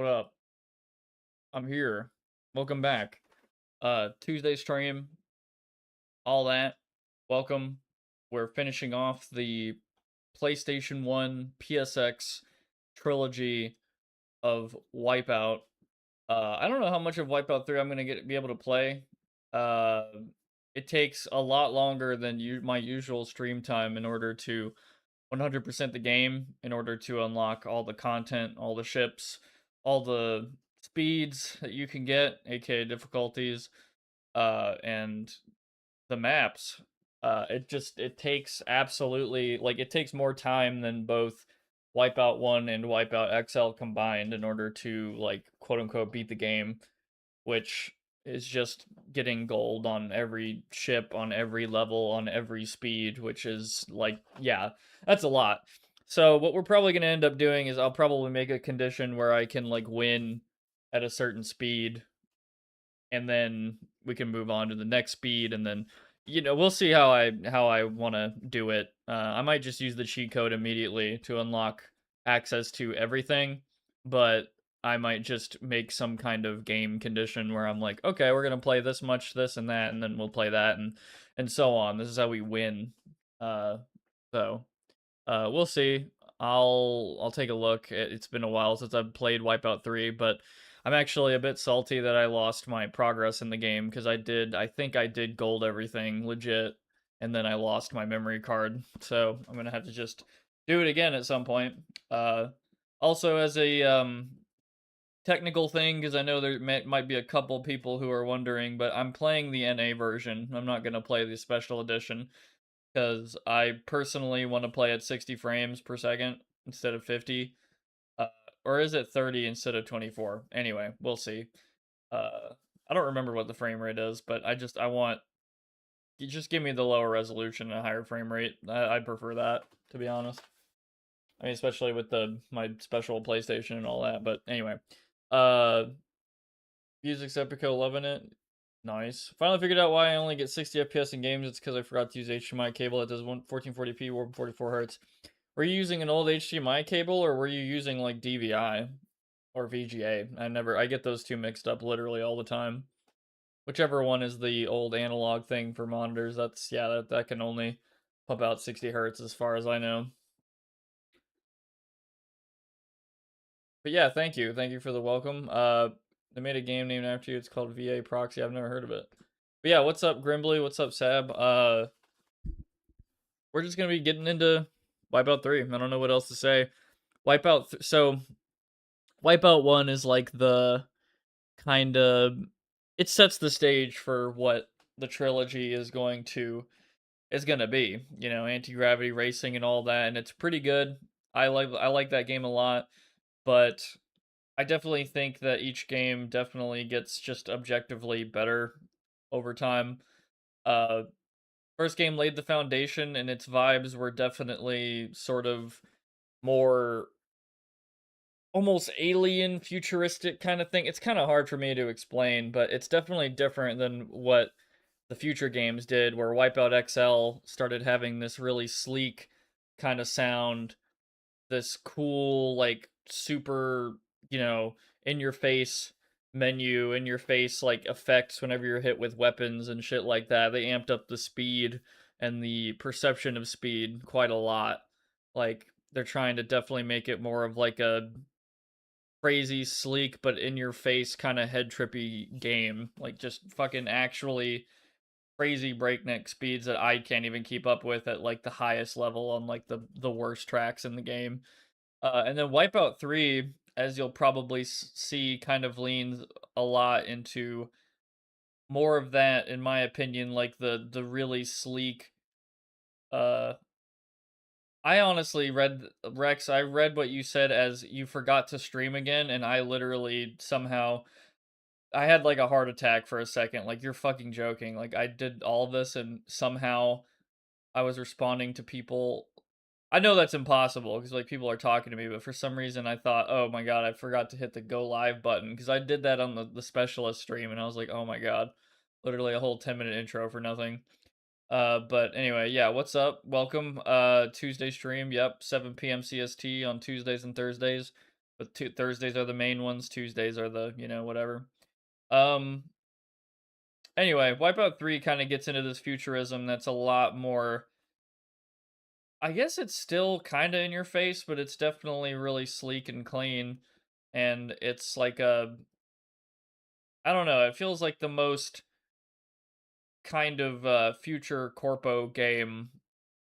What up? I'm here. Welcome back. Tuesday stream, all that. Welcome. We're finishing off the PlayStation 1 PSX trilogy of Wipeout. I don't know how much of Wipeout 3 I'm gonna be able to play. Uh, it takes a lot longer than my usual stream time in order to 100% the game, in order to unlock all the content, all the ships, all the speeds that you can get, aka difficulties, and the maps. It takes absolutely, like, it takes more time than both Wipeout 1 and Wipeout XL combined in order to, like, quote unquote beat the game, which is just getting gold on every ship, on every level, on every speed, which is like, yeah, that's a lot. So what we're probably going to end up doing is I'll probably make a condition where I can like win at a certain speed, and then we can move on to the next speed, and then we'll see how I want to do it. I might just use the cheat code immediately to unlock access to everything, but I might just make some kind of game condition where I'm like, okay, we're gonna play this much, this and that, and then we'll play that, and so on. This is how we win. Uh, so we'll see. I'll take a look. It's been a while since I've played Wipeout 3, but I'm actually a bit salty that I lost my progress in the game because I think I did gold everything legit, and then I lost my memory card. So I'm gonna have to just do it again at some point. Also, as a technical thing, because I know there might be a couple people who are wondering, but I'm playing the NA version. I'm not gonna play the special edition because I personally want to play at 60 frames per second instead of 50. Uh, or is it 30 instead of 24? Anyway, we'll see. I don't remember what the frame rate is, but I want, you just give me the lower resolution and a higher frame rate. I prefer that, to be honest. I mean, especially with my special PlayStation and all that. But anyway, uh, Music's Epico, loving it. Nice. Finally figured out why I only get 60 FPS in games. It's because I forgot to use HDMI cable that does 1440p or 44 hertz. Were you using an old HDMI cable, or were you using like DVI or VGA? I get those two mixed up literally all the time. Whichever one is the old analog thing for monitors, that can only pump out 60 hertz as far as I know. But yeah, thank you. Thank you for the welcome. They made a game named after you. It's called VA Proxy. I've never heard of it. But yeah, what's up, Grimbly? What's up, Sab? We're just gonna be getting into Wipeout 3. I don't know what else to say. So Wipeout 1 is like the kind of, it sets the stage for what the trilogy is gonna be. Anti-gravity racing and all that, and it's pretty good. I like that game a lot, but I definitely think that each game definitely gets just objectively better over time. First game laid the foundation, and its vibes were definitely sort of more almost alien, futuristic kind of thing. It's kind of hard for me to explain, but it's definitely different than what the future games did, where Wipeout XL started having this really sleek kind of sound, this cool, like, super, in your face menu, in your face, like, effects whenever you're hit with weapons and shit like that. They amped up the speed and the perception of speed quite a lot. Like, they're trying to definitely make it more of like a crazy, sleek, but in your face kind of head trippy game. Like, just fucking actually crazy breakneck speeds that I can't even keep up with at like the highest level on like the worst tracks in the game. And then Wipeout 3, as you'll probably see, kind of leans a lot into more of that, in my opinion, like the really sleek. Uh, I honestly read Rex. I read what you said as you forgot to stream again, and I literally somehow I had like a heart attack for a second. Like you're fucking joking. Like I did all this, and somehow I was responding to people. I know that's impossible because like people are talking to me, but for some reason I thought, oh my god, I forgot to hit the go live button because I did that on the specialist stream, and I was like, oh my god, literally a whole 10-minute intro for nothing. But anyway, yeah, what's up? Welcome. Tuesday stream. Yep, 7 p.m. CST on Tuesdays and Thursdays. But Thursdays are the main ones. Tuesdays are the whatever. Um. Anyway, Wipeout 3 kind of gets into this futurism that's a lot more. I guess it's still kind of in your face, but it's definitely really sleek and clean. And it's like a. I don't know. It feels like the most kind of future corpo game.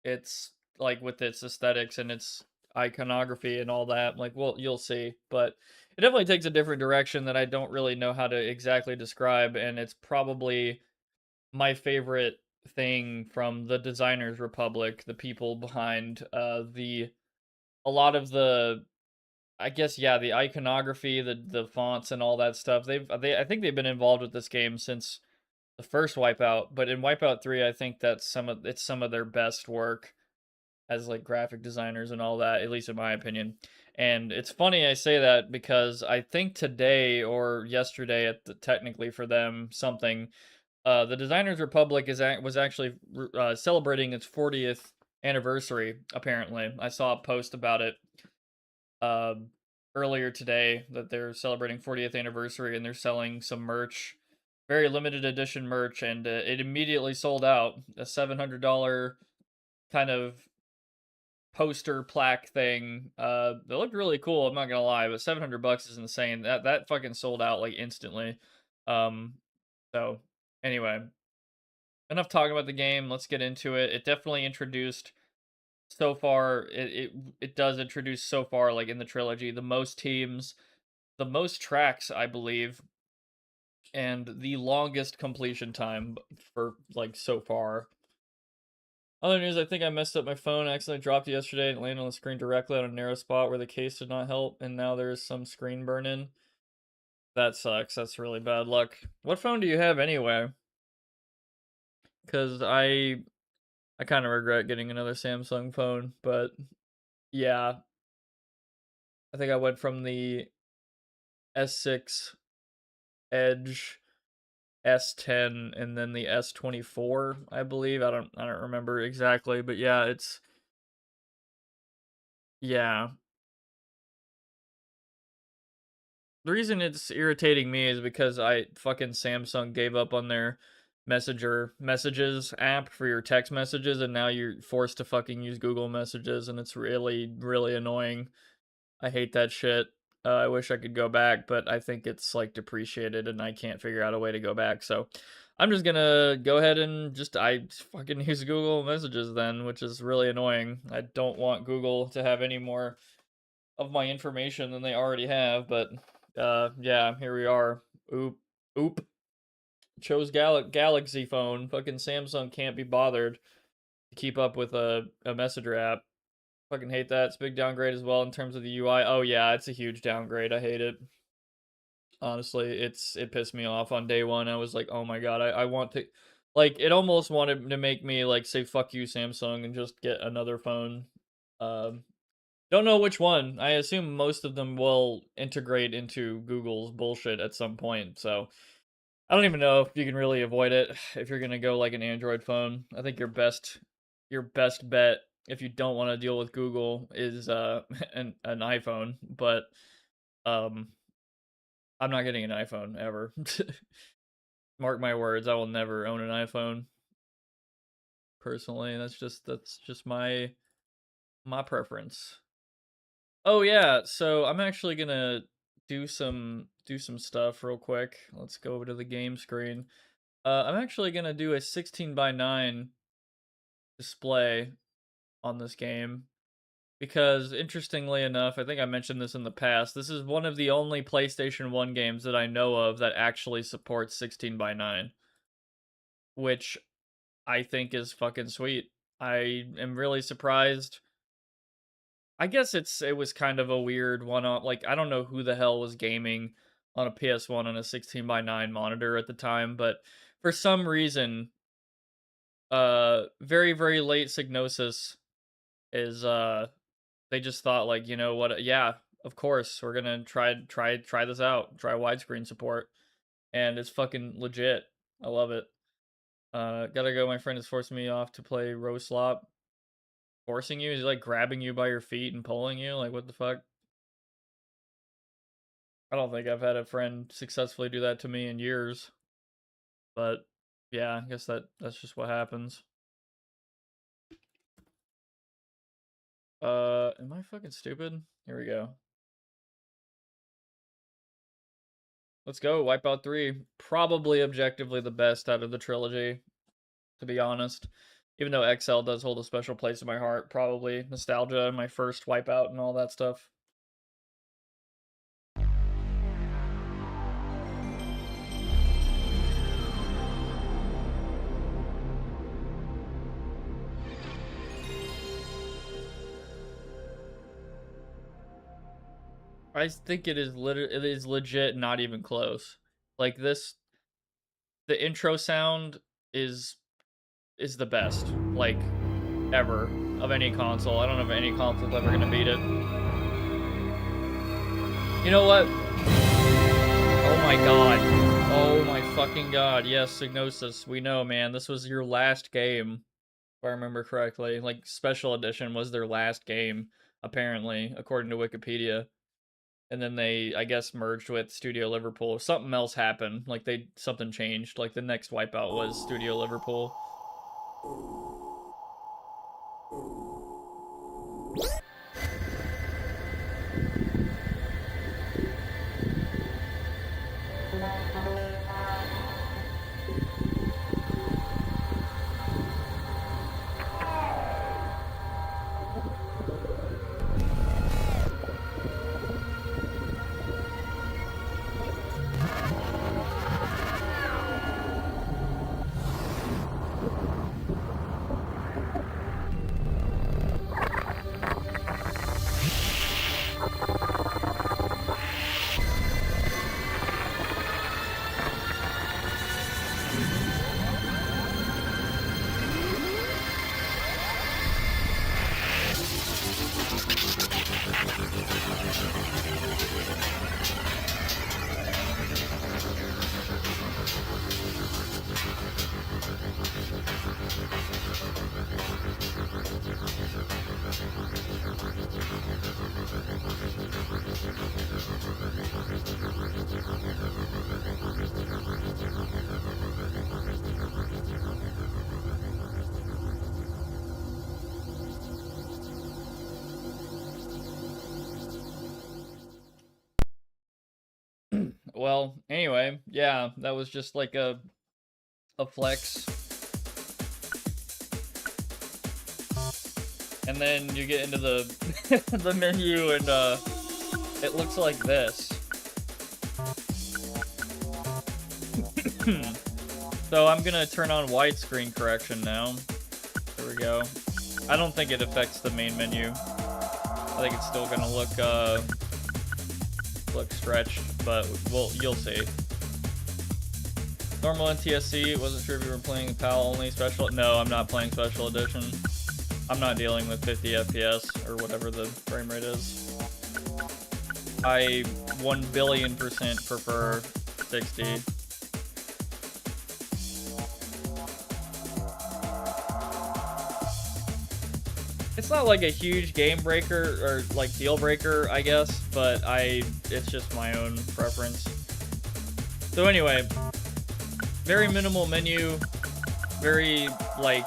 It's like with its aesthetics and its iconography and all that. Like, well, you'll see, but it definitely takes a different direction that I don't really know how to exactly describe, and it's probably my favorite thing from the Designers Republic, the people behind the a lot of the I guess yeah, the iconography, the fonts and all that stuff. I think they've been involved with this game since the first Wipeout, but in Wipeout 3, I think that's some of their best work as like graphic designers and all that, at least in my opinion. And it's funny I say that because I think today or yesterday at technically for them something the Designers Republic was actually celebrating its 40th anniversary apparently. I saw a post about it uh, earlier today that they're celebrating 40th anniversary and they're selling some merch, very limited edition merch, and it immediately sold out. A $700 kind of poster plaque thing. They looked really cool. I'm not gonna lie, but $700 is insane. That fucking sold out like instantly. Um, so anyway, enough talking about the game. Let's get into it. It definitely introduced so far. It does introduce so far like in the trilogy the most teams, the most tracks, I believe, and the longest completion time for like so far. Other news, I think I messed up my phone. I accidentally dropped it yesterday and it landed on the screen directly on a narrow spot where the case did not help, and now there's some screen burn in. That sucks. That's really bad luck. What phone do you have anyway? Because I kind of regret getting another Samsung phone, but yeah, I think I went from the S6 Edge, S10, and then the S24, I believe. I don't remember exactly, but yeah, it's yeah. The reason it's irritating me is because I fucking Samsung gave up on their Messenger messages app for your text messages, and now you're forced to fucking use Google Messages, and it's really, really annoying. I hate that shit. I wish I could go back, but I think it's like depreciated, and I can't figure out a way to go back. So I'm just gonna go ahead and I fucking use Google Messages then, which is really annoying. I don't want Google to have any more of my information than they already have, but yeah, here we are. Oop. Chose Galaxy phone. Fucking Samsung can't be bothered to keep up with a messenger app. Fucking hate that. It's a big downgrade as well in terms of the UI. Oh yeah, it's a huge downgrade. I hate it. Honestly, it pissed me off on day one. I was like, oh my god, I want to like it almost wanted to make me like say fuck you Samsung and just get another phone. Um don't know which one. I assume most of them will integrate into Google's bullshit at some point. So I don't even know if you can really avoid it if you're gonna go like an Android phone. I think your best bet if you don't want to deal with Google is an iPhone. But um, I'm not getting an iPhone ever. Mark my words, I will never own an iPhone personally. That's just my preference. Oh yeah, so I'm actually gonna do some stuff real quick. Let's go over to the game screen. I'm actually gonna do a 16:9 display on this game because, interestingly enough, I think I mentioned this in the past. This is one of the only PlayStation 1 games that I know of that actually supports 16:9, which I think is fucking sweet. I am really surprised. I guess it was kind of a weird one on, like, I don't know who the hell was gaming on a PS1 on a 16:9 monitor at the time, but for some reason, very, very late Psygnosis is, they just thought, like, you know what, yeah, of course, we're gonna try this out, try widescreen support, and it's fucking legit. I love it. Gotta go, my friend is forcing me off to play Row Slop. Forcing you? Is he, like, grabbing you by your feet and pulling you? Like, what the fuck? I don't think I've had a friend successfully do that to me in years. But, yeah, I guess that's just what happens. Am I fucking stupid? Here we go. Let's go, Wipeout 3. Probably objectively the best out of the trilogy, to be honest. Even though XL does hold a special place in my heart, probably nostalgia, my first Wipeout and all that stuff. I think it is legit not even close. Like this, the intro sound is the best, like, ever, of any console. I don't know if any console's ever gonna beat it. You know what? Oh my god. Oh my fucking god. Yes, Psygnosis. We know, man. This was your last game, if I remember correctly. Like, Special Edition was their last game, apparently, according to Wikipedia. And then they, I guess, merged with Studio Liverpool. Something else happened. Like, something changed. Like, the next Wipeout was Studio Liverpool. Well, anyway, yeah, that was just like a flex. And then you get into the the menu and it looks like this. So I'm gonna turn on widescreen correction now. There we go. I don't think it affects the main menu. I think it's still gonna look stretched, but you'll see. Normal NTSC, wasn't sure if you were playing PAL only special. No, I'm not playing special edition. I'm not dealing with 50 FPS or whatever the frame rate is. I 1,000,000,000% prefer 60. It's not like a huge game breaker or like deal breaker, I guess, but it's just my own preference. So anyway, very minimal menu, very, like,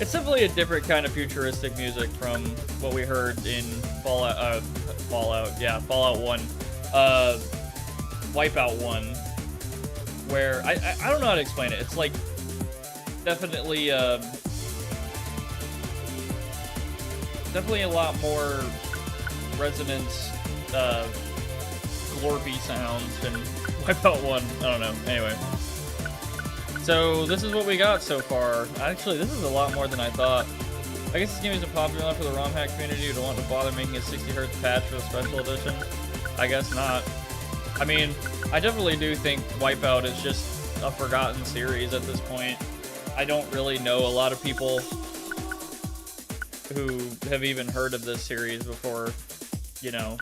it's simply a different kind of futuristic music from what we heard in Fallout 1, Wipeout 1. where I don't know how to explain it. It's like definitely definitely a lot more resonance, glorpy sounds than Wipeout 1. I don't know. Anyway. So this is what we got so far. Actually, this is a lot more than I thought. I guess this game isn't popular enough for the ROM hack community to want to bother making a 60Hz patch for the special edition. I guess not. I mean, I definitely do think Wipeout is just a forgotten series at this point. I don't really know a lot of people who have even heard of this series before, you know.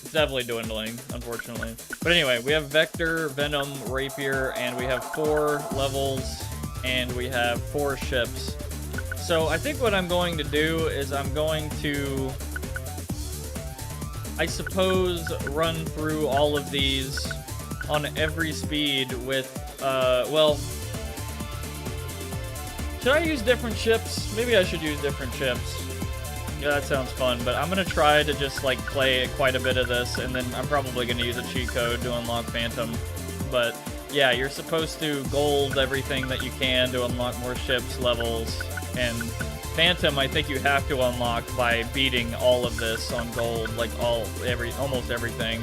It's definitely dwindling, unfortunately. But anyway, we have Vector, Venom, Rapier, and we have 4 levels, and we have 4 ships. So I think what I'm going to do is I'm going to, I suppose, run through all of these on every speed with, well, should I use different ships? Maybe I should use different ships. Yeah, that sounds fun, but I'm gonna try to just like play quite a bit of this, and then I'm probably gonna use a cheat code to unlock Phantom. But yeah, you're supposed to gold everything that you can to unlock more ships, levels, and Phantom I think you have to unlock by beating all of this on gold, like almost everything.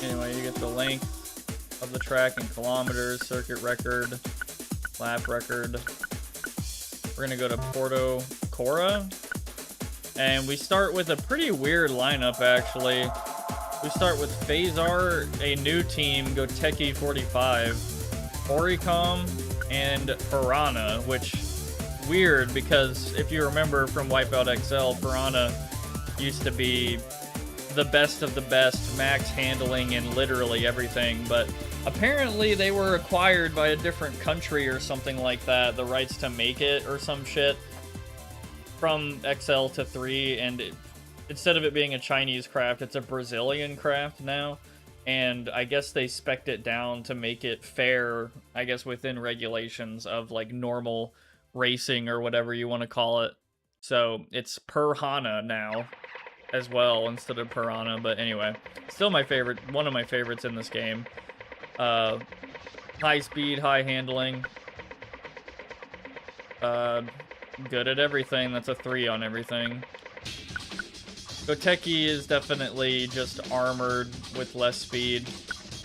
Anyway, you get the length of the track in kilometers, circuit record, lap record. We're gonna go to Porto Cora, and we start with a pretty weird lineup actually. We start with Phasar, a new team, Goteki 45, Oricom, and Piranha, which weird because if you remember from Wipeout XL, Piranha used to be the best of the best, max handling and literally everything, but apparently they were acquired by a different country or something like that, the rights to make it or some shit, from XL to 3, and instead of it being a Chinese craft, it's a Brazilian craft now, and I guess they spec'd it down to make it fair, I guess within regulations of like normal racing or whatever you want to call it. So it's Piranha now as well instead of Piranha, but anyway, still my favorite, one of my favorites in this game. High speed, high handling, good at everything. That's a 3 on everything. Goteki is definitely just armored with less speed,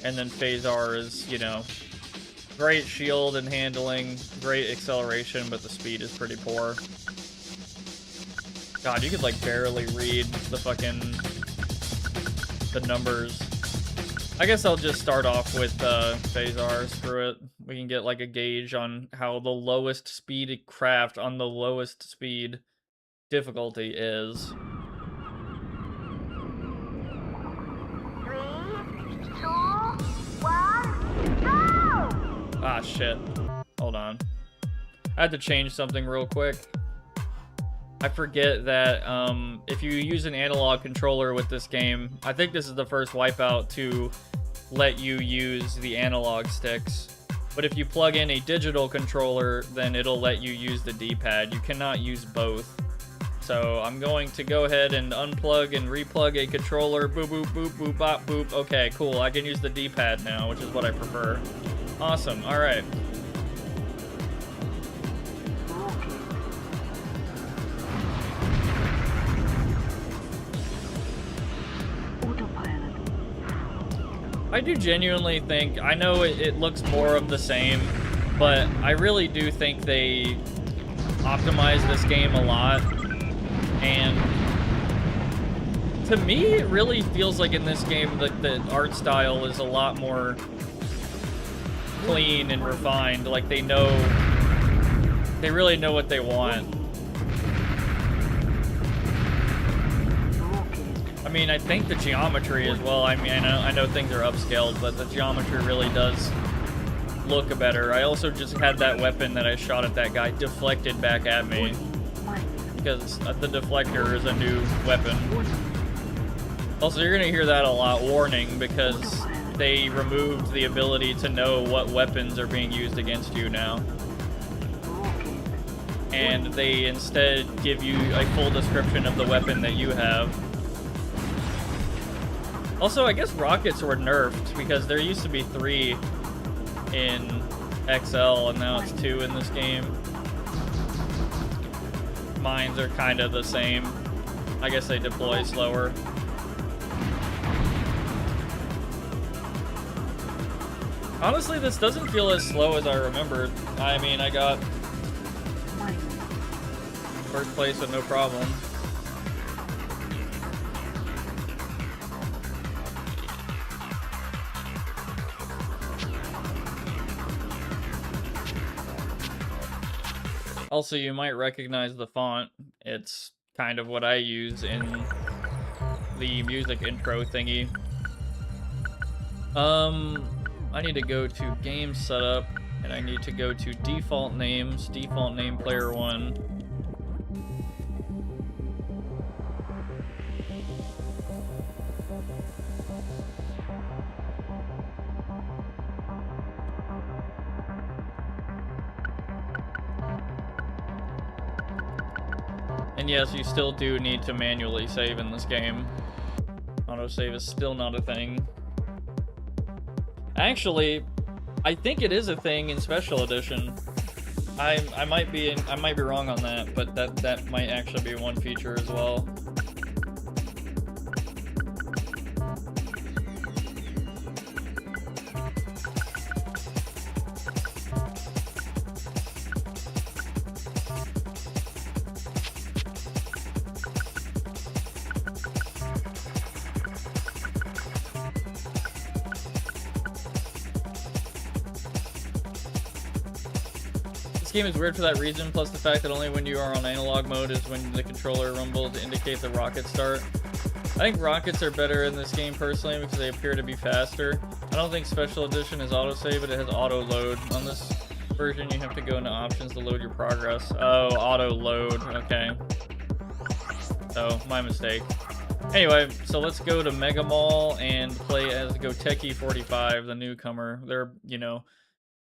and then Phasar is, you know, great shield and handling, great acceleration, but the speed is pretty poor. God, you could like barely read the fucking the numbers. I guess I'll just start off with Phasar. Screw it. We can get like a gauge on how the lowest speed craft on the lowest speed difficulty is. 3, 2, 1, go! Ah, shit. Hold on. I had to change something real quick. I forget that if you use an analog controller with this game, I think this is the first Wipeout to let you use the analog sticks. But if you plug in a digital controller, then it'll let you use the D-pad. You cannot use both. So I'm going to go ahead and unplug and replug a controller. Boop, boop, boop, boop, bop, boop. Okay, cool. I can use the D-pad now, which is what I prefer. Awesome. All right. I do genuinely think, I know it looks more of the same, but I really do think they optimize this game a lot, and to me it really feels like in this game that the art style is a lot more clean and refined, like they really know what they want. I mean, I think the geometry as well. I mean, I know things are upscaled, but the geometry really does look better. I also just had that weapon that I shot at that guy deflected back at me, because the deflector is a new weapon. Also, you're gonna hear that a lot, warning, because they removed the ability to know what weapons are being used against you now. And they instead give you a full description of the weapon that you have. Also, I guess rockets were nerfed because there used to be 3 in XL and now it's 2 in this game. Mines are kind of the same. I guess they deploy slower. Honestly, this doesn't feel as slow as I remembered. I mean, I got first place with no problem. Also, you might recognize the font. It's kind of what I use in the music intro thingy. I need to go to game setup, and I need to go to default names, default name player 1. And yes, you still do need to manually save in this game. Autosave is still not a thing. Actually, I think it is a thing in Special Edition. I might be wrong on that, but that might actually be one feature as well. This game is weird for that reason, plus the fact that only when you are on analog mode is when the controller rumbles to indicate the rockets start. I think rockets are better in this game personally because they appear to be faster. I don't think Special Edition is autosave, but it has auto load. On this version, you have to go into options to load your progress. Oh, auto load. Okay. So, my mistake. Anyway, so let's go to Mega Mall and play as Goteki 45, the newcomer. They're, you know,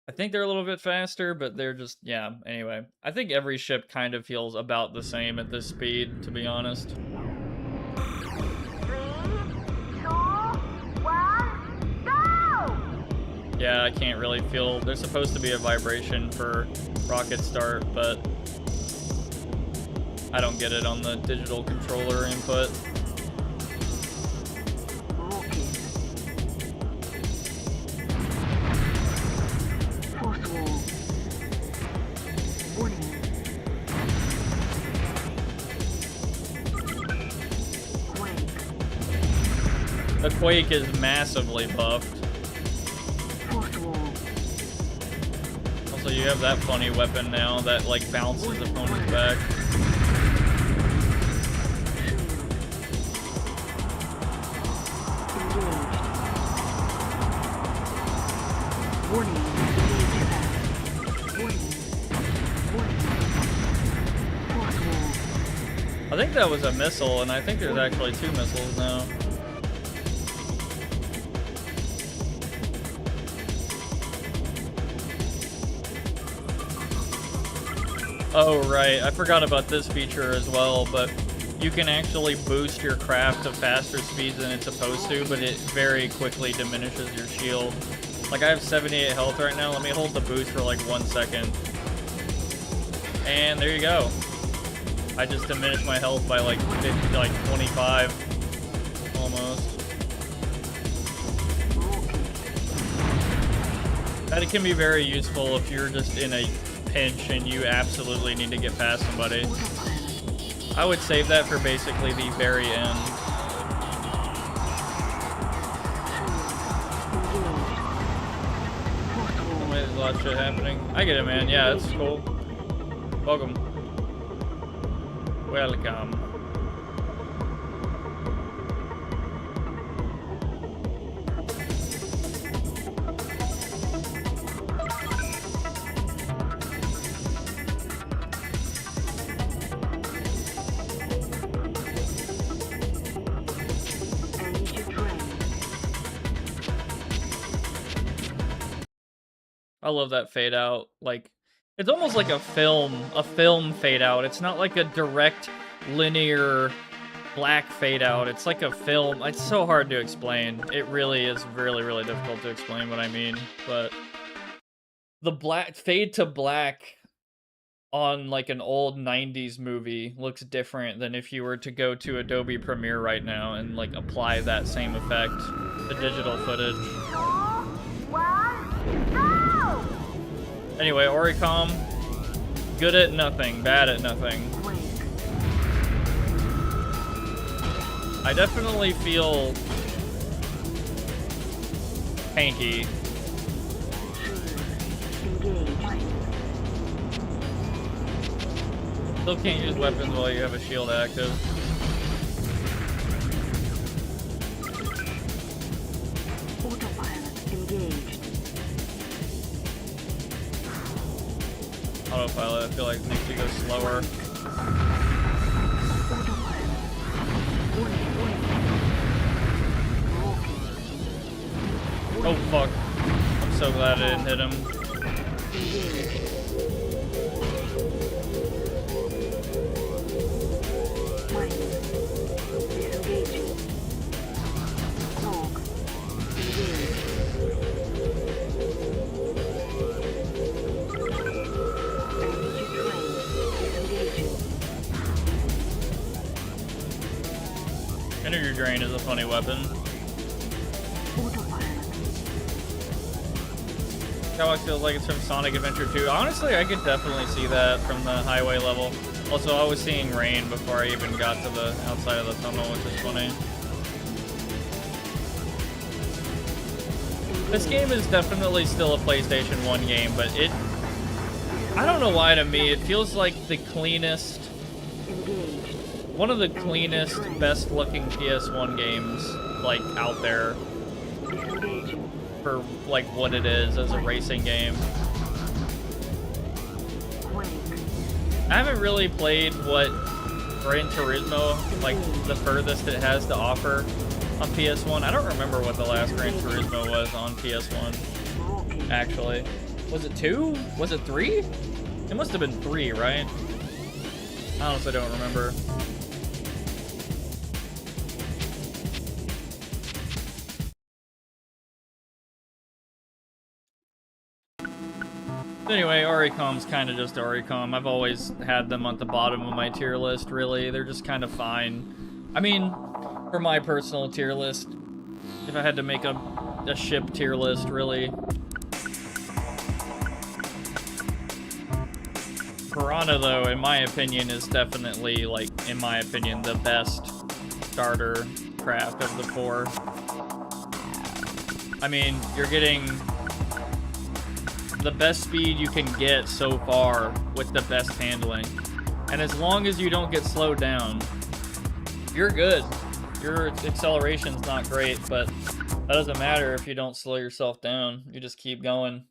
I think they're a little bit faster, but they're just, yeah, anyway. I think every ship kind of feels about the same at this speed, to be honest. 3, 2, 1, go! Yeah, I can't really feel, there's supposed to be a vibration for rocket start, but I don't get it on the digital controller input. The Quake is massively buffed. Also, you have that funny weapon now that, like, bounces opponents back. I think that was a missile, and I think there's actually 2 missiles now. Oh, right. I forgot about this feature as well, but you can actually boost your craft to faster speeds than it's supposed to, but it very quickly diminishes your shield. Like, I have 78 health right now. Let me hold the boost for like 1 second. And there you go. I just diminished my health by like 50, like 25. Almost. That can be very useful if you're just in a pinch and you absolutely need to get past somebody. I would save that for basically the very end. There's a lot of shit happening. I get it, man. Yeah, it's cool. Welcome. Welcome. I love that fade out. Like, it's almost like a film fade out. It's not like a direct linear black fade out. It's like a film. It's so hard to explain. It really is really difficult to explain what I mean. But the black fade to black on like an old 90s movie looks different than if you were to go to Adobe Premiere right now and like apply that same effect to digital footage. 2, 1, go! Anyway, Oricom, good at nothing, bad at nothing. I definitely feel tanky. Still can't use weapons while you have a shield active. Autopilot engaged. Autopilot, I feel like makes you go slower. Oh fuck. I'm so glad I didn't hit him. Energy drain is a funny weapon. Cowbox feels like it's from Sonic Adventure 2. Honestly, I could definitely see that from the highway level. Also, I was seeing rain before I even got to the outside of the tunnel, which is funny. This game is definitely still a PlayStation 1 game, but I don't know why to me, it feels like the cleanest, one of the cleanest, best looking PS1 games, like, out there. For like what it is as a racing game. I haven't really played what Gran Turismo, like the furthest it has to offer on PS1. I don't remember what the last Gran Turismo was on PS1, actually. Was it 2? Was it 3? It must have been 3, right? I honestly don't remember. Anyway, Oricom's kind of just Oricom. I've always had them at the bottom of my tier list, really. They're just kind of fine. I mean, for my personal tier list, if I had to make a ship tier list, really. Piranha, though, in my opinion, is definitely, like, in my opinion, the best starter craft of the 4. I mean, you're getting the best speed you can get so far with the best handling. And as long as you don't get slowed down, you're good. Your acceleration's not great, but that doesn't matter if you don't slow yourself down. You just keep going.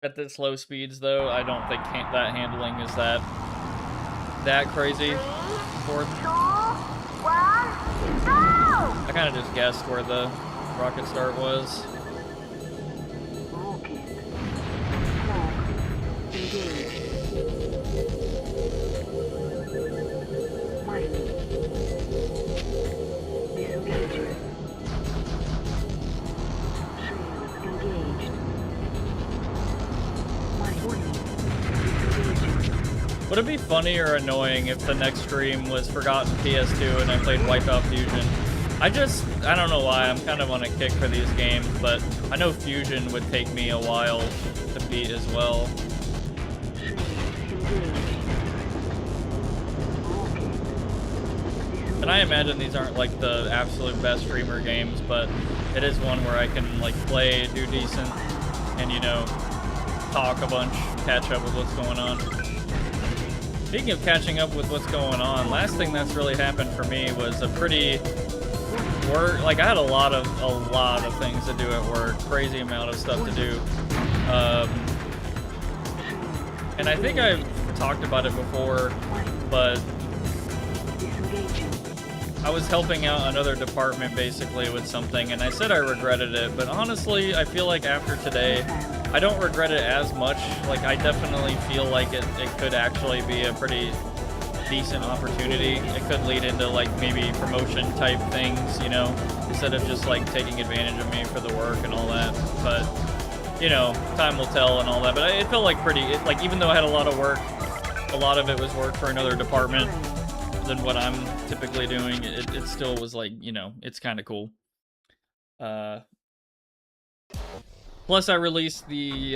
At the slow speeds, though, I don't think that handling is that crazy. 3, 2, 1, go! I kind of just guessed where the rocket start was. Would it be funny or annoying if the next stream was Forgotten PS2 and I played Wipeout Fusion? I don't know why, I'm kind of on a kick for these games, but I know Fusion would take me a while to beat as well. And I imagine these aren't like the absolute best streamer games, but it is one where I can like play, do decent, and you know, talk a bunch, catch up with what's going on. Speaking of catching up with what's going on, last thing that's really happened for me was a pretty like I had a lot of things to do at work, crazy amount of stuff to do. And I think I've talked about it before, but I was helping out another department basically with something, and I said I regretted it, but honestly, I feel like after today, I don't regret it as much. Like, I definitely feel like it could actually be a pretty decent opportunity. It could lead into, like, maybe promotion type things, you know, instead of just, like, taking advantage of me for the work and all that. But, you know, time will tell and all that. But it felt like like, even though I had a lot of work, a lot of it was work for another department than what I'm typically doing, it still was like, you know, it's kind of cool. Plus I released the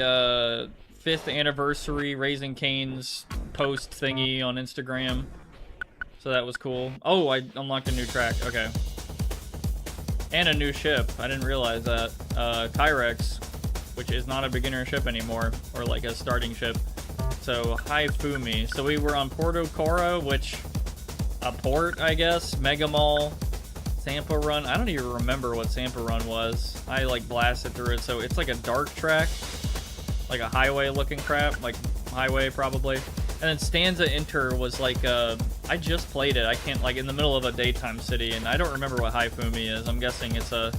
5th anniversary Raising Cane's post thingy on Instagram, so that was cool. Oh, I unlocked a new track. Okay, and a new ship. I didn't realize that. Kyrex, which is not a beginner ship anymore, or like a starting ship. So Haifumi. So we were on Porto Cora, which a port, I guess. Mega Mall, Sampa Run. I don't even remember what Sampa Run was. I like blasted through it. So it's like a dark track, like a highway looking crap, like highway probably. And then Stanza Inter was like I just played it. I can't, like, in the middle of a daytime city, and I don't remember what Haifumi is. I'm guessing it's a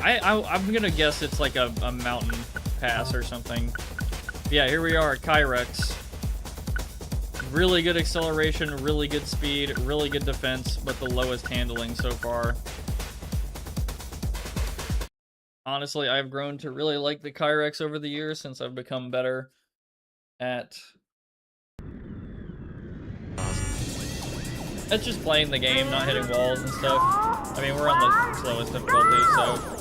I'm gonna guess it's like a mountain pass or something. Yeah, here we are at Kyrex. Really good acceleration, really good speed, really good defense, but the lowest handling so far. Honestly, I've grown to really like the Kyrex over the years since I've become better at just playing the game, not hitting walls and stuff. I mean, we're on the slowest difficulty, so...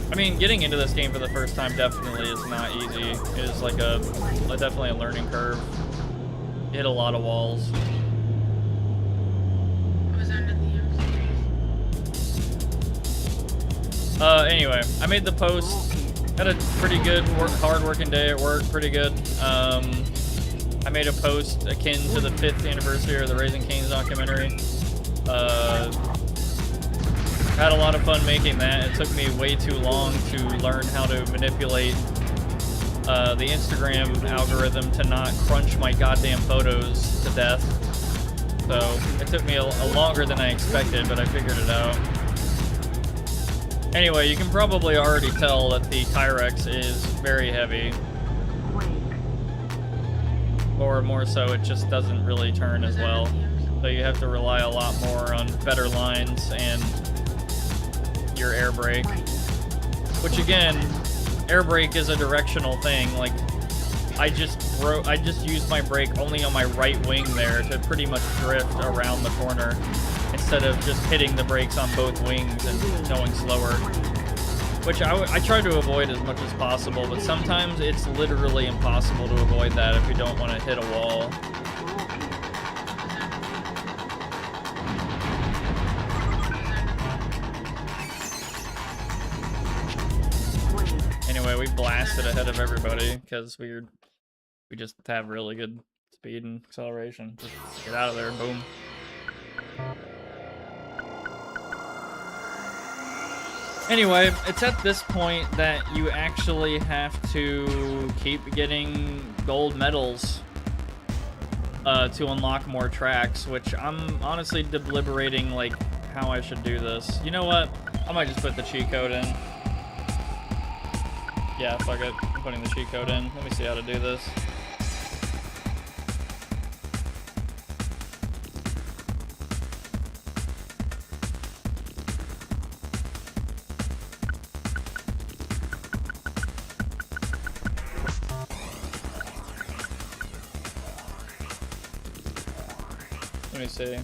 I mean, getting into this game for the first time definitely is not easy. It is like definitely a learning curve. You hit a lot of walls. Anyway, I made the post. Had a pretty good, hard working day at work, pretty good. I made a post akin to the 5th anniversary of the Raising Cane's documentary. Had a lot of fun making that. It took me way too long to learn how to manipulate the Instagram algorithm to not crunch my goddamn photos to death. So it took me a longer than I expected, but I figured it out. Anyway, you can probably already tell that the Kyrex is very heavy. Or more so, it just doesn't really turn as well. So you have to rely a lot more on better lines and your air brake. Which again, air brake is a directional thing. Like, I just used my brake only on my right wing there to pretty much drift around the corner, instead of just hitting the brakes on both wings and going slower. Which I try to avoid as much as possible, but sometimes it's literally impossible to avoid that if you don't want to hit a wall. Anyway, we blasted ahead of everybody because we just have really good speed and acceleration. Just get out of there, boom. Anyway, it's at this point that you actually have to keep getting gold medals to unlock more tracks, which I'm honestly deliberating, like, how I should do this. You know what? I might just put the cheat code in. Yeah, fuck it. I'm putting the cheat code in. Let me see how to do this. Let me see.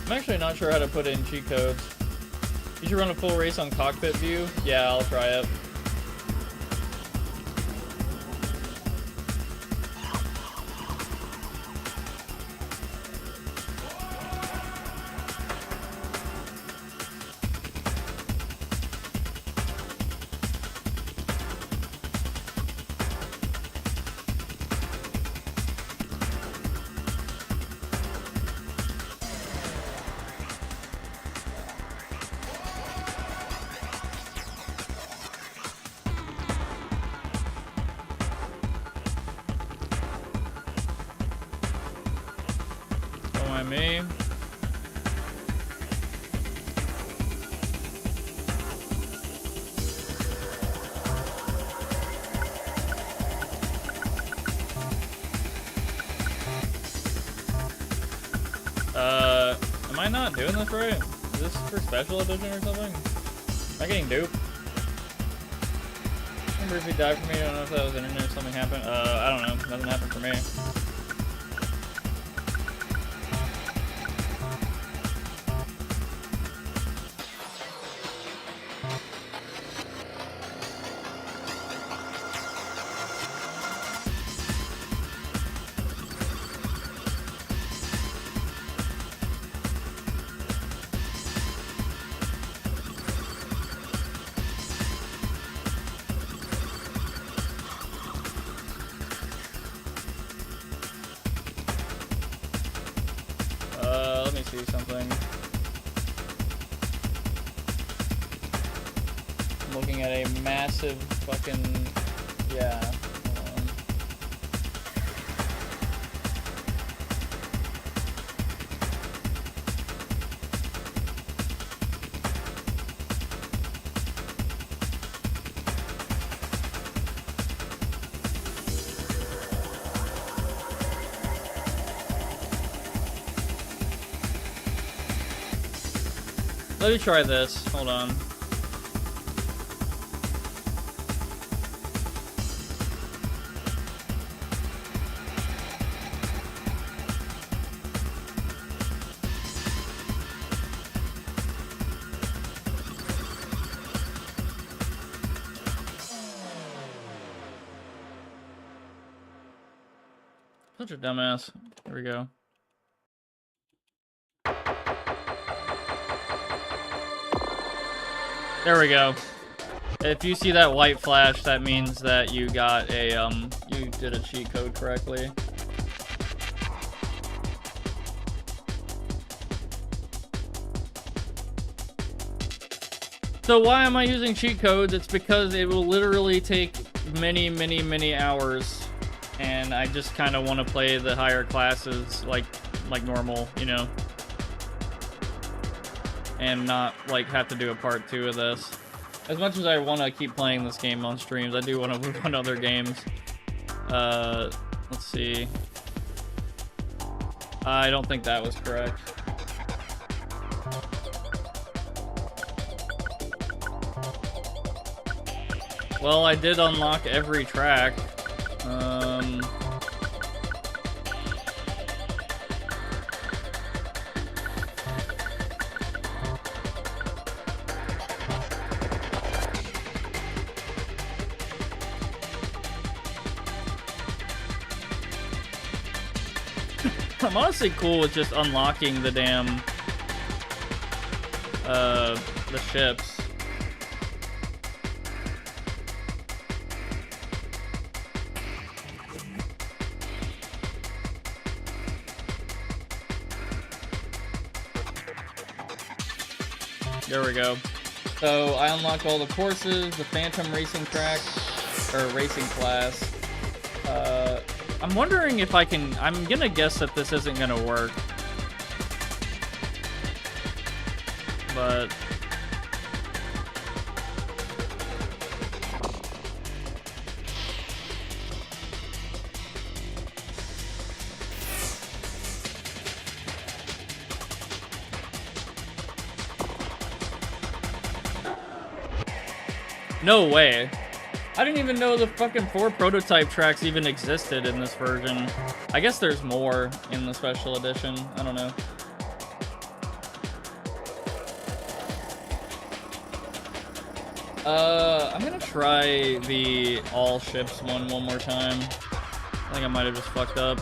I'm actually not sure how to put in cheat codes. You should run a full race on cockpit view? Yeah, I'll try it. mind me. Am I not doing this right? Is this for special edition or something? Am I getting duped? Remember if he died for me? I don't know if that was internet or something happened. I don't know. Nothing happened for me. Let me see something. I'm looking at a massive fucking, yeah. Hold on. Let me try this. Hold on. Such a dumbass. Here we go. There we go. If you see that white flash, that means that you got a, you did a cheat code correctly. So why am I using cheat codes? It's because it will literally take many, many, many hours, and I just kind of want to play the higher classes like normal, you know? And not like have to do a part 2 of this. As much as I want to keep playing this game on streams, I do want to move on to other games. Let's see. I don't think that was correct. Well, I did unlock every track. I'm honestly cool with just unlocking the damn, the ships. There we go. So I unlocked all the courses, the Phantom racing track, or racing class. I'm wondering if I can, I'm gonna guess that this isn't gonna work. But no way. I didn't even know the fucking 4 prototype tracks even existed in this version. I guess there's more in the special edition. I don't know. I'm gonna try the all ships one more time. I think I might have just fucked up.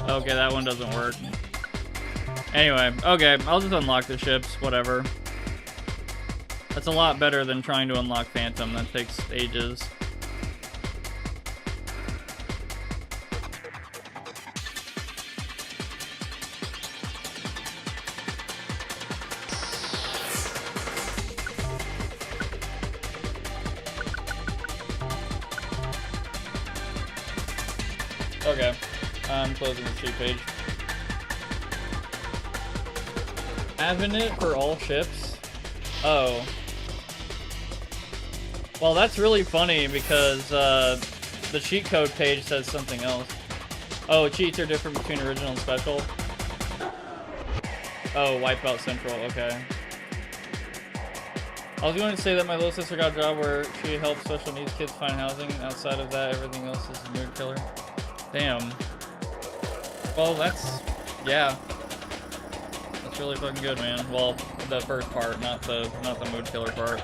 Okay, that one doesn't work. Anyway, okay, I'll just unlock the ships, whatever. That's a lot better than trying to unlock Phantom. That takes ages. Okay, I'm closing the cheat page. Having it for all ships? Oh. Well, that's really funny because the cheat code page says something else. Oh, cheats are different between original and special. Oh, Wipeout Central, okay. I was going to say that my little sister got a job where she helps special needs kids find housing. Outside of that, everything else is a mood killer. Damn. Well, that's... yeah. That's really fucking good, man. Well, the first part, not the mood killer part.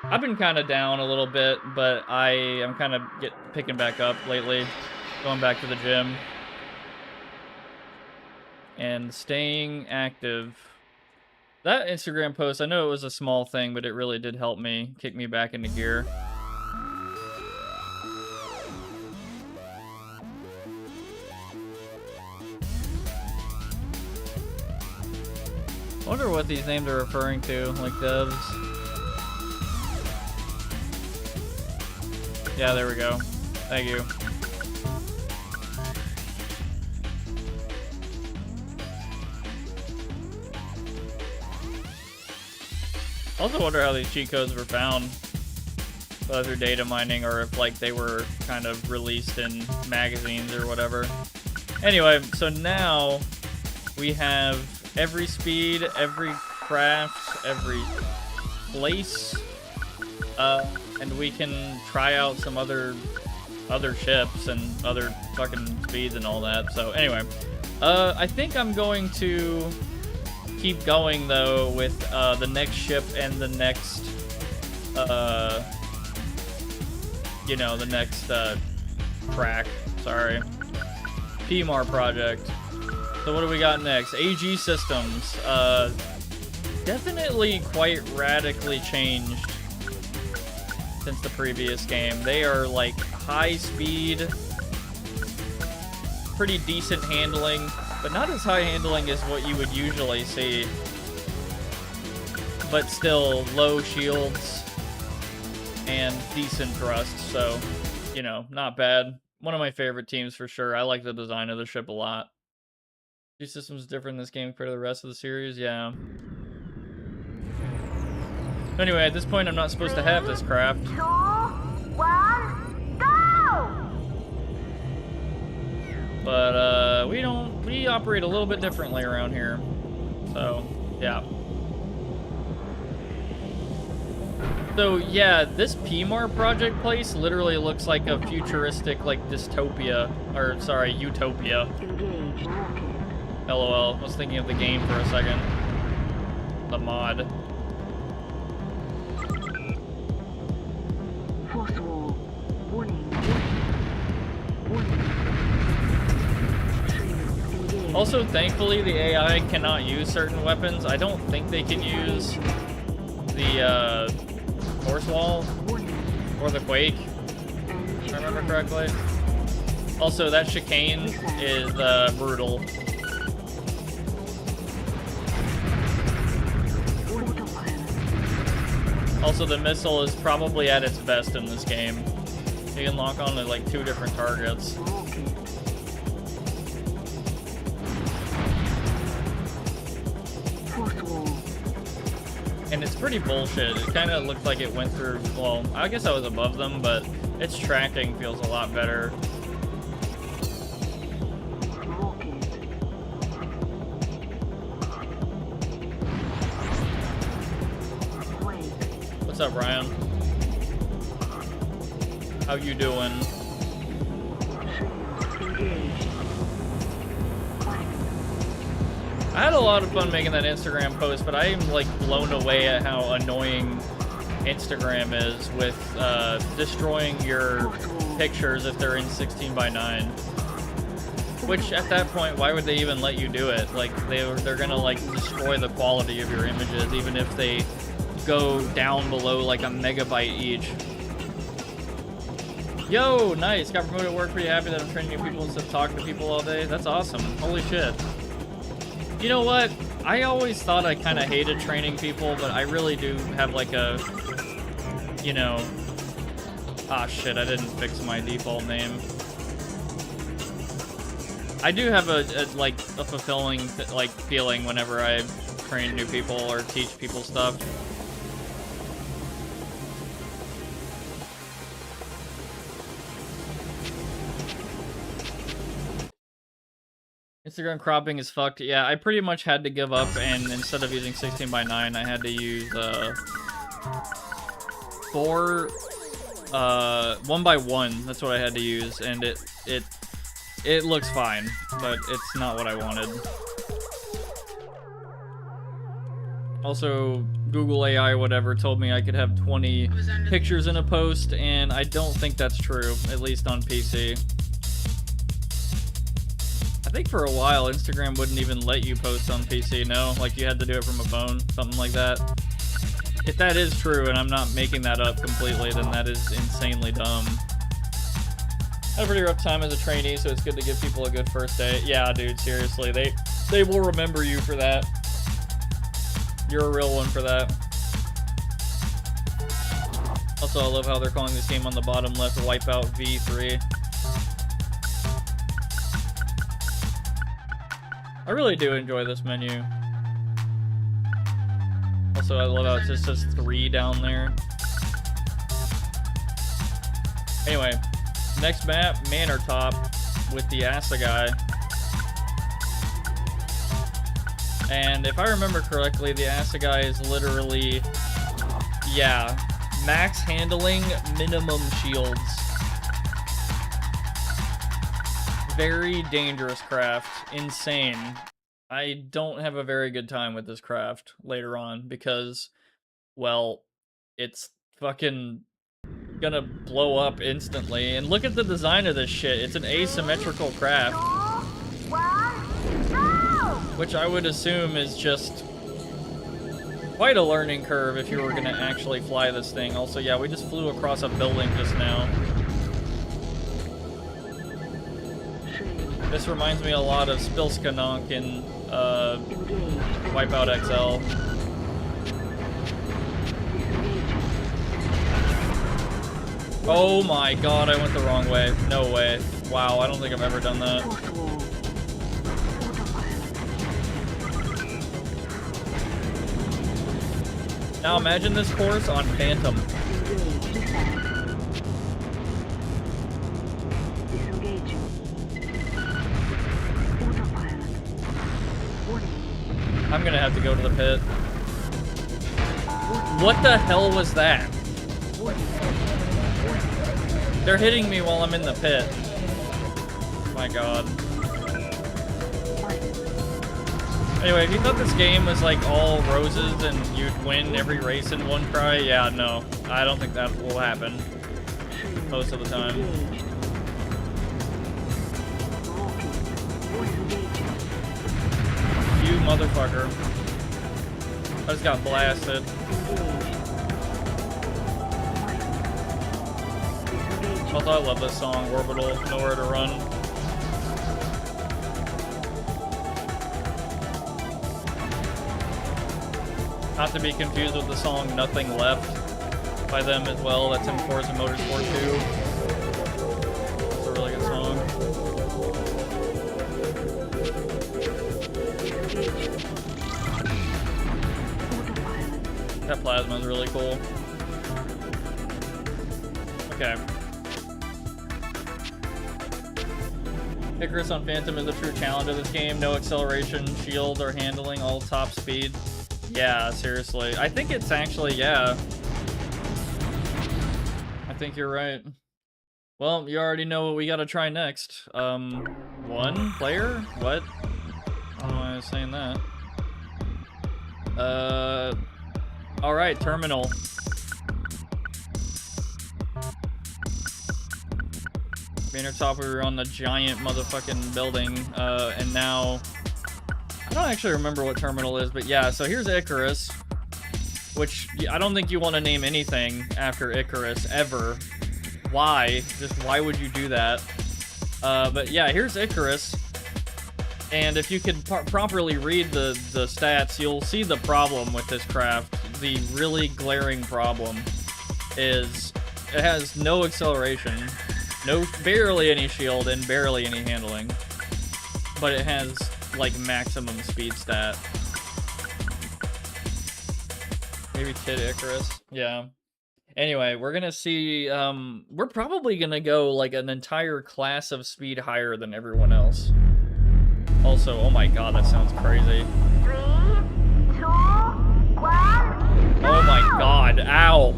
I've been kind of down a little bit, but I am kind of picking back up lately. Going back to the gym. And staying active. That Instagram post, I know it was a small thing, but it really did help me kick me back into gear. I wonder what these names are referring to, like devs. Yeah, there we go. Thank you. I also wonder how these cheat codes were found. Whether through data mining or if like they were kind of released in magazines or whatever. Anyway, so now we have every speed, every craft, every place, and we can try out some other ships and other fucking speeds and all that. So anyway, I think I'm going to keep going though with the next ship and the next, you know, the next crack. Sorry, PMAR project. So what do we got next? AG systems. Definitely quite radically changed since the previous game. They are like high speed, pretty decent handling, but not as high handling as what you would usually see. But still low shields and decent thrust, so, you know, not bad. One of my favorite teams for sure. I like the design of the ship a lot. These systems different in this game compared to the rest of the series, yeah. Anyway, at this point, I'm not supposed to have this craft. 2, 1, go! But, we operate a little bit differently around here. So, yeah. So, yeah, this PMAR project place literally looks like a futuristic, like, dystopia. Or, sorry, utopia. LOL. I was thinking of the game for a second. The mod. Also, thankfully, the AI cannot use certain weapons. I don't think they can use the horse wall or the quake, if I remember correctly. Also, that chicane is brutal. Also, the missile is probably at its best in this game. You can lock on to like 2 different targets. And it's pretty bullshit. It kind of looked like it went through, well, I guess I was above them, but its tracking feels a lot better. What's up, Ryan? How you doing? I had a lot of fun making that Instagram post, but I am like blown away at how annoying Instagram is with destroying your pictures if they're in 16:9. Which, at that point, why would they even let you do it? Like, they're gonna, like, destroy the quality of your images, even if they go down below, like, a megabyte each. Yo, nice! Got promoted at work, pretty happy that I'm training new people instead of talking to people all day. That's awesome. Holy shit. You know what? I always thought I kind of hated training people, but I really do have, like, a... You know... Ah, shit, I didn't fix my default name. I do have a fulfilling like feeling whenever I train new people or teach people stuff. Instagram cropping is fucked. Yeah, I pretty much had to give up, and instead of using 16:9, I had to use 1:1. That's what I had to use, and it looks fine, but it's not what I wanted. Also, Google AI whatever told me I could have 20 pictures in a post, and I don't think that's true, at least on PC. I think for a while, Instagram wouldn't even let you post on PC, no? Like, you had to do it from a phone, something like that. If that is true, and I'm not making that up completely, then that is insanely dumb. Had a pretty rough time as a trainee, so it's good to give people a good first day. Yeah, dude, seriously, they will remember you for that. You're a real one for that. Also, I love how they're calling this game on the bottom left Wipeout V3. I really do enjoy this menu. Also, I love how it just says 3 down there. Anyway. Next map, Manor Top, with the Assegai. And if I remember correctly, the Assegai is literally, yeah, max handling, minimum shields. Very dangerous craft. Insane. I don't have a very good time with this craft later on because, well, it's fucking gonna blow up instantly. And look at the design of this shit. It's an asymmetrical craft, which I would assume is just quite a learning curve if you were gonna actually fly this thing. Also, yeah, we just flew across a building just now. This reminds me a lot of Spilskanonk in Wipeout XL. Oh my god, I went the wrong way. No way. Wow, I don't think I've ever done that. Now imagine this course on Phantom. I'm gonna have to go to the pit. What the hell was that? They're hitting me while I'm in the pit. My god. Anyway, if you thought this game was like all roses and you'd win every race in one try, yeah, no. I don't think that will happen most of the time. You motherfucker. I just got blasted. Also, I love this song, Orbital, Nowhere to Run. Not to be confused with the song Nothing Left by them as well. That's in Forza Motorsport 2. It's a really good song. That plasma is really cool. Okay. Icarus on Phantom is the true challenge of this game. No acceleration, shield, or handling, all top speed. Yeah, seriously. I think it's actually, yeah. I think you're right. Well, you already know what we gotta try next. One player? What? I don't know why I was saying that. Alright, terminal. Top, we were on the giant motherfucking building, and now... I don't actually remember what terminal is, but yeah, so here's Icarus, which I don't think you want to name anything after Icarus, ever. Why? Just why would you do that? But yeah, here's Icarus, and if you could properly read the stats, you'll see the problem with this craft. The really glaring problem is it has no acceleration, barely any shield, and barely any handling, but it has like maximum speed stat. Maybe Kid Icarus. Yeah. Anyway, we're gonna see, we're probably gonna go like an entire class of speed higher than everyone else. Also, oh my god, that sounds crazy. 3, 2, 1, go! Oh my god, ow!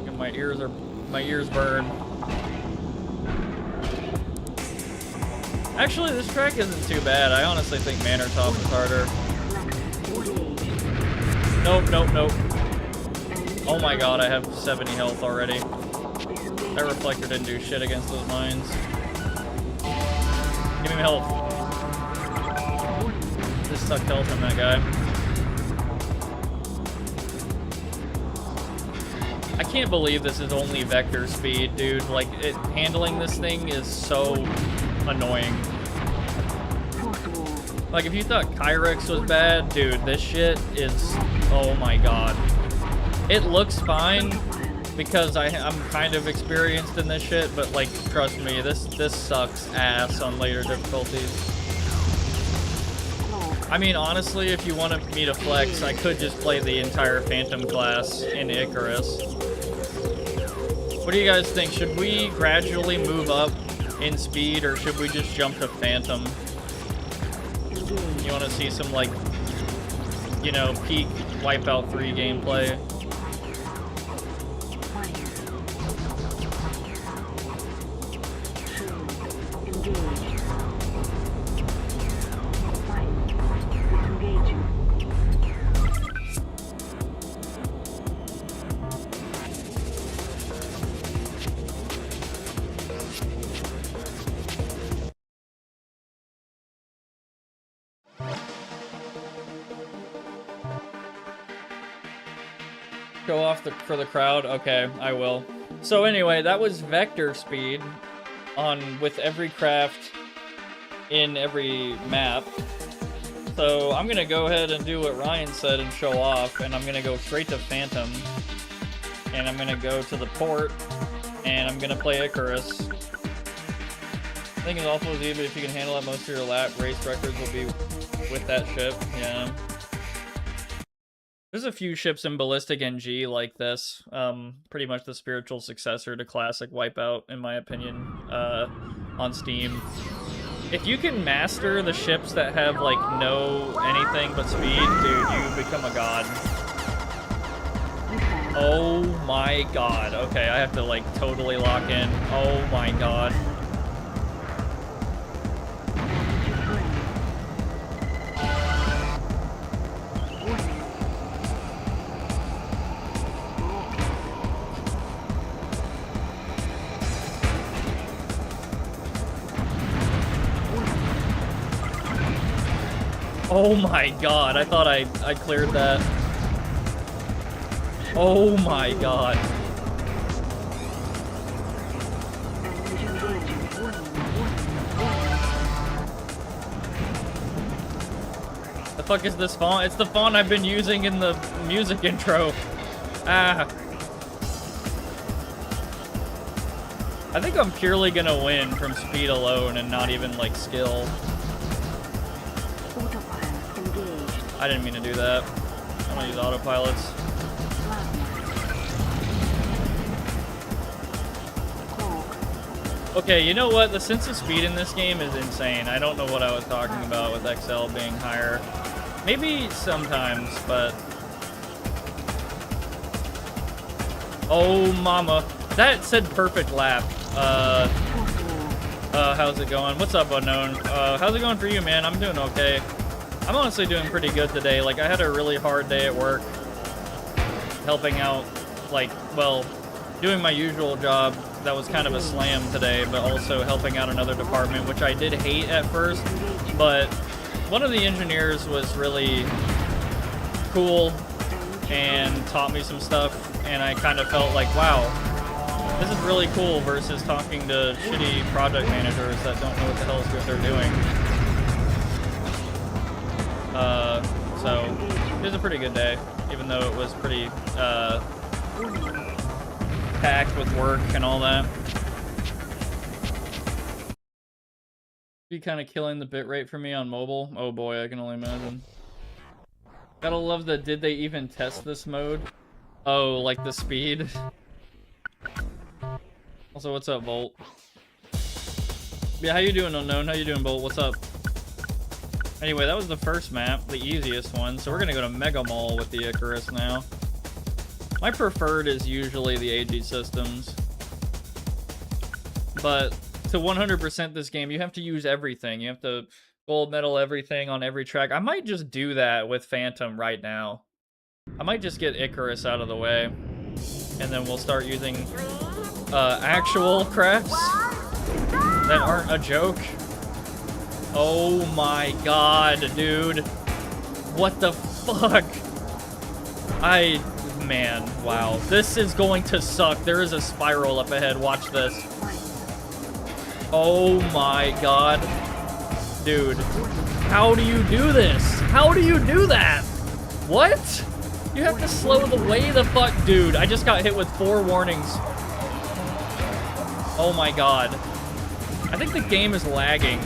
And my ears burn. Actually, this track isn't too bad. I honestly think Top is harder. Nope, nope, nope. Oh my god, I have 70 health already. That reflector didn't do shit against those mines. Give me health. Just sucked health from that guy. I can't believe this is only vector speed, dude. Like, handling this thing is so annoying. Like, if you thought Kyrex was bad, dude, this shit is... Oh my god. It looks fine because I'm kind of experienced in this shit, but like, trust me, this sucks ass on later difficulties. I mean, honestly, if you wanted me to flex, I could just play the entire Phantom class in Icarus. What do you guys think? Should we gradually move up in speed, or should we just jump to Phantom? You want to see some, like, you know, peak Wipeout 3 gameplay? Go off for the crowd? Okay, I will. So anyway, that was vector speed with every craft in every map. So I'm gonna go ahead and do what Ryan said and show off, and I'm gonna go straight to Phantom, and I'm gonna go to the port, and I'm gonna play Icarus. I think it's awful easy, but if you can handle it most of your lap, race records will be with that ship. Yeah. There's a few ships in Ballistic NG like this. Pretty much the spiritual successor to classic Wipeout, in my opinion, on Steam. If you can master the ships that have, like, no anything but speed, dude, you become a god. Oh my god. Okay, I have to, like, totally lock in. Oh my god. Oh my god, I thought I cleared that. Oh my god. The fuck is this font? It's the font I've been using in the music intro. Ah. I think I'm purely gonna win from speed alone and not even, like, skill. I didn't mean to do that. I don't use autopilots. Okay, you know what? The sense of speed in this game is insane. I don't know what I was talking about with XL being higher. Maybe sometimes, but... Oh, mama. That said perfect lap. How's it going? What's up, Unknown? How's it going for you, man? I'm doing okay. I'm honestly doing pretty good today. Like, I had a really hard day at work, helping out, like, well, doing my usual job, that was kind of a slam today, but also helping out another department, which I did hate at first, but one of the engineers was really cool and taught me some stuff, and I kind of felt like, wow, this is really cool versus talking to shitty project managers that don't know what the hell is what they're doing. So it was a pretty good day, even though it was pretty packed with work and all that. Be kind of killing the bitrate for me on mobile. Oh boy, I can only imagine. Gotta love the did they even test this mode? Oh, like the speed. Also, what's up, Volt? Yeah, how you doing, Unknown? How you doing, Bolt? What's up? Anyway, that was the first map, the easiest one. So we're gonna go to Mega Mall with the Icarus now. My preferred is usually the AG systems. But to 100% this game, you have to use everything. You have to gold medal everything on every track. I might just do that with Phantom right now. I might just get Icarus out of the way. And then we'll start using actual crafts that aren't a joke. Oh my god, dude. What the fuck? Man, wow. This is going to suck. There is a spiral up ahead. Watch this. Oh my god. Dude. How do you do this? How do you do that? What? You have to slow the way the fuck. Dude, I just got hit with 4 warnings. Oh my god. I think the game is lagging.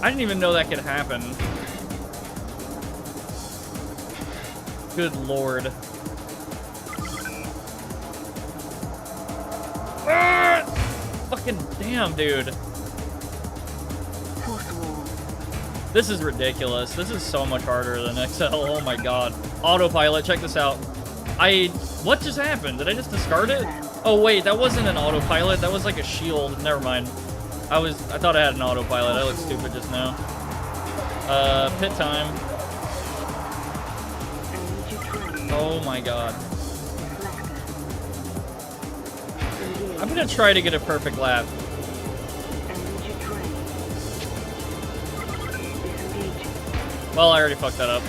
I didn't even know that could happen. Good lord. Ah! Fucking damn, dude. This is ridiculous. This is so much harder than XL. Oh my god. Autopilot, check this out. What just happened? Did I just discard it? Oh wait, that wasn't an autopilot. That was like a shield. Never mind. I thought I had an autopilot. I looked stupid just now. Pit time. Oh my god. I'm gonna try to get a perfect lap. Well, I already fucked that up.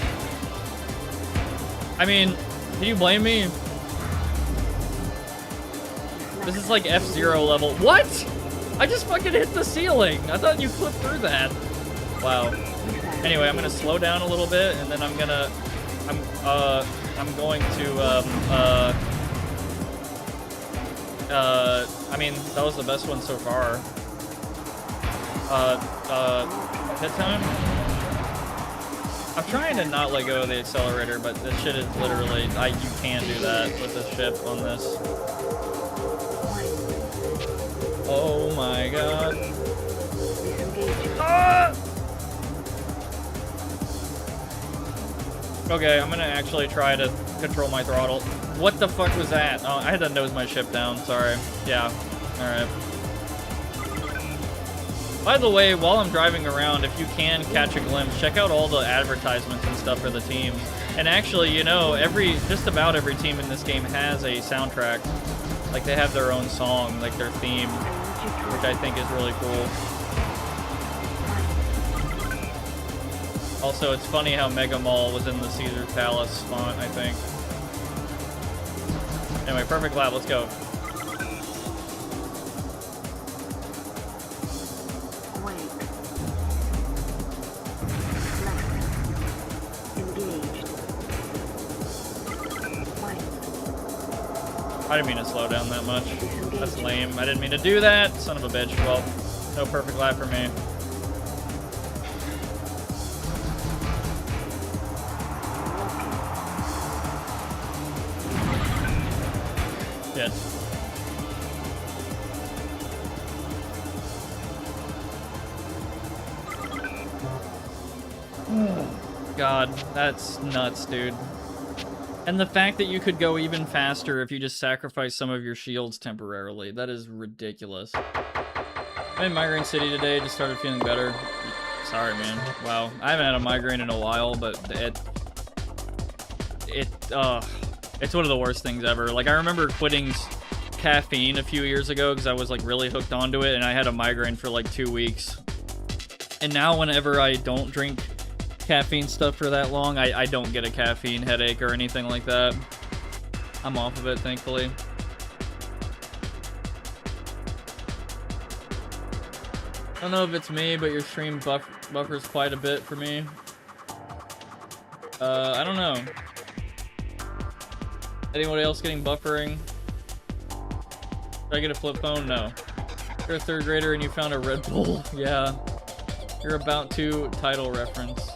I mean, can you blame me? This is like F-Zero level. What? I just fucking hit the ceiling. I thought you flipped through that. Wow. Anyway, I'm gonna slow down a little bit, and then I'm going to, I mean, that was the best one so far. Hit time? I'm trying to not let go of the accelerator, but this shit is literally, you can't do that with this ship on this. Oh my god. Ah! Okay, I'm gonna actually try to control my throttle. What the fuck was that? Oh, I had to nose my ship down, sorry. Yeah, alright. By the way, while I'm driving around, if you can catch a glimpse, check out all the advertisements and stuff for the teams. And actually, you know, just about every team in this game has a soundtrack. Like, they have their own song, like their theme, which I think is really cool. Also, it's funny how Mega Mall was in the Caesar Palace font, I think. Anyway, perfect lap, let's go. I didn't mean to slow down that much. That's lame. I didn't mean to do that. Son of a bitch. Well, no perfect lap for me. Shit. God, that's nuts, dude. And the fact that you could go even faster if you just sacrifice some of your shields temporarily. That is ridiculous. I'm in Migraine City today, just started feeling better. Sorry, man. Wow. I haven't had a migraine in a while, but it's one of the worst things ever. Like, I remember quitting caffeine a few years ago because I was like really hooked onto it, and I had a migraine for like 2 weeks. And now whenever I don't drink caffeine stuff for that long, I don't get a caffeine headache or anything like that. I'm off of it, thankfully. I don't know if it's me, but your stream buffers quite a bit for me. I don't know. Anybody else getting buffering? Did I get a flip phone? No. You're a 3rd grader and you found a Red Bull. Yeah. You're about to title reference.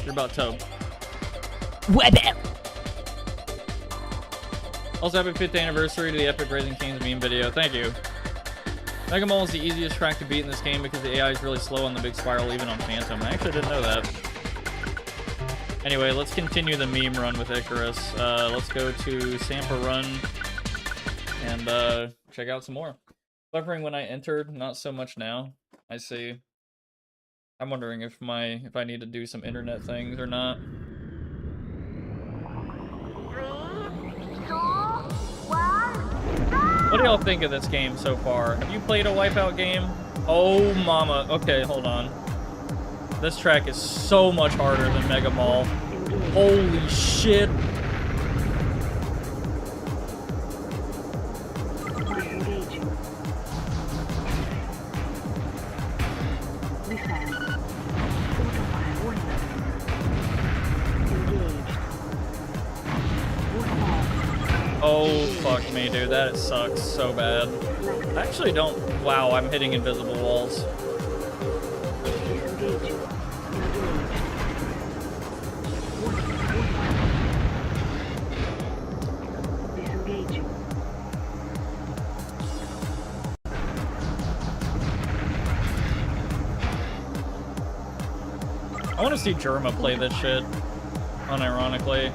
You're about to. Wipeout. Also, happy 5th anniversary to the Epic Raising Kings meme video. Thank you. Mega Mall is the easiest track to beat in this game because the AI is really slow on the big spiral, even on Phantom. I actually didn't know that. Anyway, let's continue the meme run with Icarus. Let's go to Sampa Run and check out some more. Buffering when I entered, not so much now. I see. I'm wondering if I need to do some internet things or not. 3, 2, 1, go! What do y'all think of this game so far? Have you played a Wipeout game? Oh mama. Okay, hold on. This track is so much harder than Mega Mall. Holy shit. Oh, fuck me, dude. That sucks so bad. I actually don't... Wow, I'm hitting invisible walls. I want to see Germa play this shit, unironically.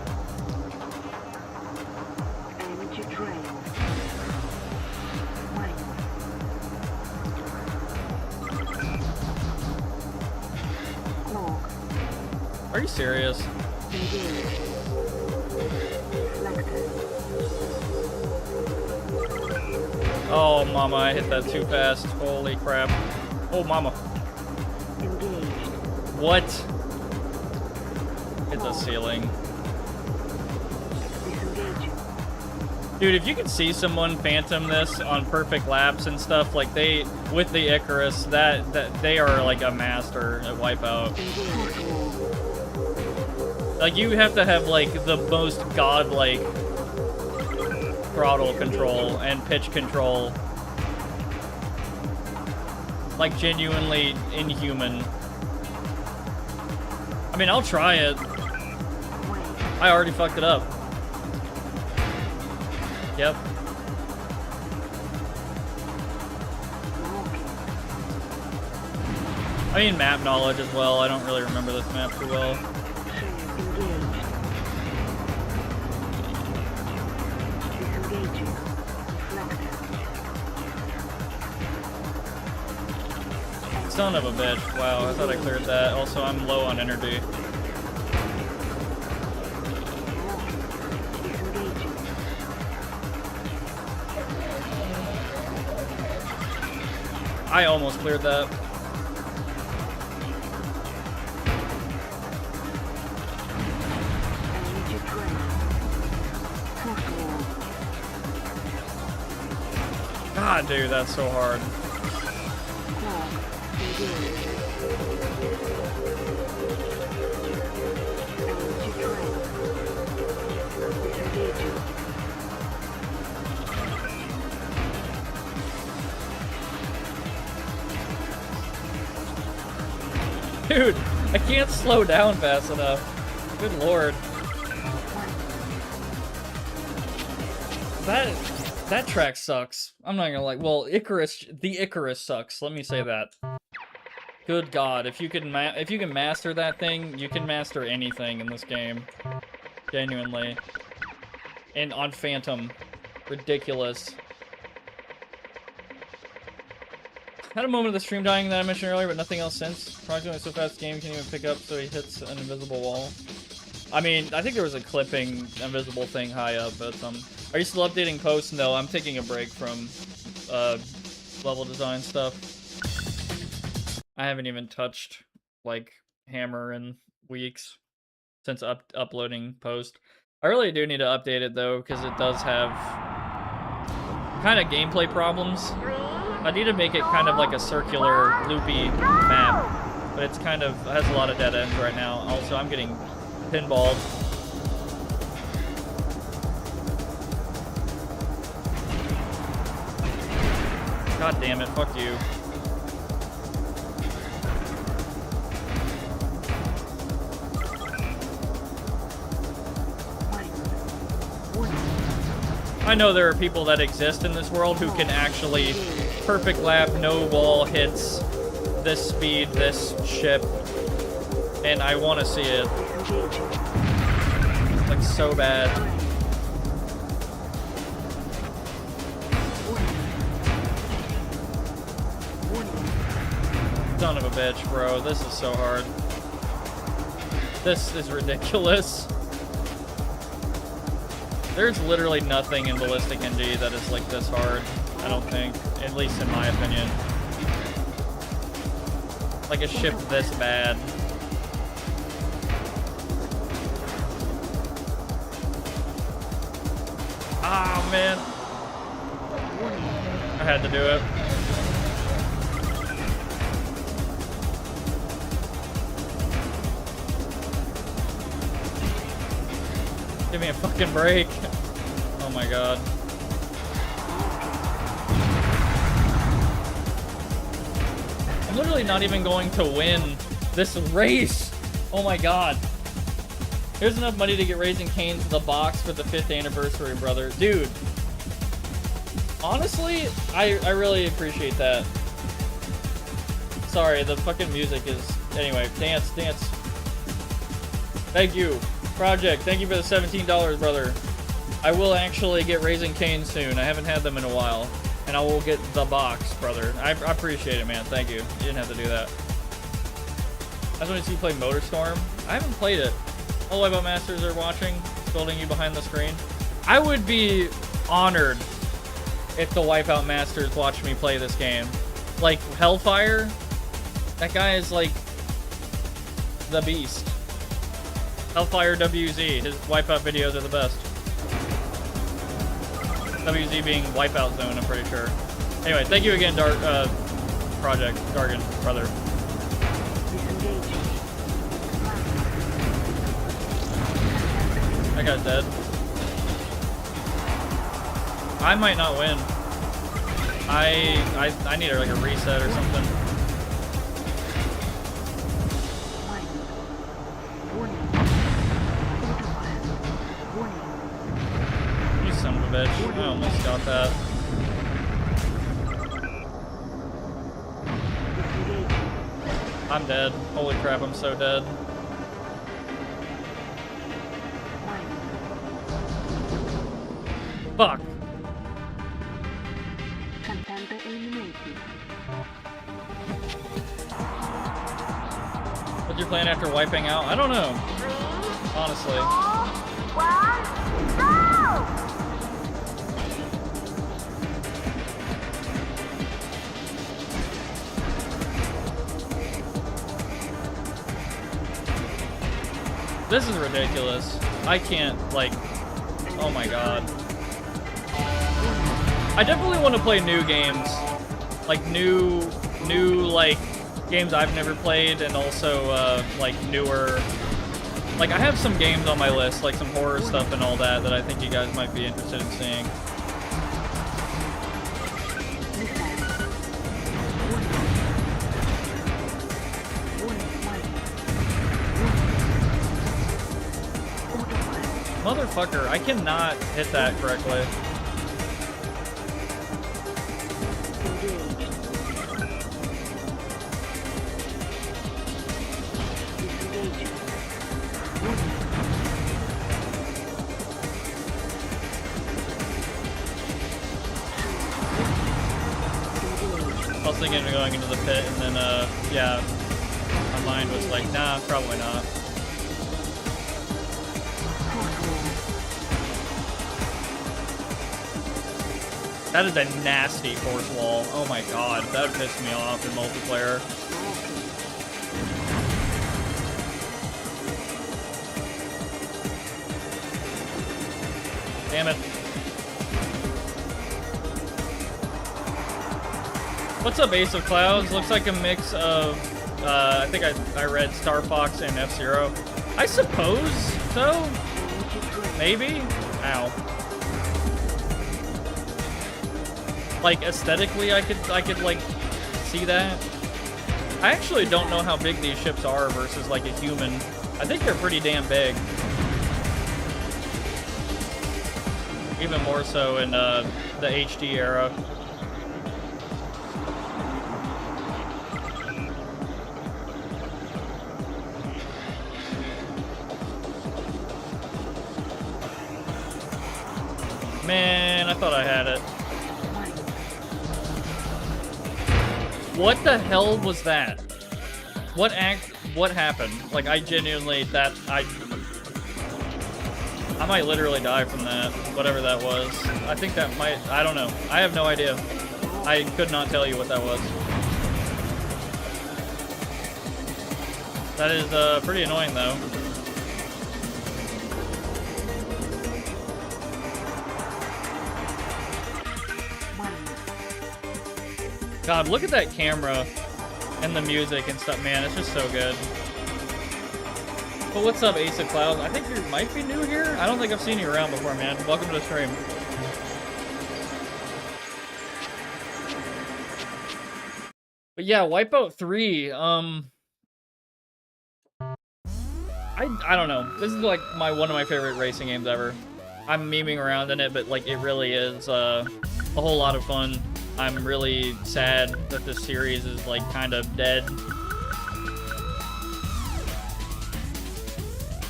Are you serious? Oh, mama, I hit that too fast. Holy crap. Oh, mama. What? Hit the ceiling. Dude, if you could see someone phantom this on perfect laps and stuff, like they, with the Icarus, that they are like a master at Wipeout. Like, you have to have like the most godlike throttle control and pitch control. Like, genuinely inhuman. I mean, I'll try it. I already fucked it up. Yep. I mean, map knowledge as well. I don't really remember this map too well. Son of a bitch. Wow, I thought I cleared that. Also, I'm low on energy. I almost cleared that. God, dude, that's so hard. Dude, I can't slow down fast enough. Good lord. That track sucks. I'm not gonna like. Well, the Icarus sucks. Let me say that. Good God, if you can master that thing, you can master anything in this game. Genuinely. And on Phantom, ridiculous. Had a moment of the stream dying that I mentioned earlier, but nothing else since. Prox went so fast, game can't even pick up, so he hits an invisible wall. I mean, I think there was a clipping invisible thing high up, but are you still updating posts? No, I'm taking a break from level design stuff. I haven't even touched like Hammer in weeks since uploading post. I really do need to update it though, because it does have kind of gameplay problems. I need to make it kind of like a circular, loopy map, but it's kind of has a lot of dead ends right now. Also, I'm getting pinballed. God damn it, fuck you. I know there are people that exist in this world who can actually perfect lap, no wall hits, this speed, this ship, and I want to see it. Like, so bad. Son of a bitch, bro. This is so hard. This is ridiculous. There's literally nothing in Ballistic NG that is like this hard, I don't think. At least in my opinion. Like a ship this bad. Ah, man. I had to do it. Give me a fucking break. Oh my god. I'm literally not even going to win this race. Oh my god. Here's enough money to get Raising Cane's the box for the 5th anniversary, brother. Dude. Honestly, I really appreciate that. Sorry, the fucking music is... Anyway, dance. Thank you. Project, thank you for the $17, brother. I will actually get Raising Cane soon. I haven't had them in a while. And I will get the box, brother. I appreciate it, man. Thank you. You didn't have to do that. I just want to see you play MotorStorm. I haven't played it. All Wipeout Masters are watching, scolding you behind the screen. I would be honored if the Wipeout Masters watched me play this game. Like, Hellfire, that guy is like the beast. Hellfire WZ, his Wipeout videos are the best. WZ being Wipeout Zone, I'm pretty sure. Anyway, thank you again, Project, Dargan, brother. That guy's dead. I might not win. I need like a reset or something. You son of a bitch. I almost got that. I'm dead. Holy crap, I'm so dead. Fuck. What's your plan after wiping out? I don't know. Honestly. 3, 2, 1, go! This is ridiculous. I can't, like, oh my god. I definitely want to play new games. Like, new, like, games I've never played, and also, like, newer... Like, I have some games on my list, like some horror stuff and all that, that I think you guys might be interested in seeing. Motherfucker, I cannot hit that correctly. I was thinking of going into the pit, and then, yeah, my mind was like, nah, probably not. That is a nasty force wall. Oh my god, that would piss me off in multiplayer. Damn it. What's up, Ace of Clouds? Looks like a mix of, I think I read Star Fox and F-Zero. I suppose so? Maybe? Ow. Like, aesthetically, I could, like, see that. I actually don't know how big these ships are versus, like, a human. I think they're pretty damn big. Even more so in, the HD era. Man, I thought I had it. What the hell was that? What happened? Like, I genuinely, I might literally die from that, whatever that was. I think that might, I don't know. I have no idea. I could not tell you what that was. That is, pretty annoying, though. God, look at that camera and the music and stuff, man. It's just so good. But what's up, Ace of Clouds? I think you might be new here. I don't think I've seen you around before, man. Welcome to the stream. But yeah, Wipeout 3, I don't know. This is like one of my favorite racing games ever. I'm memeing around in it, but like it really is a whole lot of fun. I'm really sad that this series is like kind of dead.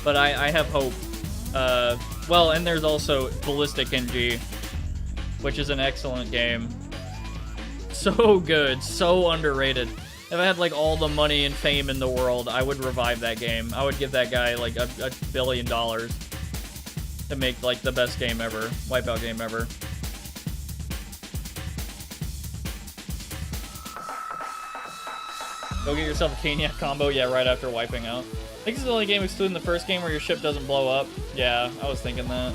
But I have hope. Well, and there's also Ballistic NG, which is an excellent game. So good, so underrated. If I had like all the money and fame in the world, I would revive that game. I would give that guy like $1 billion to make like the best game ever, Wipeout game ever. Go get yourself a Caniac combo, yeah, right after wiping out. I think this is the only game excluding the first game where your ship doesn't blow up. Yeah, I was thinking that.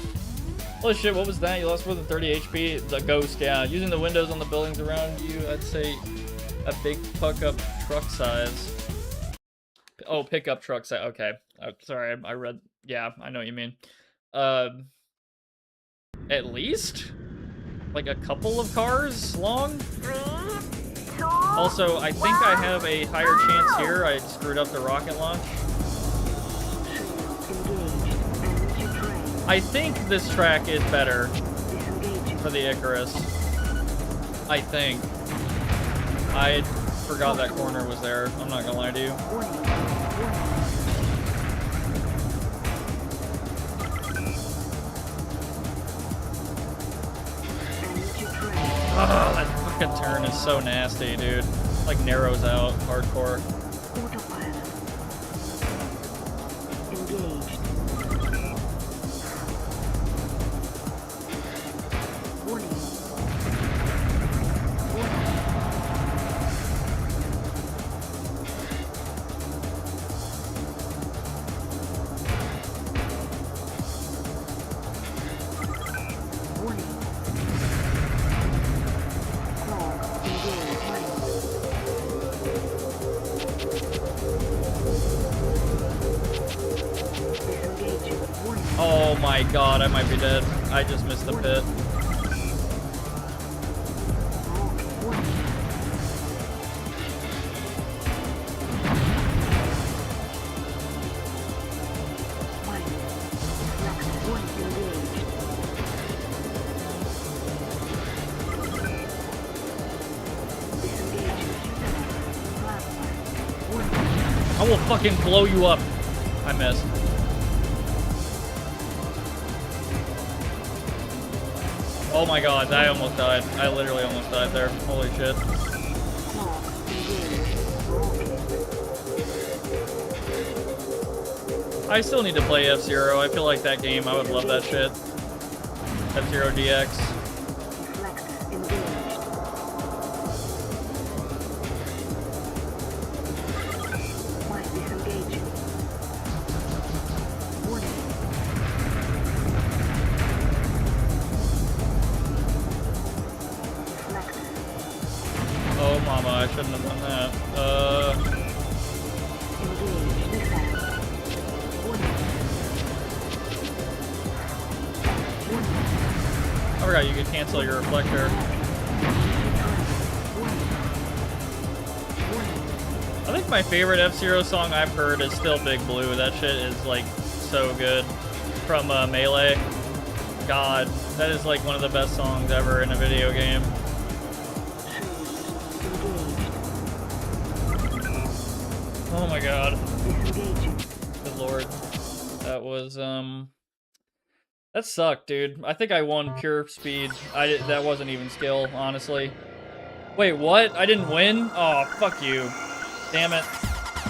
Holy shit, what was that? You lost more than 30 HP? The ghost, yeah. Using the windows on the buildings around you, I'd say a big fuck-up truck size. Oh, pickup truck size, okay. Sorry, I read, yeah, I know what you mean. At least? Like a couple of cars long? 3, 2, Also, I think I have a higher chance here. I screwed up the rocket launch. I think this track is better for the Icarus. I think. I forgot that corner was there. I'm not gonna lie to you. Oh, that fucking turn is so nasty, dude. Like narrows out hardcore. Oh my god, I might be dead. I just missed the pit. I will fucking blow you up. I missed. Oh my god, I almost died. I literally almost died there. Holy shit. I still need to play F-Zero. I feel like that game, I would love that shit. F-Zero DX. Oh, mama, I shouldn't have done that. I forgot you could cancel your reflector. I think my favorite F-Zero song I've heard is still Big Blue. That shit is, like, so good. From Melee. God, that is, like, one of the best songs ever in a video game. Oh my god. Good lord. That was, that sucked, dude. I think I won pure speed. That wasn't even skill, honestly. Wait, what? I didn't win? Oh, fuck you. Damn it.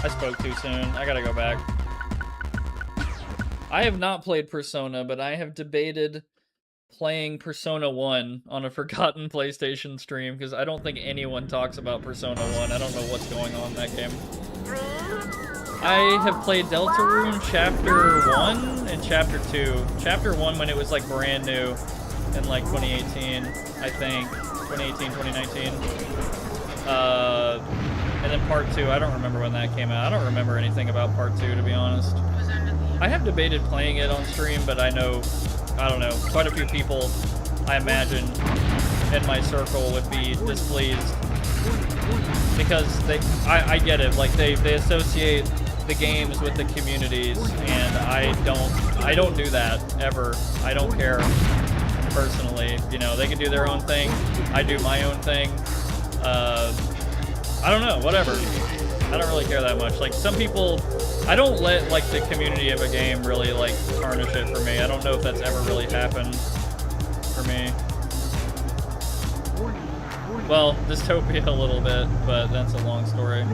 I spoke too soon. I gotta go back. I have not played Persona, but I have debated playing Persona 1 on a forgotten PlayStation stream, because I don't think anyone talks about Persona 1. I don't know what's going on in that game. I have played Deltarune Chapter 1 and Chapter 2. Chapter 1 when it was like brand new in like 2018, I think. 2018, 2019. And then Part 2, I don't remember when that came out. I don't remember anything about Part 2, to be honest. I have debated playing it on stream, but I don't know, quite a few people, I imagine, in my circle would be displeased. Because I get it, like they associate the games with the communities, and I don't do that ever. I don't care personally. You know, they can do their own thing. I do my own thing. I don't know, whatever. I don't really care that much. Like some people, I don't let like the community of a game really like tarnish it for me. I don't know if that's ever really happened for me. Well, Dystopia a little bit, but that's a long story.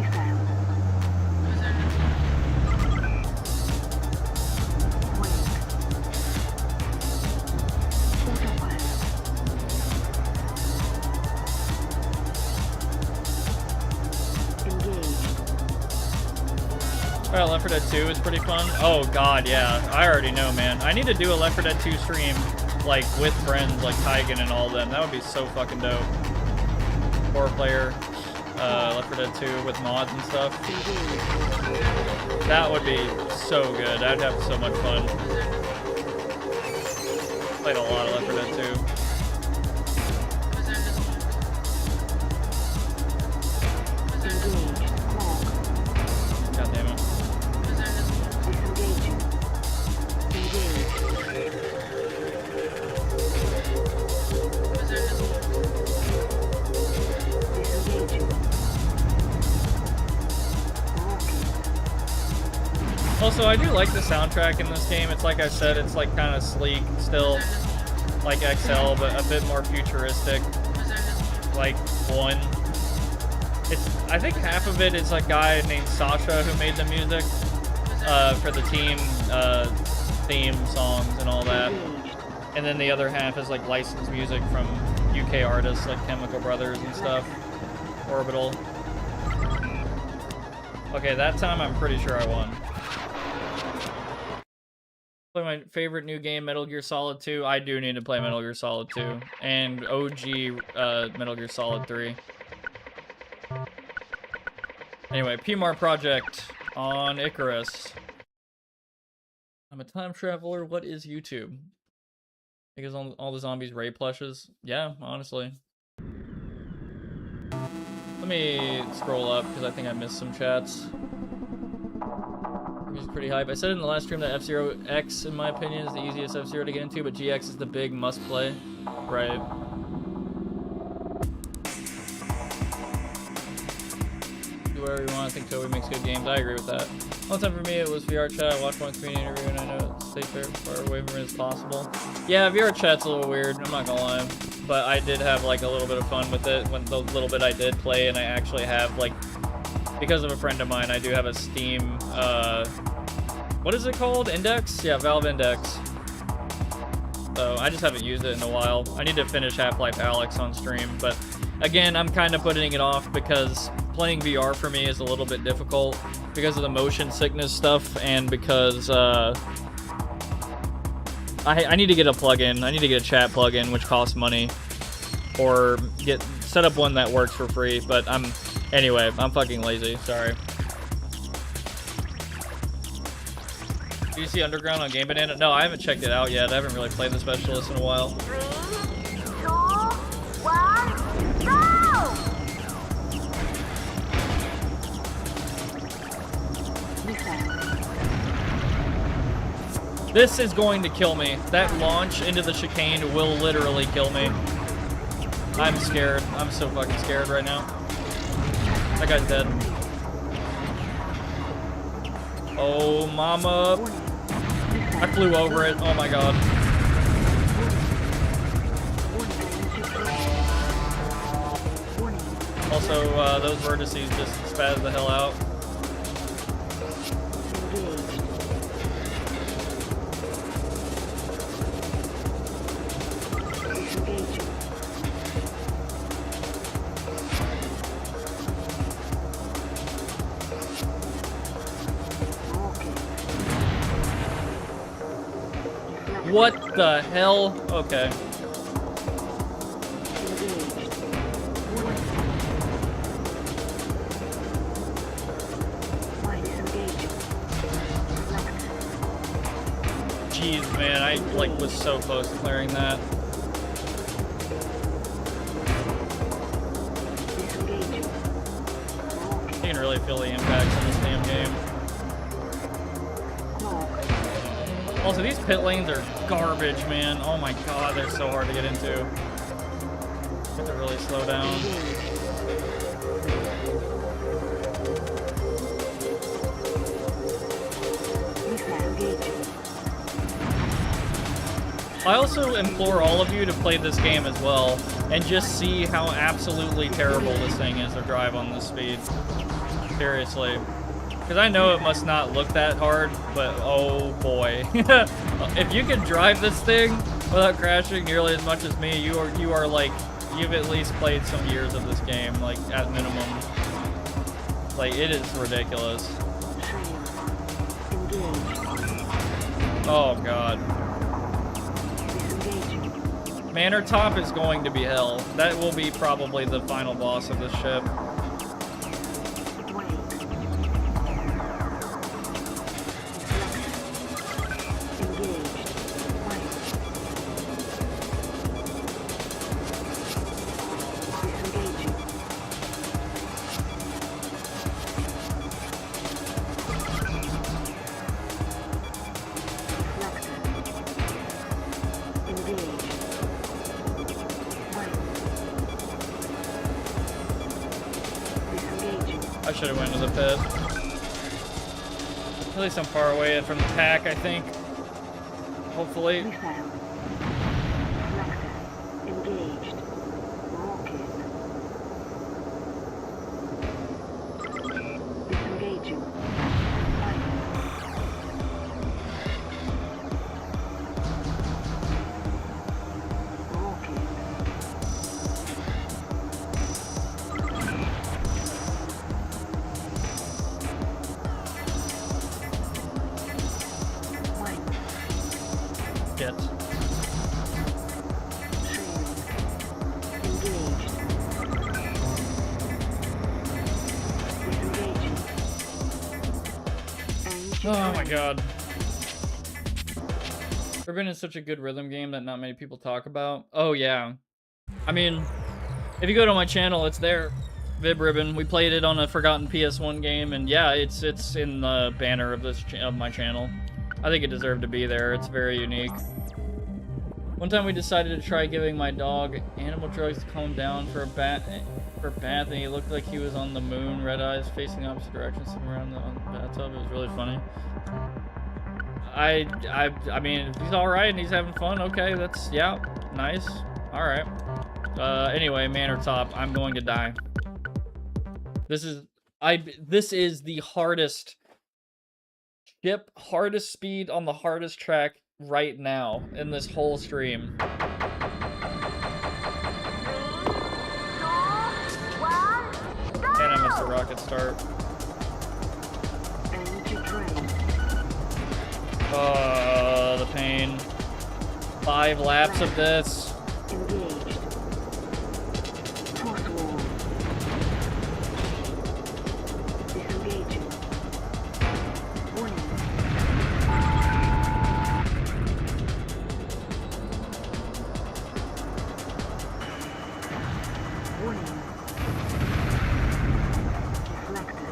Alright, Left 4 Dead 2 is pretty fun. Oh god, yeah. I already know, man. I need to do a Left 4 Dead 2 stream, like, with friends, like Tygan and all them. That would be so fucking dope. 4-player, Left 4 Dead 2 with mods and stuff. That would be so good. I'd have so much fun. Played a lot of Left 4 Dead 2. Also, I do like the soundtrack in this game. It's like I said, it's like kind of sleek still, like XL, but a bit more futuristic. Like one. I think half of it is a guy named Sasha who made the music for the team theme songs and all that. And then the other half is like licensed music from UK artists like Chemical Brothers and stuff. Orbital. Okay, that time I'm pretty sure I won. Play my favorite new game, Metal Gear Solid 2. I do need to play Metal Gear Solid 2 and OG Metal Gear Solid 3. Anyway, PMAR project on Icarus. I'm a time traveler. What is YouTube? Because all the zombies Ray plushes. Yeah, honestly. Let me scroll up because I think I missed some chats. He's pretty hype. I said in the last stream that F-Zero X, in my opinion, is the easiest F-Zero to get into, but GX is the big must-play. Right. Do whatever you want. I think Toby makes good games. I agree with that. One time for me, it was VR chat. I watched one community interview, and I know stay far away from it as possible. Yeah, VR chat's a little weird. I'm not gonna lie. But I did have, like, a little bit of fun with it when the little bit I did play, and I actually have, like, because of a friend of mine, I do have a Steam, what is it called? Index? Yeah, Valve Index. So I just haven't used it in a while. I need to finish Half-Life Alyx on stream, but again, I'm kind of putting it off because playing VR for me is a little bit difficult because of the motion sickness stuff and because I need to get a plugin. I need to get a chat plugin, which costs money, or set up one that works for free. But anyway, I'm fucking lazy. Sorry. Do you see Underground on Game Banana? No, I haven't checked it out yet. I haven't really played the Specialist in a while. 3, 2, 1, go! This is going to kill me. That launch into the chicane will literally kill me. I'm scared. I'm so fucking scared right now. That guy's dead. Oh, mama. I flew over it. Oh my god. Also, those vertices just spaz the hell out. What the hell? Okay. Jeez, man, I was so close to clearing that. You can really feel the impacts in this damn game. Also, these pit lanes are garbage, man. Oh my god, they're so hard to get into. You have to really slow down. I also implore all of you to play this game as well and just see how absolutely terrible this thing is to drive on this speed. Seriously. Because I know it must not look that hard, but oh boy. If you can drive this thing without crashing nearly as much as me, you are like, you've at least played some years of this game, like at minimum. Like, it is ridiculous. Oh god. Manor Top is going to be hell. That will be probably the final boss of this ship. I should have went to the pit. At least I'm far away from the pack, I think. Hopefully. Oh my god. Ribbon is such a good rhythm game that not many people talk about. Oh yeah. I mean, if you go to my channel, it's there. Vib Ribbon. We played it on a forgotten PS1 game, and yeah, it's in the banner of my channel. I think it deserved to be there. It's very unique. One time we decided to try giving my dog animal drugs to calm him down for a bath, and he looked like he was on the moon, red eyes, facing opposite directions, sitting around the bathtub. It was really funny. I mean, if he's all right and he's having fun, okay, that's, yeah, nice. All right. Anyway, Manor Top, I'm going to die. This is the hardest ship, hardest speed on the hardest track right now in this whole stream. 3, 2, 1, And I missed the go! rocket start. Energy drain. The pain. 5 laps of this. Engaged. Force wall. Disengaging. Warning. Warning. Deflected.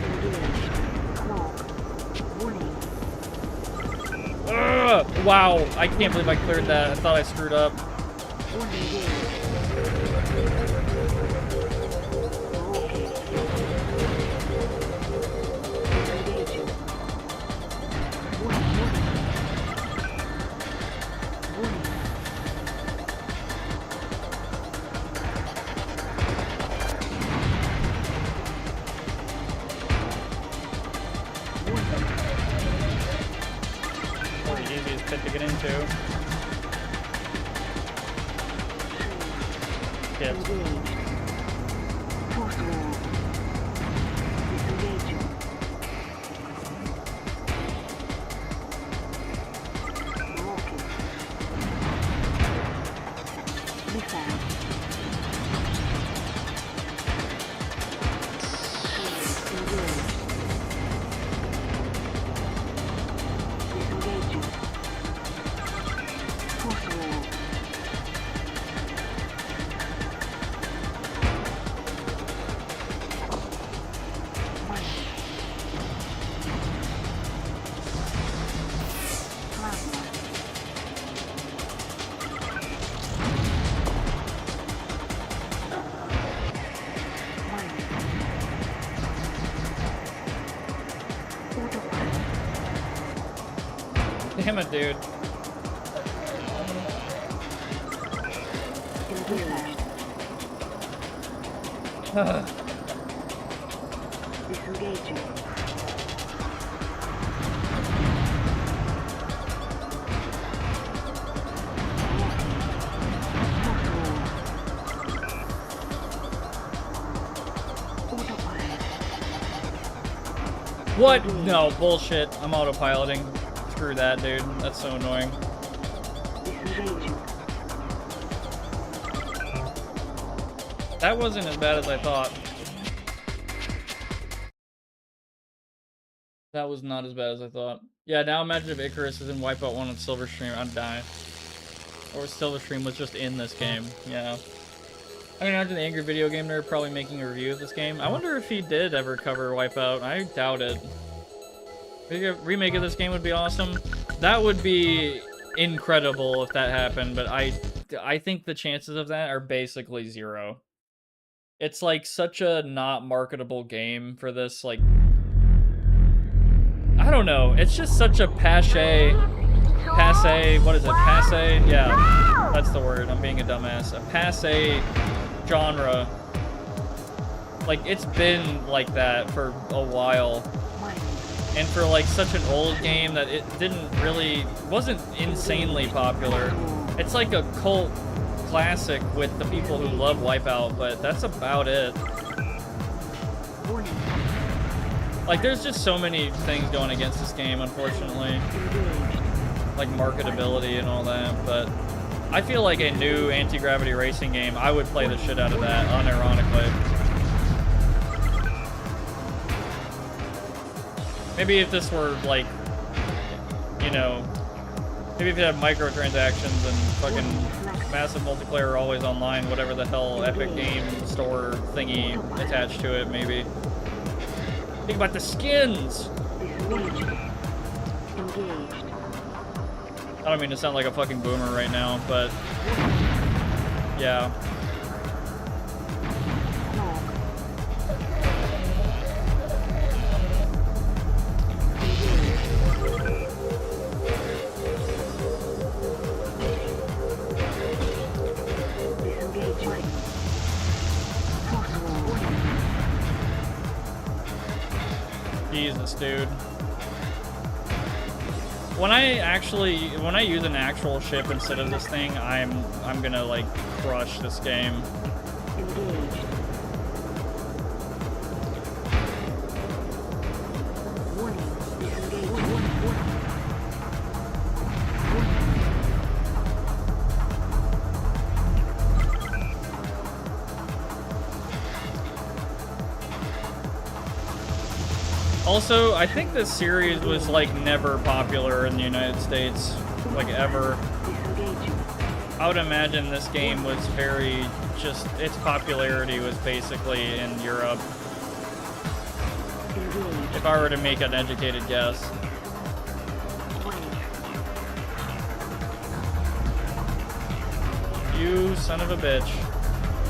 Engaged. Clock. Warning. Wow, I can't believe I cleared that. I thought I screwed up. Warning engaged. Okay. Disengaging. Warning. Warning. One of the easiest pit to get into. Yes. Engaged. Force wall. Disengaging. Rocket. Missile. Engaged. Disengaging. Force wall. Plasma. Autopilot. Damn it, dude. Engaged. Disengaging. Autopilot. What? No, bullshit. I'm autopiloting. Screw that, dude. That's so annoying. Disengaging. That wasn't as bad as I thought. That was not as bad as I thought. Yeah, now imagine if Icarus is in Wipeout 1 on Silverstream. I'd die. Or Silverstream was just in this game. Yeah. I mean, imagine the Angry Video Game Nerd probably making a review of this game. I wonder if he did ever cover Wipeout. I doubt it. Maybe a remake of this game would be awesome. That would be incredible if that happened, but I think the chances of that are basically 0. It's like such a not marketable game for this, like, I don't know. It's just such a passe, what is it? Passe? Yeah, that's the word. I'm being a dumbass. A passe genre. Like, it's been like that for a while. And for like such an old game that it wasn't insanely popular. It's like a cult classic with the people who love Wipeout, but that's about it. Like, there's just so many things going against this game, unfortunately. Like marketability and all that, but I feel like a new anti-gravity racing game, I would play the shit out of that, unironically. Maybe if this were like, you know, maybe if it had microtransactions and fucking massive multiplayer always online, whatever the hell Epic Game Store thingy attached to it, maybe. Think about the skins! I don't mean to sound like a fucking boomer right now, but yeah. Jesus, dude. when I use an actual ship instead of this thing, I'm gonna like crush this game. Engaged. Warning. Disengage. Warning. Also, I think this series was like never popular in the United States, like ever. Disengaging. I would imagine this game was very just, its popularity was basically in Europe, Engaged. if I were to make an educated guess. You son of a bitch.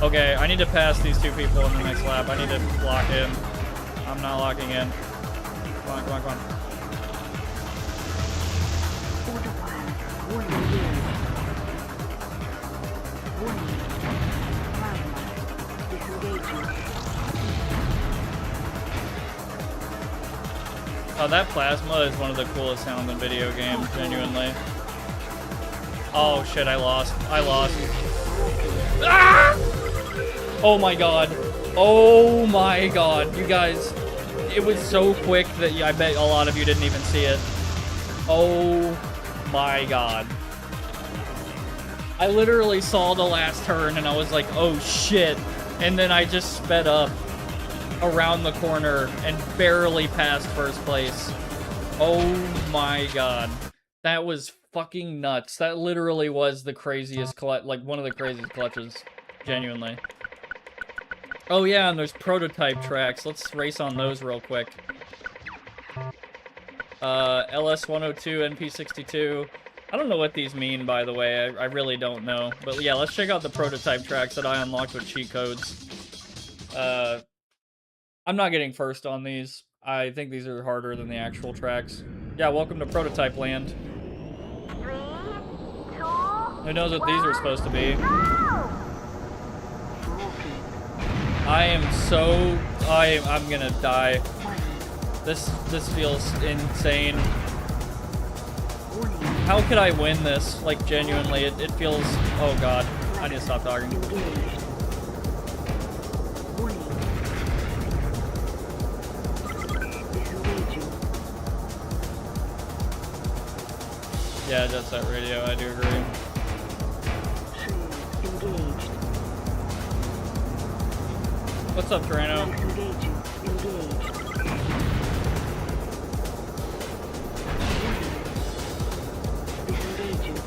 Okay, I need to pass these two people in the next lap. I need to lock in. I'm not locking in. Come on, come on, come on. Autopilot. Warning. Engaged. Warning. Plasma. Disengaging. Oh, that plasma is one of the coolest sounds in video games, genuinely. Oh shit, I lost. I lost. Ah! Oh my god. Oh my god. You guys, it was so quick that I bet a lot of you didn't even see it. Oh my god. I literally saw the last turn and I was like, oh shit. And then I just sped up around the corner and barely passed first place. Oh my god. That was fucking nuts. That literally was the craziest clutch, like one of the craziest clutches. Genuinely. Oh yeah, and there's prototype tracks. Let's race on those real quick. LS102, NP62. I don't know what these mean, by the way. I really don't know. But yeah, let's check out the prototype tracks that I unlocked with cheat codes. I'm not getting first on these. I think these are harder than the actual tracks. Yeah, welcome to Prototype Land. 3, 2, Who knows what these are supposed to be? go! I am so... I'm gonna die. This feels insane. How could I win this? Like, genuinely, it feels... Oh god. I need to stop talking. Yeah, Jet Set Radio, I do agree. Engaged. What's up, Torano? Engaging. Engaged. Disengaging.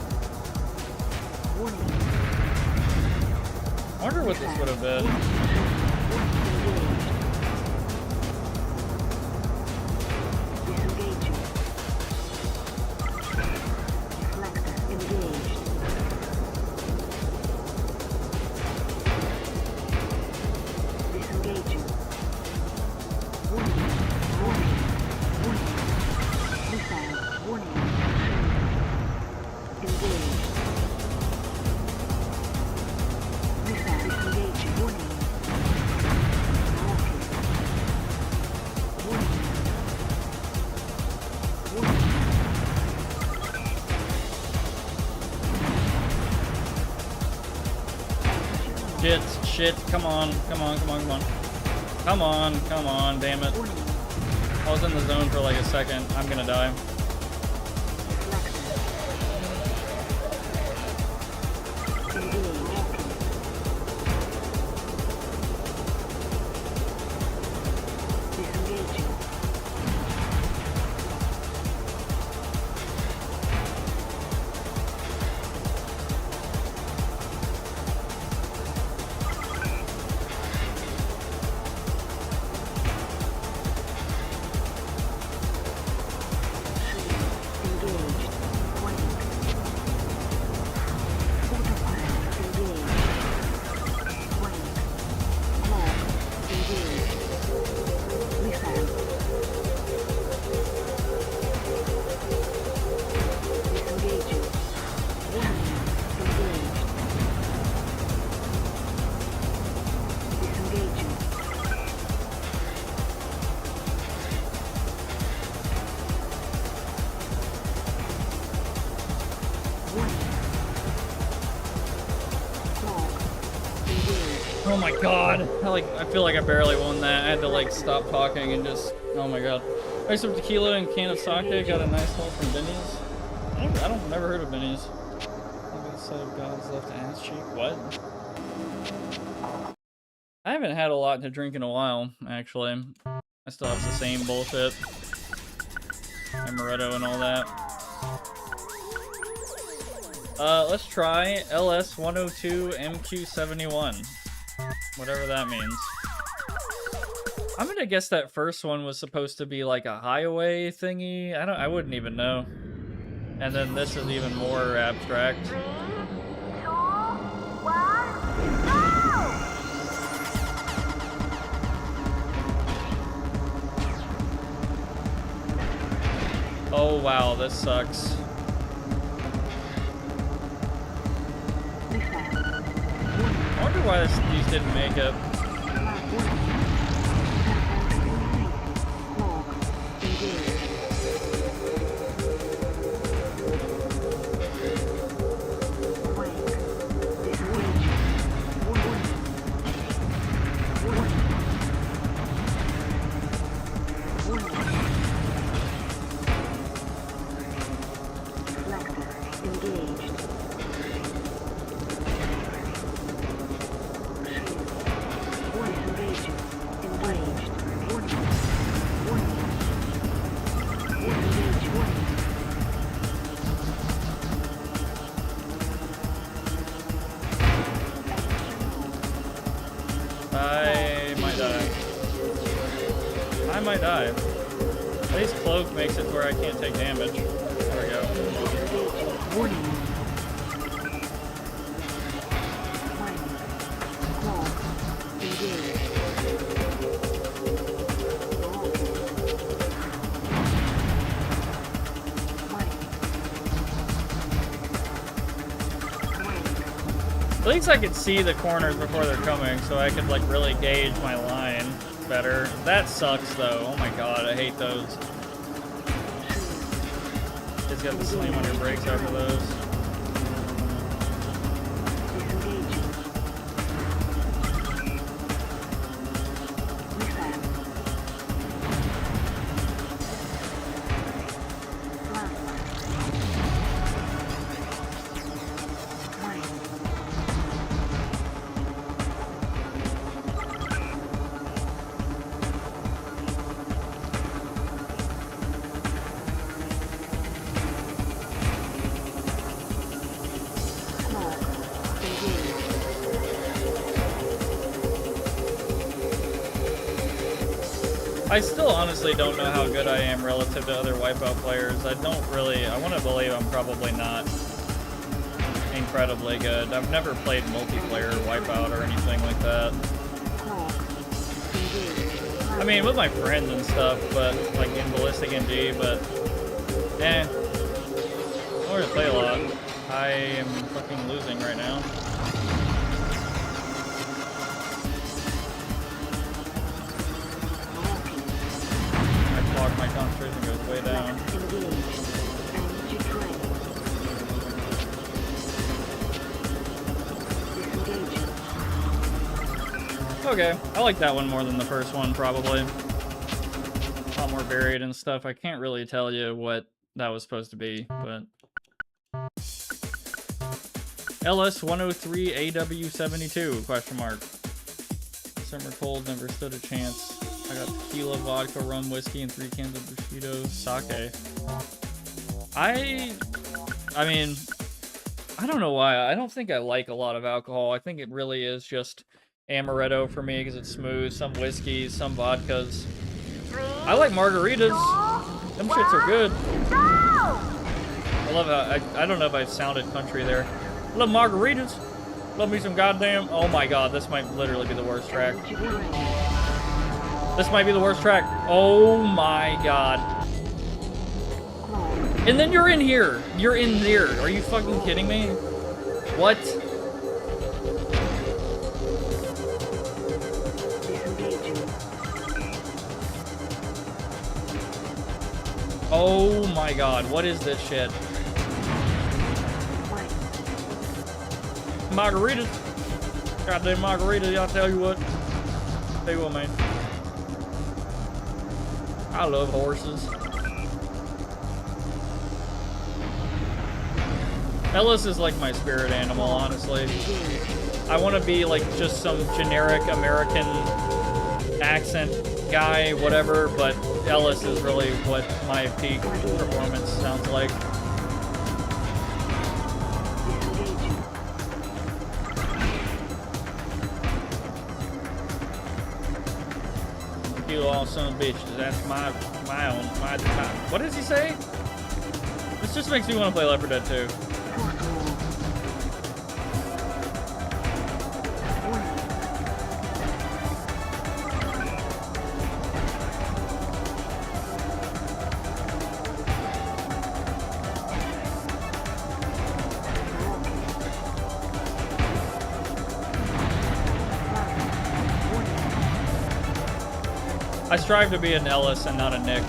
Warning. I wonder what this would have been. Disengaging. Deflector engaged. Disengaging. Warning. Warning. Warning. Missile. Warning. Engaged. Missile disengaging. Warning. Rocket. Warning. Warning. Shit, come on, come on, come on, come on. Come on, come on, damn it. Warning. I was in the zone for like a second. I'm gonna die. Oh my god. I feel like I barely won that. I had to like stop talking and just, oh my god. Ice some tequila and can of sake. Got a nice haul from Benny's. I don't never heard of Benny's. Maybe a set of God's left ass cheek. What? I haven't had a lot to drink in a while, actually. I still have the same bullshit. Amaretto and all that. Let's try LS102 MQ71. Whatever that means. I'm gonna guess that first one was supposed to be like a highway thingy. I wouldn't even know. And then this is even more abstract. 3, 2, 1, go! Oh wow, this sucks. I wonder why these didn't make it. I might die. At least cloak makes it to where I can't take damage. There we go. At least I could see the corners before they're coming, so I could like really gauge my line better. That sucks though. Oh my god, I hate those. Just got to slam on your brakes after those. I still honestly don't know how good I am relative to other Wipeout players. I want to believe I'm probably not incredibly good. I've never played multiplayer Wipeout or anything like that. I mean, with my friends and stuff, but like in Ballistic NG, but I don't really play a lot. I am fucking losing right now. My concentration goes way down. Okay, I like that one more than the first one, probably. A lot more varied and stuff. I can't really tell you what that was supposed to be, but... LS103 AW72, question mark. Summer cold, never stood a chance. I got tequila, vodka, rum, whiskey, and 3 cans of Bushido sake. I mean, I don't know why. I don't think I like a lot of alcohol. I think it really is just amaretto for me because it's smooth. Some whiskeys, some vodkas. I like margaritas. Them shits are good. I love how, I don't know if I sounded country there. I love margaritas. Love me some goddamn, oh my god, this might literally be the worst track. This might be the worst track. Oh my god. And then you're in here. You're in there. Are you fucking kidding me? What? Oh my god. What is this shit? Margaritas. Goddamn margarita, y'all tell you what. Tell you what, man. I love horses. Ellis is like my spirit animal, honestly. I want to be like just some generic American accent guy, whatever, but Ellis is really what my peak performance sounds like. You all son of bitches, that's my what does he say? This just makes me want to play Left 4 Dead 2. I strive to be an Ellis and not a Nick.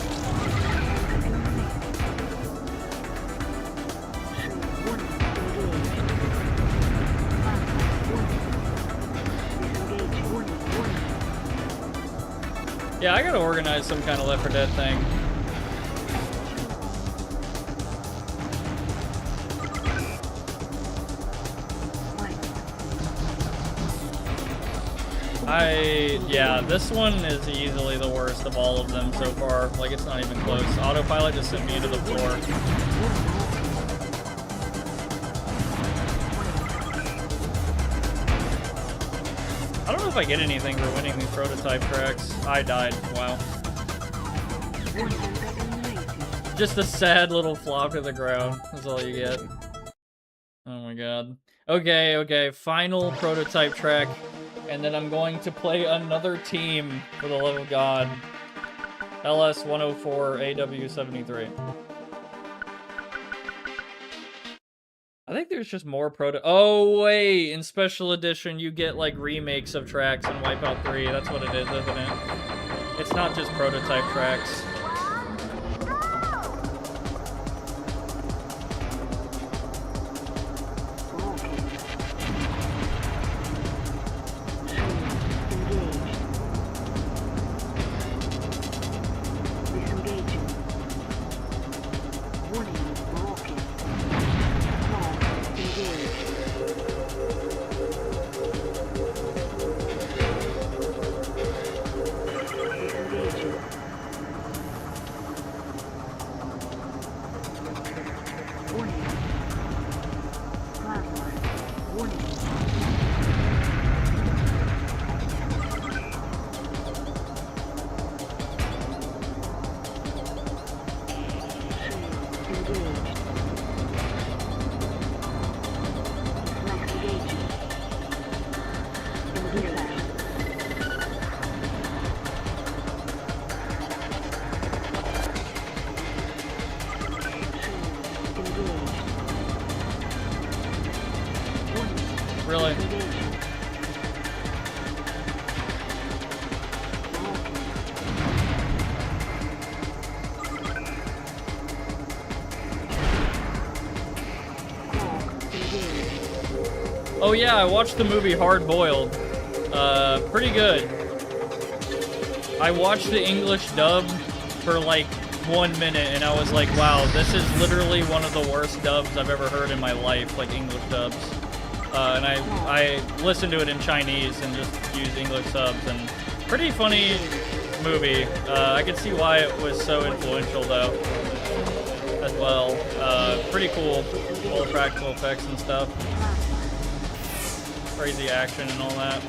Yeah, I gotta organize some kind of Left 4 Dead thing. Yeah, this one is easily the worst of all of them so far. Like, it's not even close. Autopilot just sent me into the floor. I don't know if I get anything for winning these prototype tracks. I died. Wow. Just a sad little flop to the ground. That's all you get. Oh my god. Okay. Final prototype track. And then I'm going to play another team, for the love of God. LS-104 AW-73. I think there's just more Oh, wait! In Special Edition, you get, like, remakes of tracks in Wipeout 3. That's what it is, isn't it? It's not just prototype tracks. Really? Oh yeah, I watched the movie Hard Boiled. Pretty good. I watched the English dub for like 1 minute and I was like, wow, this is literally one of the worst dubs I've ever heard in my life, like English dubs. And I listened to it in Chinese and just used English subs, and pretty funny movie. I could see why it was so influential though, as well. Pretty cool, all the practical effects and stuff. Crazy action and all that.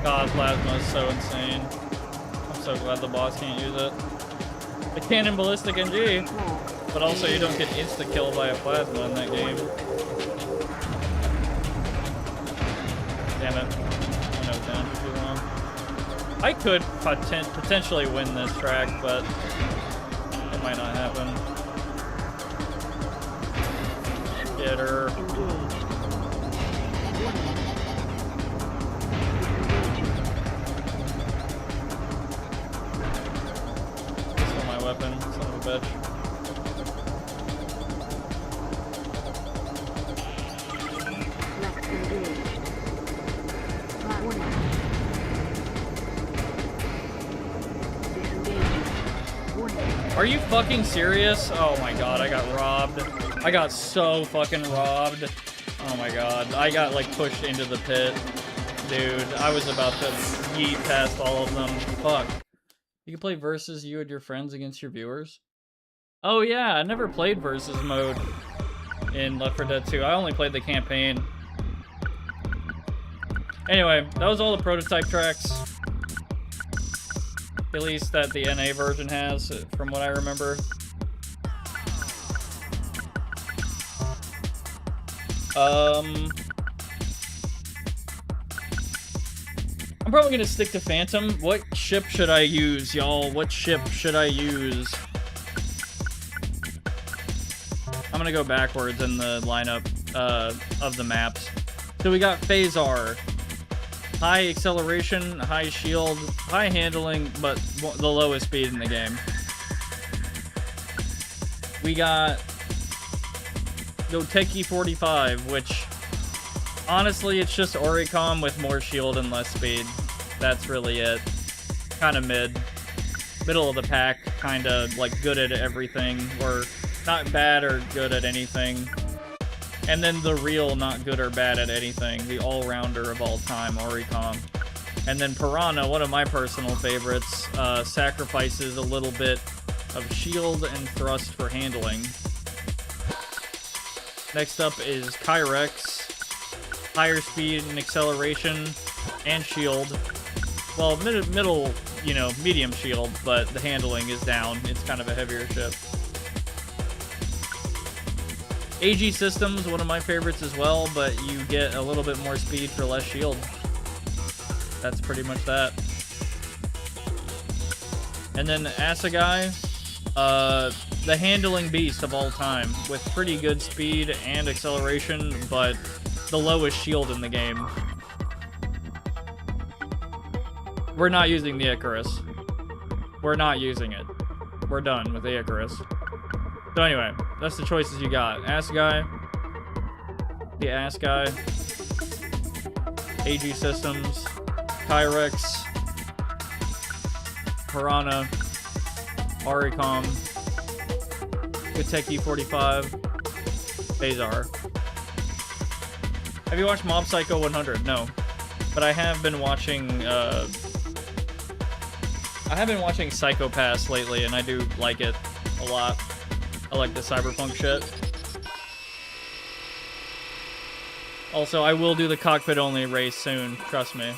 God, plasma is so insane. I'm so glad the boss can't use it. The cannon ballistic NG, but also you don't get insta-kill by a plasma in that game. Damn it. I know it's down for too long. I could potentially win this track, but it might not happen. Get her. weapon, son of a bitch. Left engaged. Warning. Disengaging. Warning. Are you fucking serious? Oh my god, I got robbed. I got so fucking robbed. Oh my god, I got like pushed into the pit. Dude, I was about to yeet past all of them. Fuck. You can play versus you and your friends against your viewers? Oh yeah, I never played versus mode in Left 4 Dead 2. I only played the campaign. Anyway, that was all the prototype tracks. At least that the NA version has, from what I remember. I'm probably gonna stick to Phantom. What ship should I use, y'all? What ship should I use? I'm gonna go backwards in the lineup of the maps. So we got Phasar. High acceleration, high shield, high handling, but the lowest speed in the game. We got Goteki 45, which honestly, it's just Oricom with more shield and less speed. That's really it. Kind of middle of the pack, kind of like good at everything, or not bad or good at anything. And then the real not good or bad at anything, the all-rounder of all time, Oricom. And then Piranha, one of my personal favorites, sacrifices a little bit of shield and thrust for handling. Next up is Kyrex. Higher speed and acceleration and shield. Well, middle, you know, medium shield, but the handling is down. It's kind of a heavier ship. AG Systems, one of my favorites as well, but you get a little bit more speed for less shield. That's pretty much that. And then Assegai, the handling beast of all time, with pretty good speed and acceleration, but the lowest shield in the game. We're not using the Icarus. We're not using it. We're done with the Icarus. So anyway, that's the choices you got. Assegai, the Assegai, AG Systems, Kyrex, Piranha, Oricom, Goteki 45, Phasar. Have you watched Mob Psycho 100? No. But I have been watching, Psycho Pass lately, and I do like it a lot. I like the cyberpunk shit. Also, I will do the cockpit-only race soon, trust me.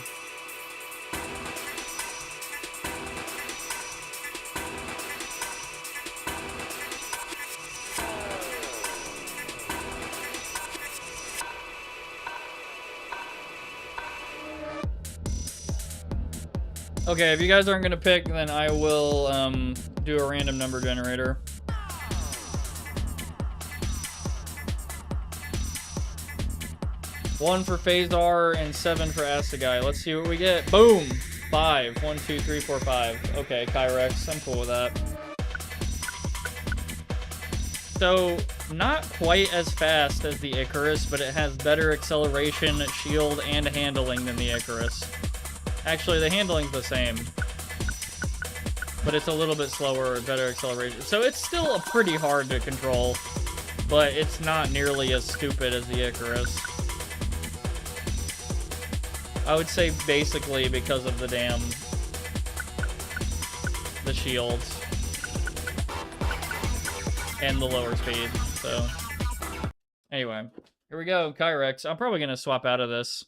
Okay, if you guys aren't gonna pick, then I will do a random number generator. One for Phasar and 7 for Assegai. Let's see what we get. Boom! 5. 1, 2, 3, 4, 5. Okay, Kyrex. I'm cool with that. So, not quite as fast as the Icarus, but it has better acceleration, shield, and handling than the Icarus. Actually, the handling's the same. But it's a little bit slower, better acceleration. So it's still pretty hard to control, but it's not nearly as stupid as the Icarus. I would say basically because of the shields and the lower speed. So anyway, here we go, Kyrex. I'm probably gonna swap out of this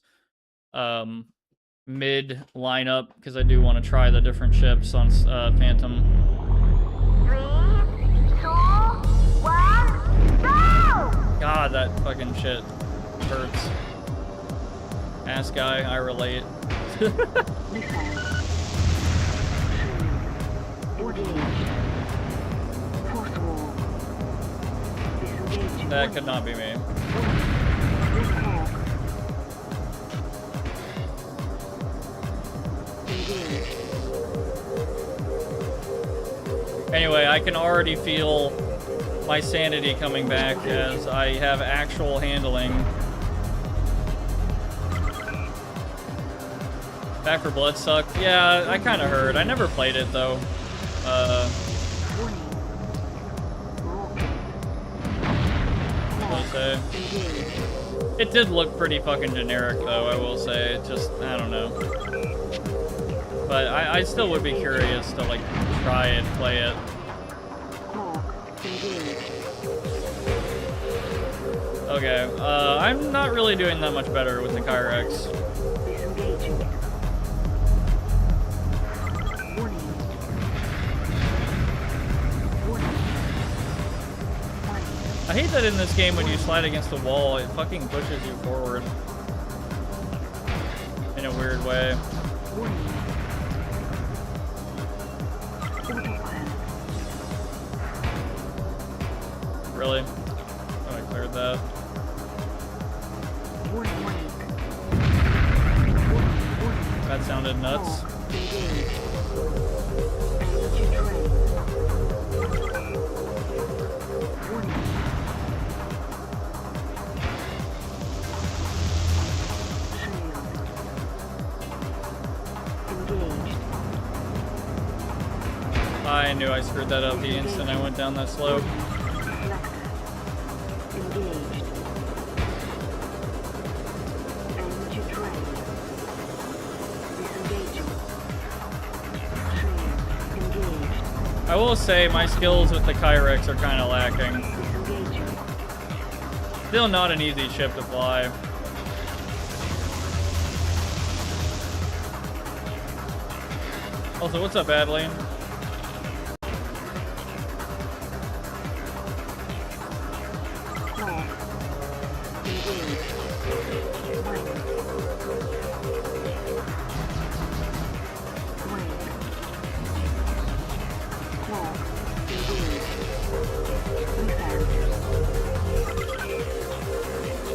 mid lineup because I do want to try the different ships on Phantom. 3, 2, 1, go! God, that fucking shit hurts. Assegai, I relate. That could not be me. Anyway, I can already feel my sanity coming back as I have actual handling. Back for Blood sucked. Yeah, I kind of heard. I never played it though. I'll say. It did look pretty fucking generic though, I will say. It just, I don't know. But I still would be curious to like try and play it. Okay, I'm not really doing that much better with the Kyrex. I hate that in this game when you slide against the wall, it fucking pushes you forward. In a weird way. Really? Oh, I cleared that. That sounded nuts. I knew I screwed that up the instant I went down that slope. I will say my skills with the Kyrex are kind of lacking. Still not an easy ship to fly. Also, what's up, Adeline?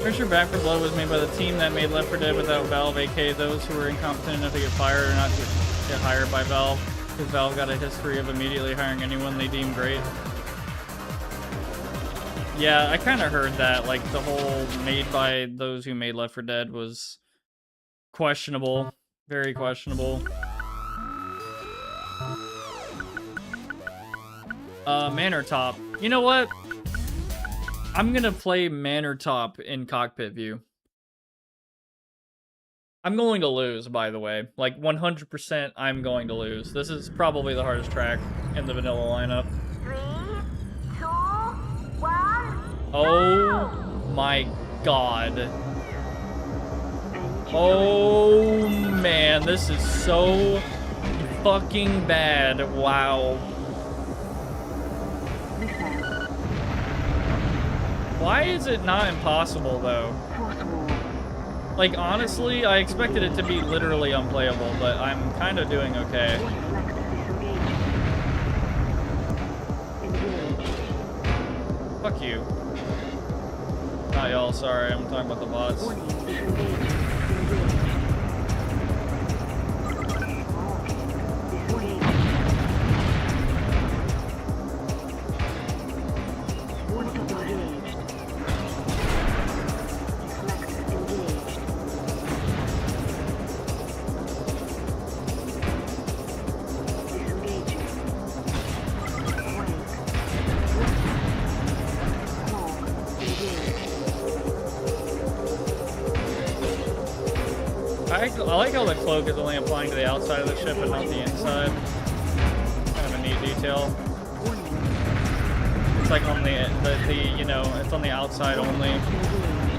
Pretty sure Back 4 Blood was made by the team that made Left 4 Dead without Valve, aka those who were incompetent enough to get fired or not get hired by Valve, because Valve got a history of immediately hiring anyone they deem great. Yeah, I kind of heard that, like, the whole made by those who made Left 4 Dead was questionable. Very questionable. Manor Top. You know what? I'm gonna play Manor Top in cockpit view. I'm going to lose, by the way. Like, 100% I'm going to lose. This is probably the hardest track in the vanilla lineup. 3, 2, 1. Oh my god. Oh man, this is so fucking bad. Wow. Why is it not impossible though? Like, honestly, I expected it to be literally unplayable, but I'm kind of doing okay. Fuck you. Not y'all, sorry, I'm talking about the bots. I like how the cloak is only applying to the outside of the ship and not the inside. Kind of a neat detail. It's like on the you know, it's on the outside only.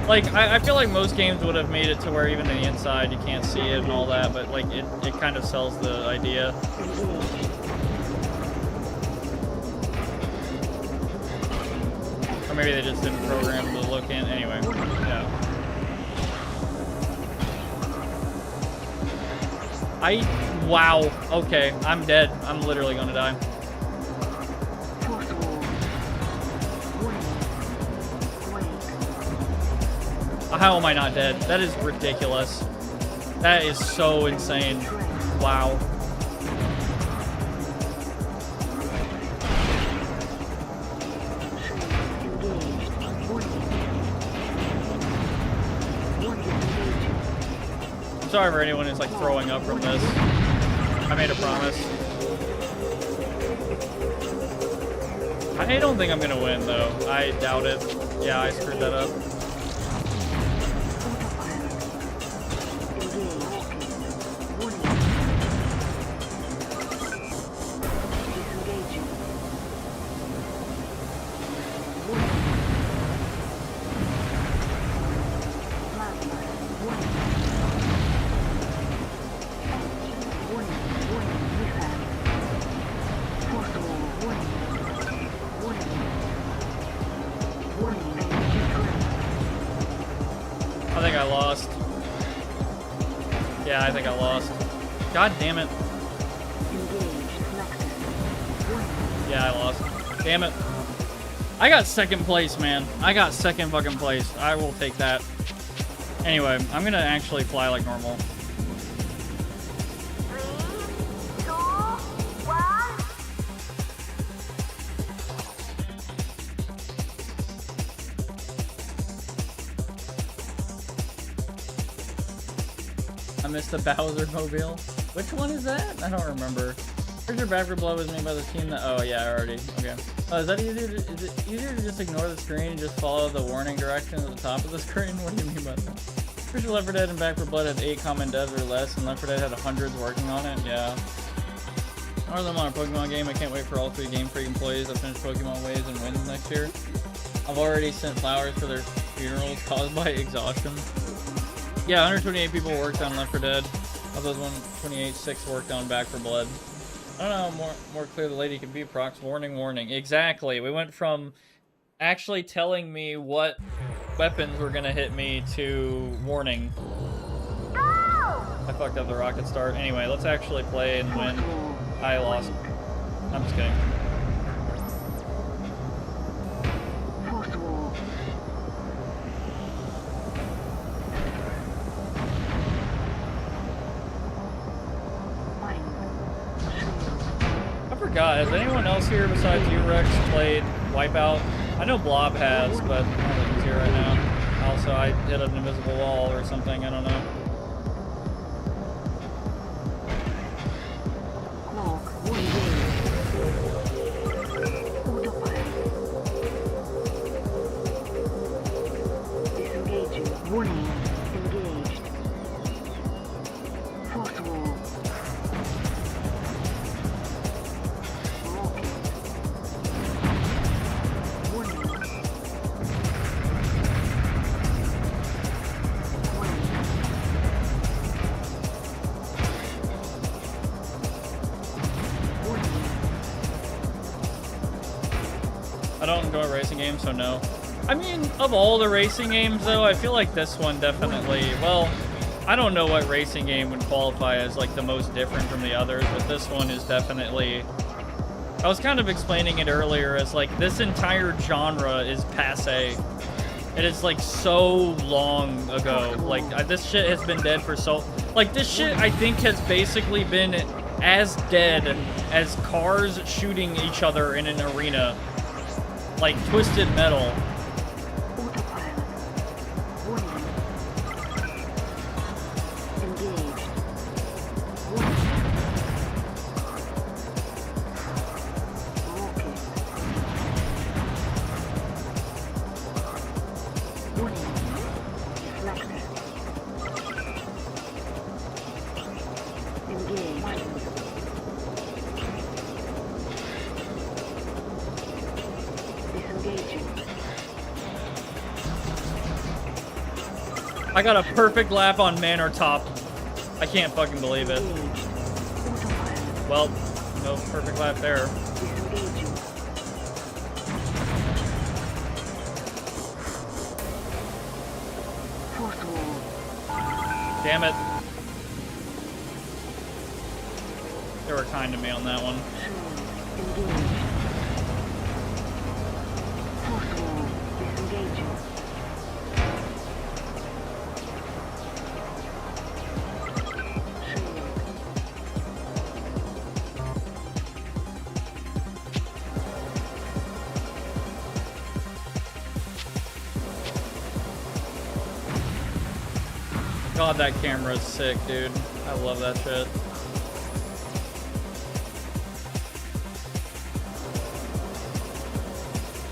Like, I feel like most games would have made it to where even the inside you can't see it and all that, but like it kind of sells the idea. Or maybe they just didn't program to look in. Anyway, yeah. Wow, okay, I'm dead. I'm literally gonna die. How am I not dead? That is ridiculous. That is so insane. Wow. sorry for anyone who's like throwing up from this. I made a promise. I don't think I'm gonna win though. I doubt it. Yeah, I screwed that up. I think I lost. Yeah, I think I lost. God damn it. Yeah, I lost. Damn it. I got second place, man. I got second fucking place. I will take that. Anyway, I'm gonna actually fly like normal. 3, 2, 1. I missed the Bowser mobile. Which one is that? I don't remember. Here's your backward blow was made by the team that. Oh yeah, already. Okay. Is that easier? Is it easier to just ignore the screen and just follow the warning directions at the top of the screen? What do you mean by that? Here's your Left 4 Dead and Back 4 Blood had 8 common devs or less, and Left 4 Dead had hundreds working on it. Yeah. More than on a Pokemon game. I can't wait for all 3 Game Freak employees to finish Pokemon Waves and wins next year. I've already sent flowers for their funerals caused by exhaustion. Yeah, 128 people worked on Left 4 Dead. Of those 128, 6 worked on Back 4 Blood. I don't know how more clear the lady can be. Prox, warning, warning. Exactly. We went from actually telling me what weapons were gonna hit me to warning. I fucked up the rocket start. Anyway, let's actually play and win. I lost. I'm just kidding. God, has anyone else here besides you, Rex, played Wipeout? I know Blob has, but I don't think he's here right now. Also, I hit an invisible wall or something, I don't know. Warning, engaged. Force wall. I don't enjoy racing games, so no. I mean, of all the racing games, though, I feel like this one definitely, well, I don't know what racing game would qualify as, like, the most different from the others, but this one is definitely... I was kind of explaining it earlier as, like, this entire genre is passé. It is, like, so long ago. Like, this shit has been dead for so... Like, this shit, I think, has basically been as dead as cars shooting each other in an arena. Like Twisted Metal. I got a perfect lap on man or top. I can't fucking believe it. Well, no perfect lap there. Damn it. They were kind to me on that one. God, that camera is sick, dude. I love that shit.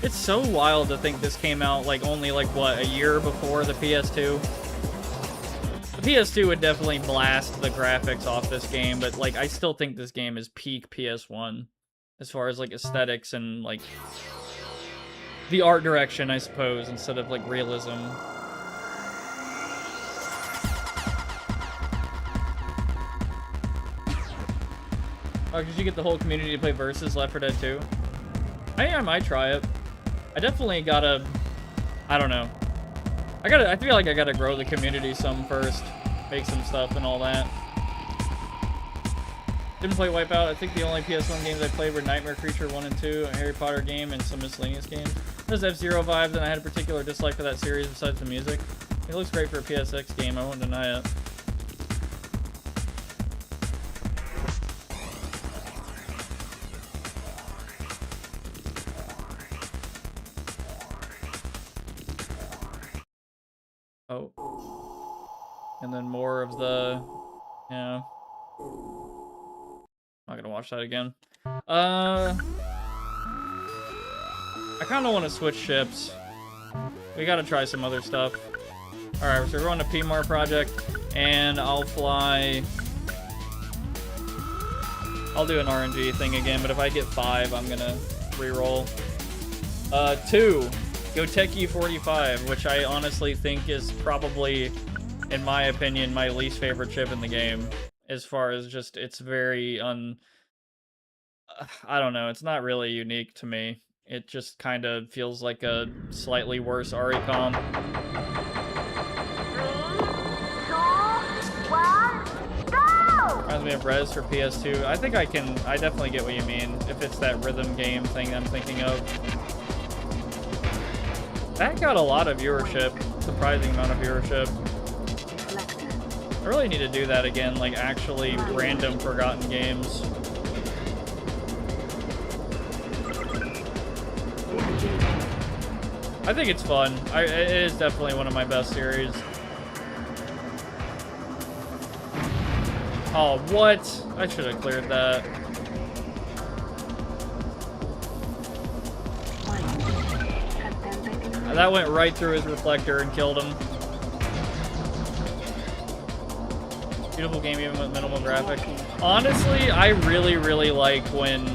It's so wild to think this came out like only like what, a year before the PS2. The PS2 would definitely blast the graphics off this game, but like I still think this game is peak PS1 as far as like aesthetics and like the art direction, I suppose, instead of like realism. Oh, did you get the whole community to play Versus Left 4 Dead 2? I might try it. I definitely gotta, I don't know. I feel like I gotta grow the community some first. Make some stuff and all that. Didn't play Wipeout. I think the only PS1 games I played were Nightmare Creature 1 and 2, a Harry Potter game, and some miscellaneous games. There's F-Zero vibes, and I had a particular dislike for that series besides the music. It looks great for a PSX game, I won't deny it. Oh. And then more of the, yeah. Not gonna watch that again. I kind of want to switch ships. We gotta try some other stuff. Alright, so we're on a PMAR project, and I'll fly... I'll do an RNG thing again, but if I get 5, I'm gonna re-roll. 2. Goteki 45, which I honestly think is probably, in my opinion, my least favorite chip in the game. As far as just, it's very I don't know, it's not really unique to me. It just kind of feels like a slightly worse RE-Com. 3, 2, 1, go! Reminds me of Res for PS2. I think I definitely get what you mean, if it's that rhythm game thing I'm thinking of. That got a lot of viewership, surprising amount of viewership. I really need to do that again, like actually random forgotten games. I think it's fun. It is definitely one of my best series. Oh, what? I should have cleared that. That went right through his reflector and killed him. Beautiful game even with minimal graphics. Honestly, I really like when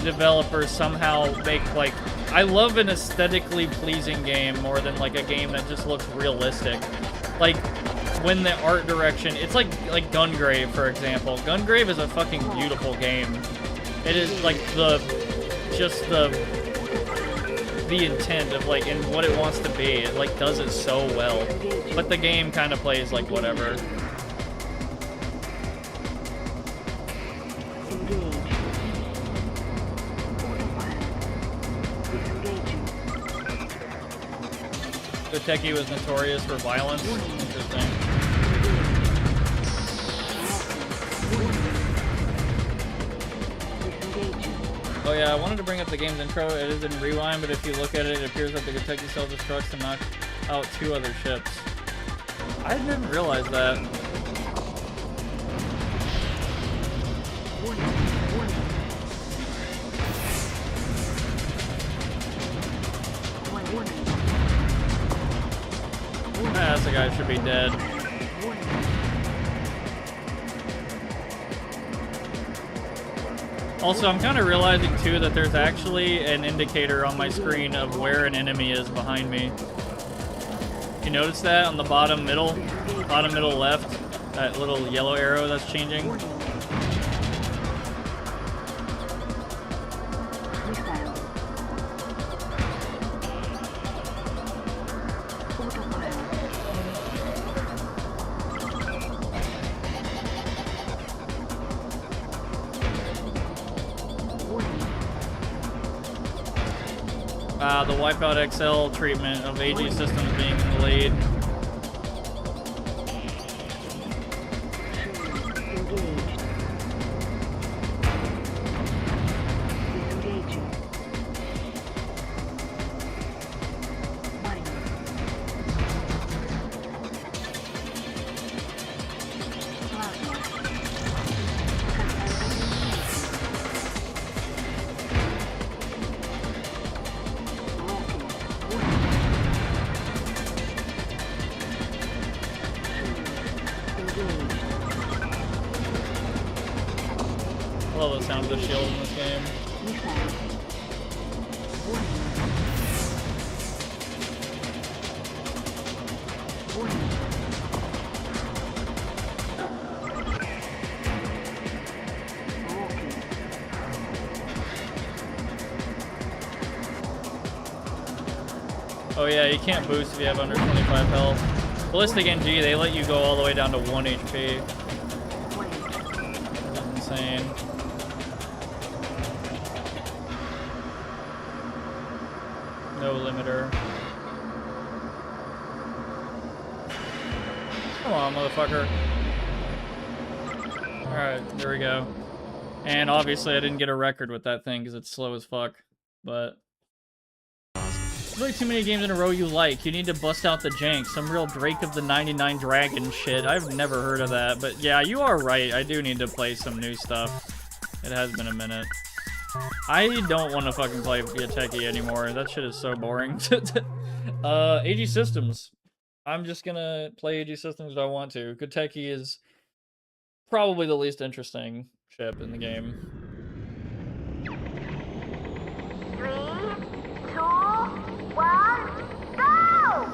developers somehow make like... I love an aesthetically pleasing game more than like a game that just looks realistic. Like when the art direction... It's like Gungrave, for example. Gungrave is a fucking beautiful game. It is like the intent of like and what it wants to be. It like does it so well, but the game kind of plays like whatever. Goteki was notorious for violence. Interesting. Oh yeah, I wanted to bring up the game's intro. It is in Rewind, but if you look at it, it appears that the Goteki self-destructs to knock out 2 other ships. I didn't realize that. That's the guy should be dead. Also, I'm kind of realizing, too, that there's actually an indicator on my screen of where an enemy is behind me. You notice that on the bottom middle left? That little yellow arrow that's changing? The Wipeout XL treatment of AG systems being in the lead. tell the sound of the shield in this game. Oh yeah, you can't boost if you have under 25 health. Ballistic NG, they let you go all the way down to 1 HP. That's insane. No limiter. Come on, motherfucker. Alright, there we go. And obviously I didn't get a record with that thing because it's slow as fuck. But really too many games in a row you like. You need to bust out the jank. Some real Drake of the 99 Dragon shit. I've never heard of that. But yeah, you are right. I do need to play some new stuff. It has been a minute. I don't want to fucking play Be a Techie anymore. That shit is so boring. AG Systems. I'm just gonna play AG Systems if I want to. Good Techie is probably the least interesting ship in the game. 3, 2, 1, go!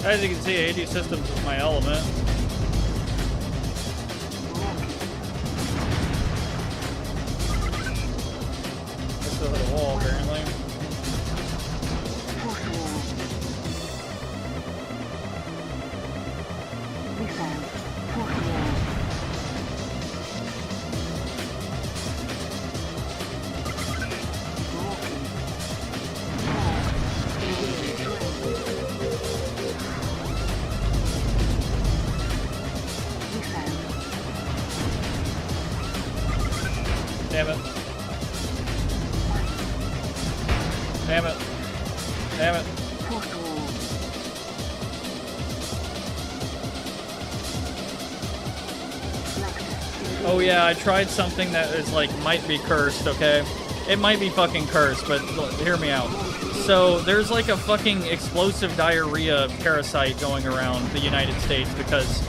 As you can see, AG Systems is my element. I still hit a wall, apparently. Damn it. Damn it. Damn it. Oh yeah, I tried something that is like, might be cursed, okay? It might be fucking cursed, but look, hear me out. So, there's like a fucking explosive diarrhea parasite going around the United States because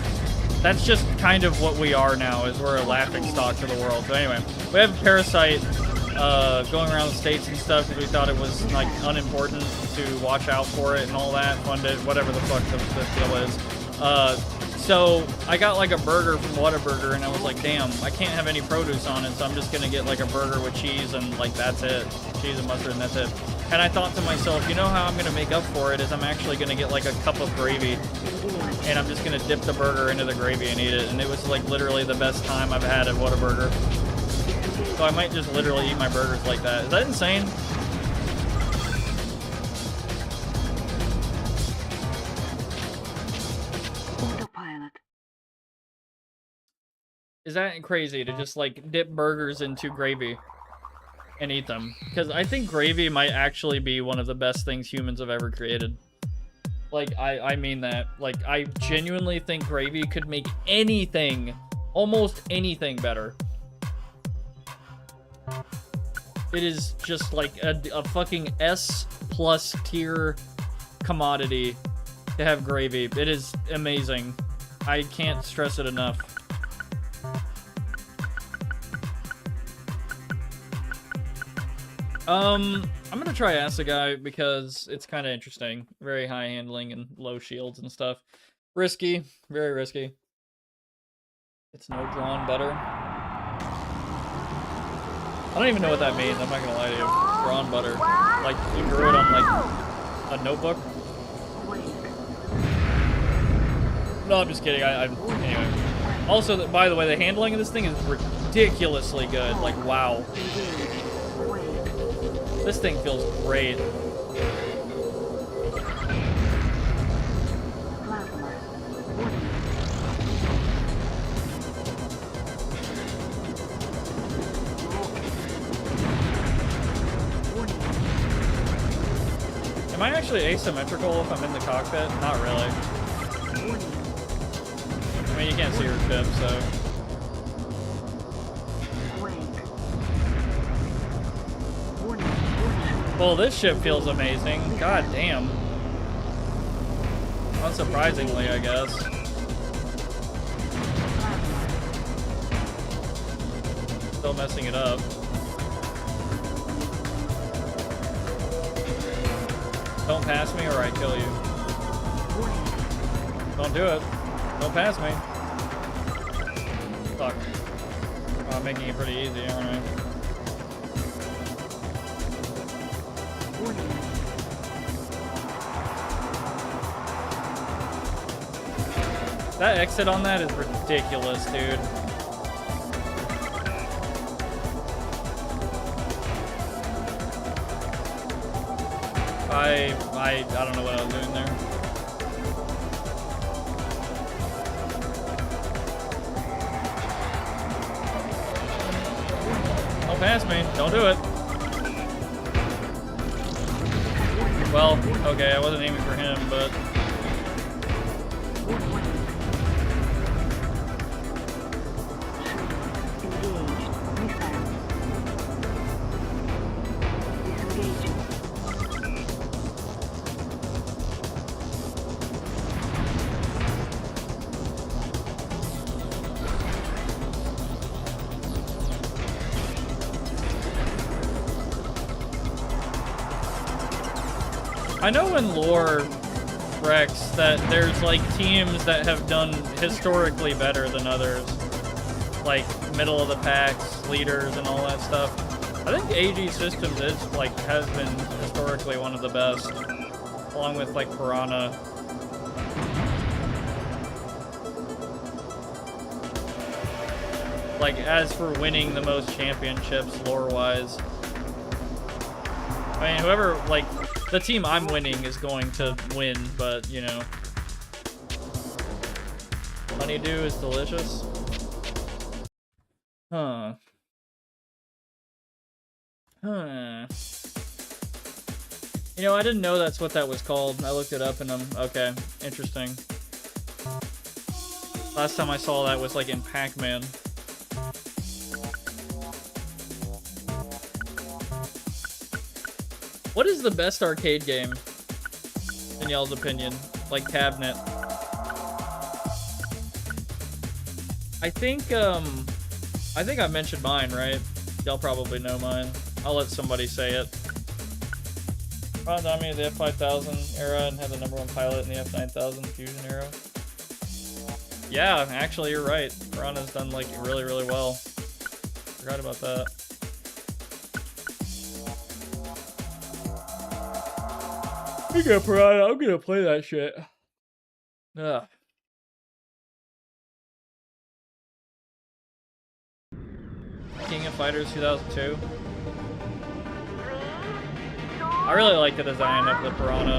that's just kind of what we are now, is we're a laughingstock to the world. So anyway, we have a parasite going around the states and stuff because we thought it was like unimportant to watch out for it and all that, fund it, whatever the fuck the deal is. So I got like a burger from Whataburger and I was like, damn, I can't have any produce on it, so I'm just gonna get like a burger with cheese and like that's it. Cheese and mustard and that's it. And I thought to myself, you know how I'm gonna make up for it is I'm actually gonna get like a cup of gravy and I'm just gonna dip the burger into the gravy and eat it. And it was like literally the best time I've had at Whataburger. So I might just literally eat my burgers like that. Is that insane? Autopilot. Is that crazy to just like dip burgers into gravy and eat them? Because I think gravy might actually be one of the best things humans have ever created. Like, I mean that. Like, I genuinely think gravy could make anything, almost anything better. It is just like a fucking S+ tier commodity to have gravy. It is amazing. I can't stress it enough. I'm gonna try Assegai because it's kind of interesting. Very high handling and low shields and stuff. Risky, very risky. It's no drawn better. I don't even know what that means, I'm not gonna lie to you. Drawn butter. Like, you drew it on, like, a notebook? No, I'm just kidding. Anyway. Also, by the way, the handling of this thing is ridiculously good. Like, wow. This thing feels great. Am I actually asymmetrical if I'm in the cockpit? Not really. I mean, you can't see her ship, so. Well, this ship feels amazing. God damn. Unsurprisingly, I guess. Still messing it up. Don't pass me or I kill you. Don't do it. Don't pass me. Fuck. Oh, I'm making it pretty easy, aren't I? That exit on that is ridiculous, dude. I don't know what I was doing there. Don't pass me. Don't do it. Well, okay, I wasn't aiming for him, but... I know in lore, Rex, that there's like teams that have done historically better than others. Like middle of the packs, leaders, and all that stuff. I think AG Systems is like has been historically one of the best, along with like Piranha. Like as for winning the most championships lore-wise. I mean, whoever like. The team I'm winning is going to win, but, you know. Honeydew is delicious. Huh. Huh. You know, I didn't know that's what that was called. I looked it up and okay, interesting. Last time I saw that was like in Pac-Man. What is the best arcade game, in y'all's opinion? Like cabinet. I think I mentioned mine, right? Y'all probably know mine. I'll let somebody say it. Ron dominated the F5000 era and had the #1 pilot in the F9000 Fusion era. Yeah, actually, you're right. Piranha's done like really, really well. Forgot about that. You go, Piranha. I'm gonna play that shit. Ugh. King of Fighters 2002. I really like the design of the Piranha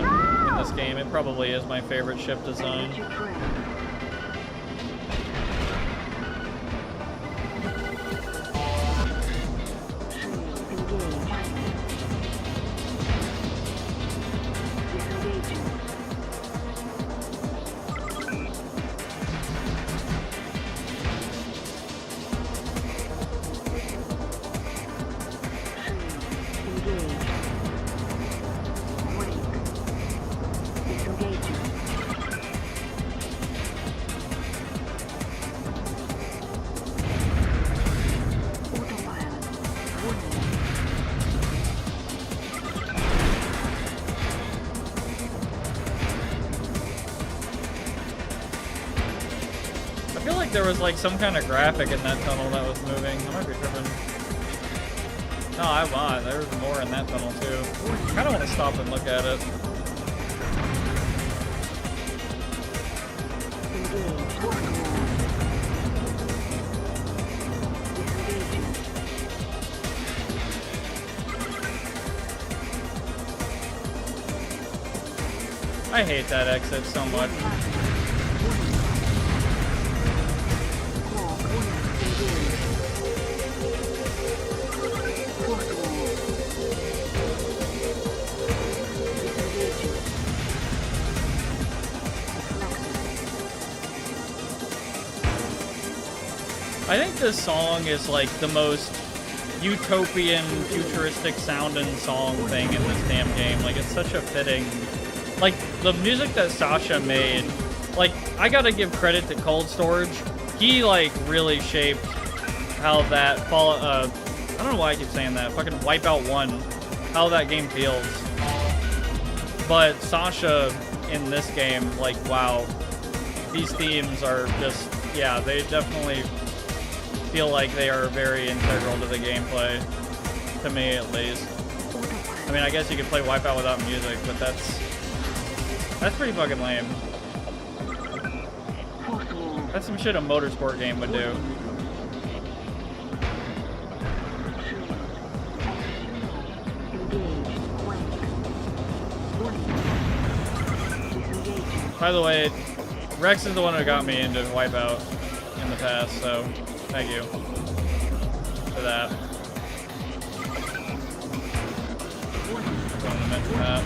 in this game. It probably is my favorite ship design. There was like some kind of graphic in that tunnel that was moving. I might be tripping. No, I lied. There was more in that tunnel too. I kind of want to stop and look at it. I hate that exit so much. I think this song is like the most utopian, futuristic sounding song thing in this damn game. Like, it's such a fitting... Like, the music that Sasha made, like, I gotta give credit to Cold Storage. He, like, really shaped how that I don't know why I keep saying that. Fucking Wipeout 1. How that game feels. But Sasha in this game, like, wow. These themes are just... Yeah, they definitely feel like they are very integral to the gameplay. To me, at least. I mean, I guess you could play Wipeout without music, but that's pretty fucking lame. That's some shit a motorsport game would do. By the way, Rex is the one who got me into Wipeout in the past, so thank you for that. Just wanted to mention that.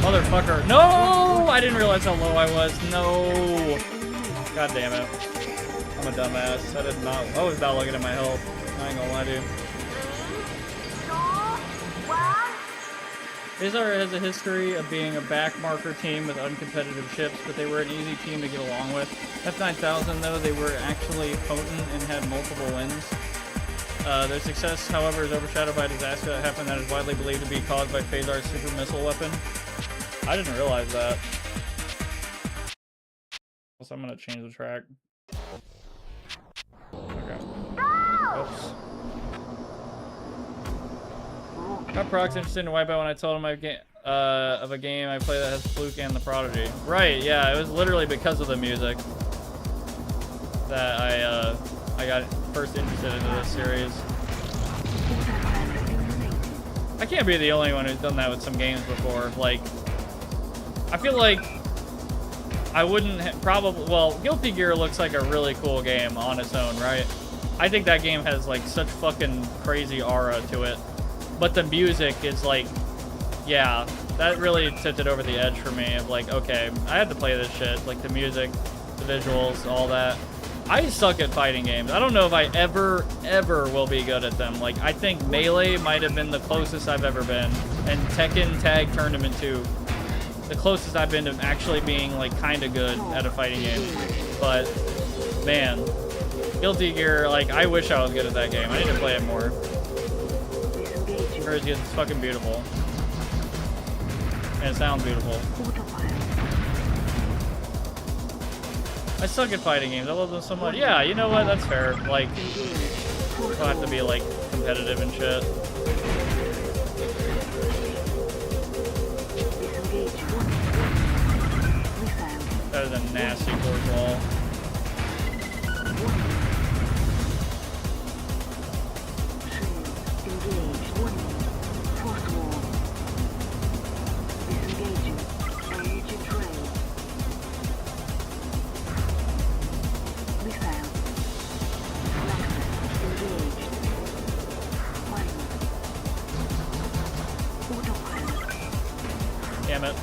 Motherfucker. No! I didn't realize how low I was. No! God damn it. I'm a dumbass. I was not looking at my health. I ain't gonna lie to you. 3, 2, 1. Azar has a history of being a backmarker team with uncompetitive ships, but they were an easy team to get along with. F9000, though, they were actually potent and had multiple wins. Their success, however, is overshadowed by a disaster that happened that is widely believed to be caused by Phasar's super missile weapon. I didn't realize that. So I'm gonna change the track. Okay. Oops. Got Prox interested in Wipeout when I told him of a game I play that has Fluke and the Prodigy. Right, yeah, it was literally because of the music that I got first interested into this series. I can't be the only one who's done that with some games before. Like, I feel like I wouldn't probably... Well, Guilty Gear looks like a really cool game on its own, right? I think that game has, like, such fucking crazy aura to it. But the music is, like... Yeah, that really tipped it over the edge for me. Of like, okay, I had to play this shit. Like, the music, the visuals, all that. I suck at fighting games. I don't know if I ever will be good at them. Like, I think Melee might have been the closest I've ever been. And Tekken Tag Tournament 2. The closest I've been to actually being, like, kind of good at a fighting game. But, man, Guilty Gear, like, I wish I was good at that game. I need to play it more. It's fucking beautiful. And it sounds beautiful. I suck at fighting games. I love them so much. Yeah, you know what? That's fair. Like, I don't have to be, like, competitive and shit. That is a nasty fourth wall. Damn it.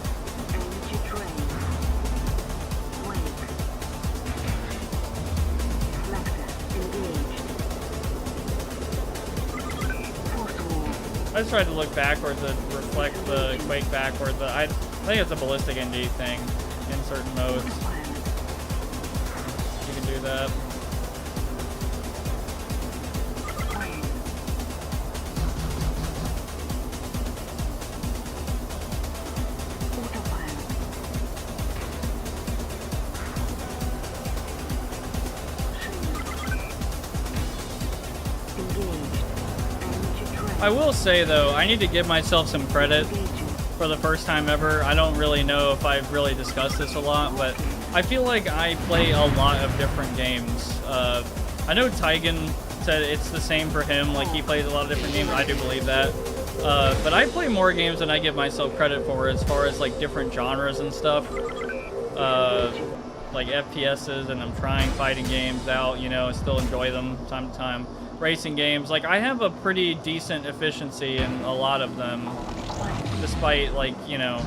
I just tried to look backwards to reflect the Quake backwards. I think it's a ballistic ND thing in certain modes. You can do that. I will say though, I need to give myself some credit for the first time ever. I don't really know if I've really discussed this a lot, but I feel like I play a lot of different games. I know Tygan said it's the same for him, like he plays a lot of different games. I do believe that. But I play more games than I give myself credit for as far as like different genres and stuff. Like FPSs, and I'm trying fighting games out, you know, I still enjoy them time to time. Racing games, like I have a pretty decent efficiency in a lot of them, despite like, you know,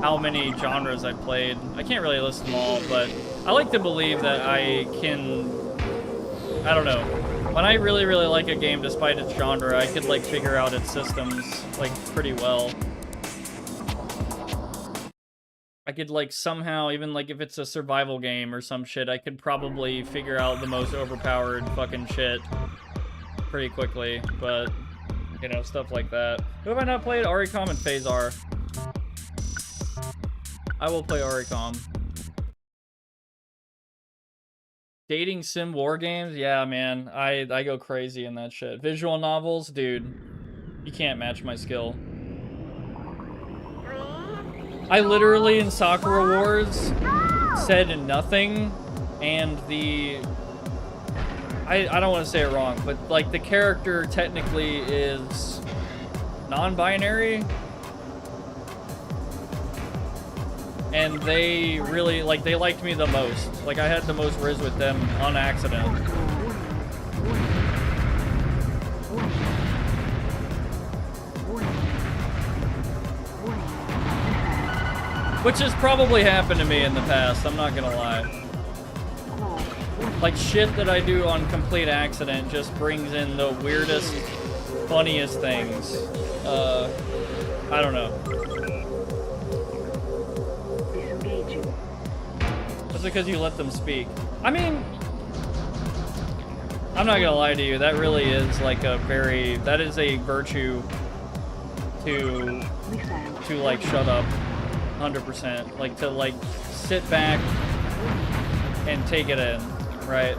how many genres I've played. I can't really list them all, but I like to believe that I can, I don't know, when I really like a game despite its genre, I could like figure out its systems like pretty well. I could like somehow, even like if it's a survival game or some shit, I could probably figure out the most overpowered fucking shit pretty quickly, but you know, stuff like that. Who have I not played? Aricom and Phasar. I will play Aricom. Dating sim war games? Yeah, man. I go crazy in that shit. Visual novels? Dude, you can't match my skill. I literally in Sakura Wars said nothing, and the... I don't want to say it wrong, but like the character technically is non-binary. And they really, like, they liked me the most. Like, I had the most riz with them on accident. Which has probably happened to me in the past, I'm not gonna lie. Like, shit that I do on complete accident just brings in the weirdest, funniest things. I don't know. That's because you let them speak. I mean, I'm not gonna lie to you, that really is like a very, that is a virtue to like shut up. 100%. Like to like sit back and take it in, right?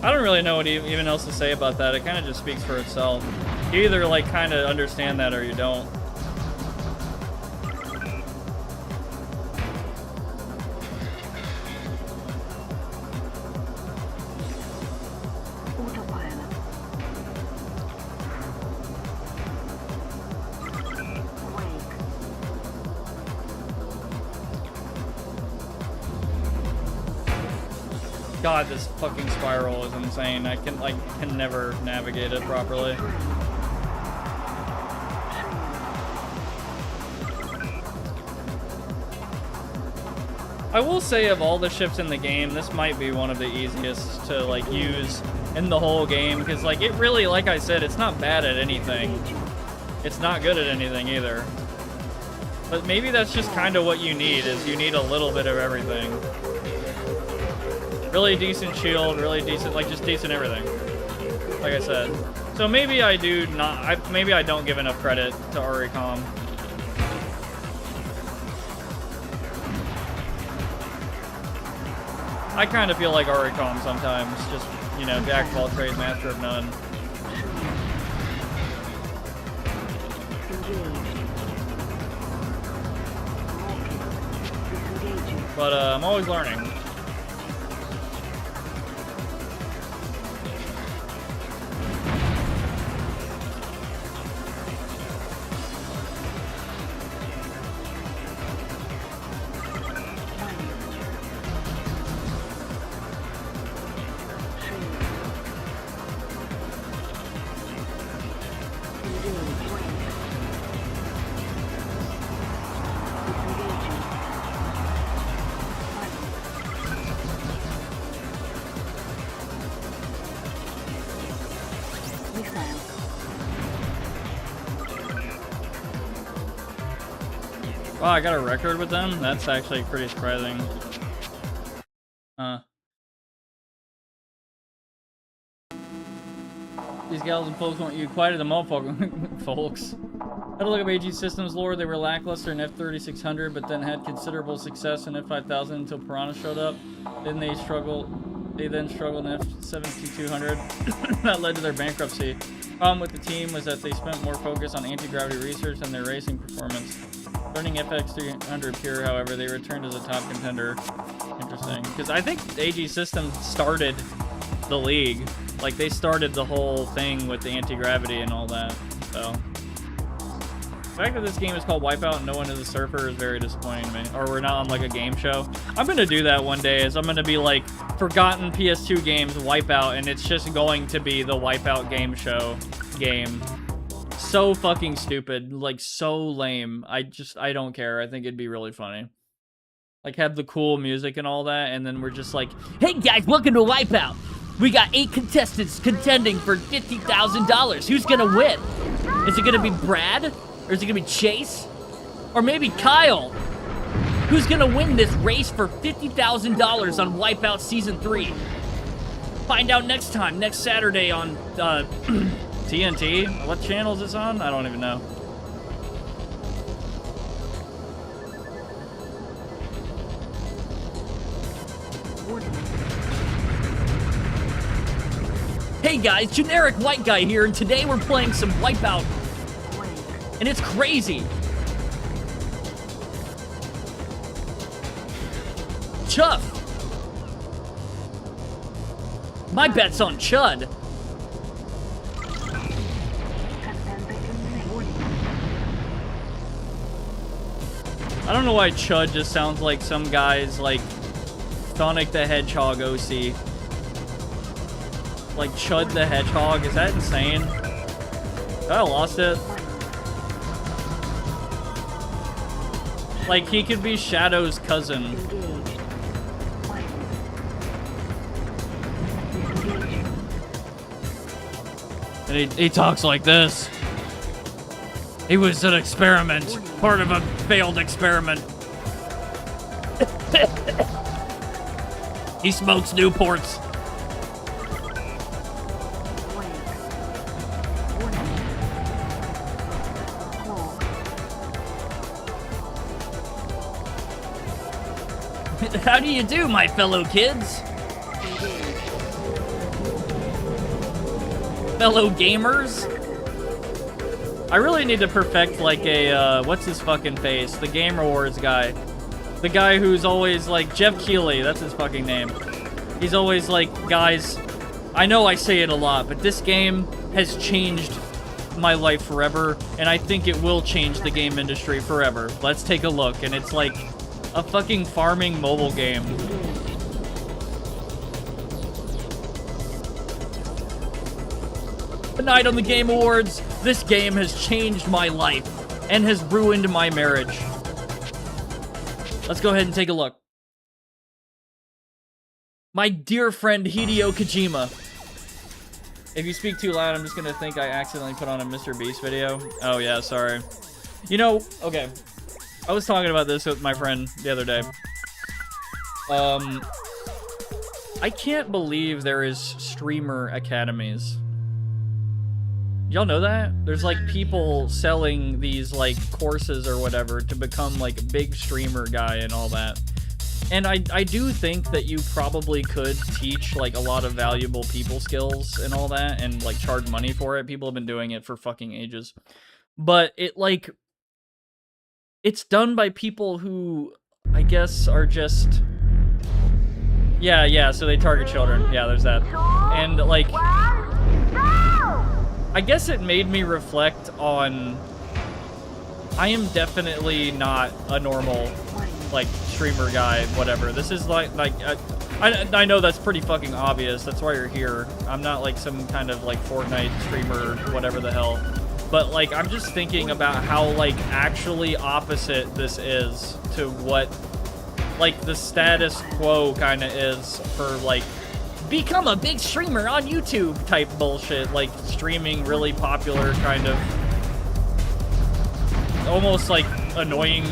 I don't really know what even else to say about that. It kind of just speaks for itself. You either like kind of understand that or you don't. God, this fucking spiral is insane. I can never navigate it properly. I will say of all the ships in the game, this might be one of the easiest to like use in the whole game, because like it really, like I said, it's not bad at anything. It's not good at anything either. But maybe that's just kind of what you need, is you need a little bit of everything. Really decent shield, really decent, like just decent everything. Like I said. So maybe I do not, maybe I don't give enough credit to Aricom. I kind of feel like Aricom sometimes, just, you know, jack of all trades, master of none. But I'm always learning. Wow, I got a record with them? That's actually pretty surprising. These gals and folks want you quieted them all, folks. Had a look up AG Systems lore. They were lackluster in F3600, but then had considerable success in F5000 until Piranha showed up. Then they struggled. They then struggled in F7200. That led to their bankruptcy. Problem with the team was that they spent more focus on anti-gravity research than their racing performance. Learning FX300 Pure, however, they returned as a top contender. Interesting, because I think AG Systems started the league. Like, they started the whole thing with the anti-gravity and all that, so. The fact that this game is called Wipeout and no one is a surfer is very disappointing to me. Or we're not on, like, a game show. I'm gonna do that one day, is I'm gonna be, like, forgotten PS2 games, Wipeout, and it's just going to be the Wipeout game show game. So fucking stupid. Like, so lame. I don't care. I think it'd be really funny. Like, have the cool music and all that, and then we're just like, Hey guys, welcome to Wipeout. We got 8 contestants contending for $50,000. Who's gonna win? Is it gonna be Brad? Or is it gonna be Chase? Or maybe Kyle? Who's gonna win this race for $50,000 on Wipeout Season 3? Find out next time, next Saturday on TNT? What channel is this on? I don't even know. Hey guys, generic white guy here, and today we're playing some Wipeout. And it's crazy. Chuff. My bet's on Chud. I don't know why Chud just sounds like some guy's, like, Sonic the Hedgehog OC. Like, Chud the Hedgehog, is that insane? I lost it. Like, he could be Shadow's cousin. And he talks like this. He was an experiment. Part of a failed experiment. He smokes Newports. How do you do, my fellow kids? Fellow gamers? I really need to perfect, like, a, what's his fucking face? The Game Awards guy. The guy who's always, like, Jeff Keighley, that's his fucking name. He's always like, guys, I know I say it a lot, but this game has changed my life forever, and I think it will change the game industry forever. Let's take a look, and it's like a fucking farming mobile game. Tonight on the Game Awards, this game has changed my life and has ruined my marriage. Let's go ahead and take a look. My dear friend Hideo Kojima. If you speak too loud, I'm just gonna think I accidentally put on a Mr. Beast video. Oh yeah, sorry. You know, okay. I was talking about this with my friend the other day. I can't believe there is streamer academies. Y'all know that? There's like people selling these like courses or whatever to become like a big streamer guy and all that. And I do think that you probably could teach like a lot of valuable people skills and all that and like charge money for it. People have been doing it for fucking ages. But it like, it's done by people who I guess are just, yeah, so they target children. Yeah, there's that. And like, I guess it made me reflect on, I am definitely not a normal, like, streamer guy, whatever. This is like I know that's pretty fucking obvious. That's why you're here. I'm not like some kind of like Fortnite streamer, whatever the hell. But like, I'm just thinking about how like actually opposite this is to what like the status quo kind of is for like Become a big streamer on YouTube. type bullshit, like streaming really popular kind of almost like annoying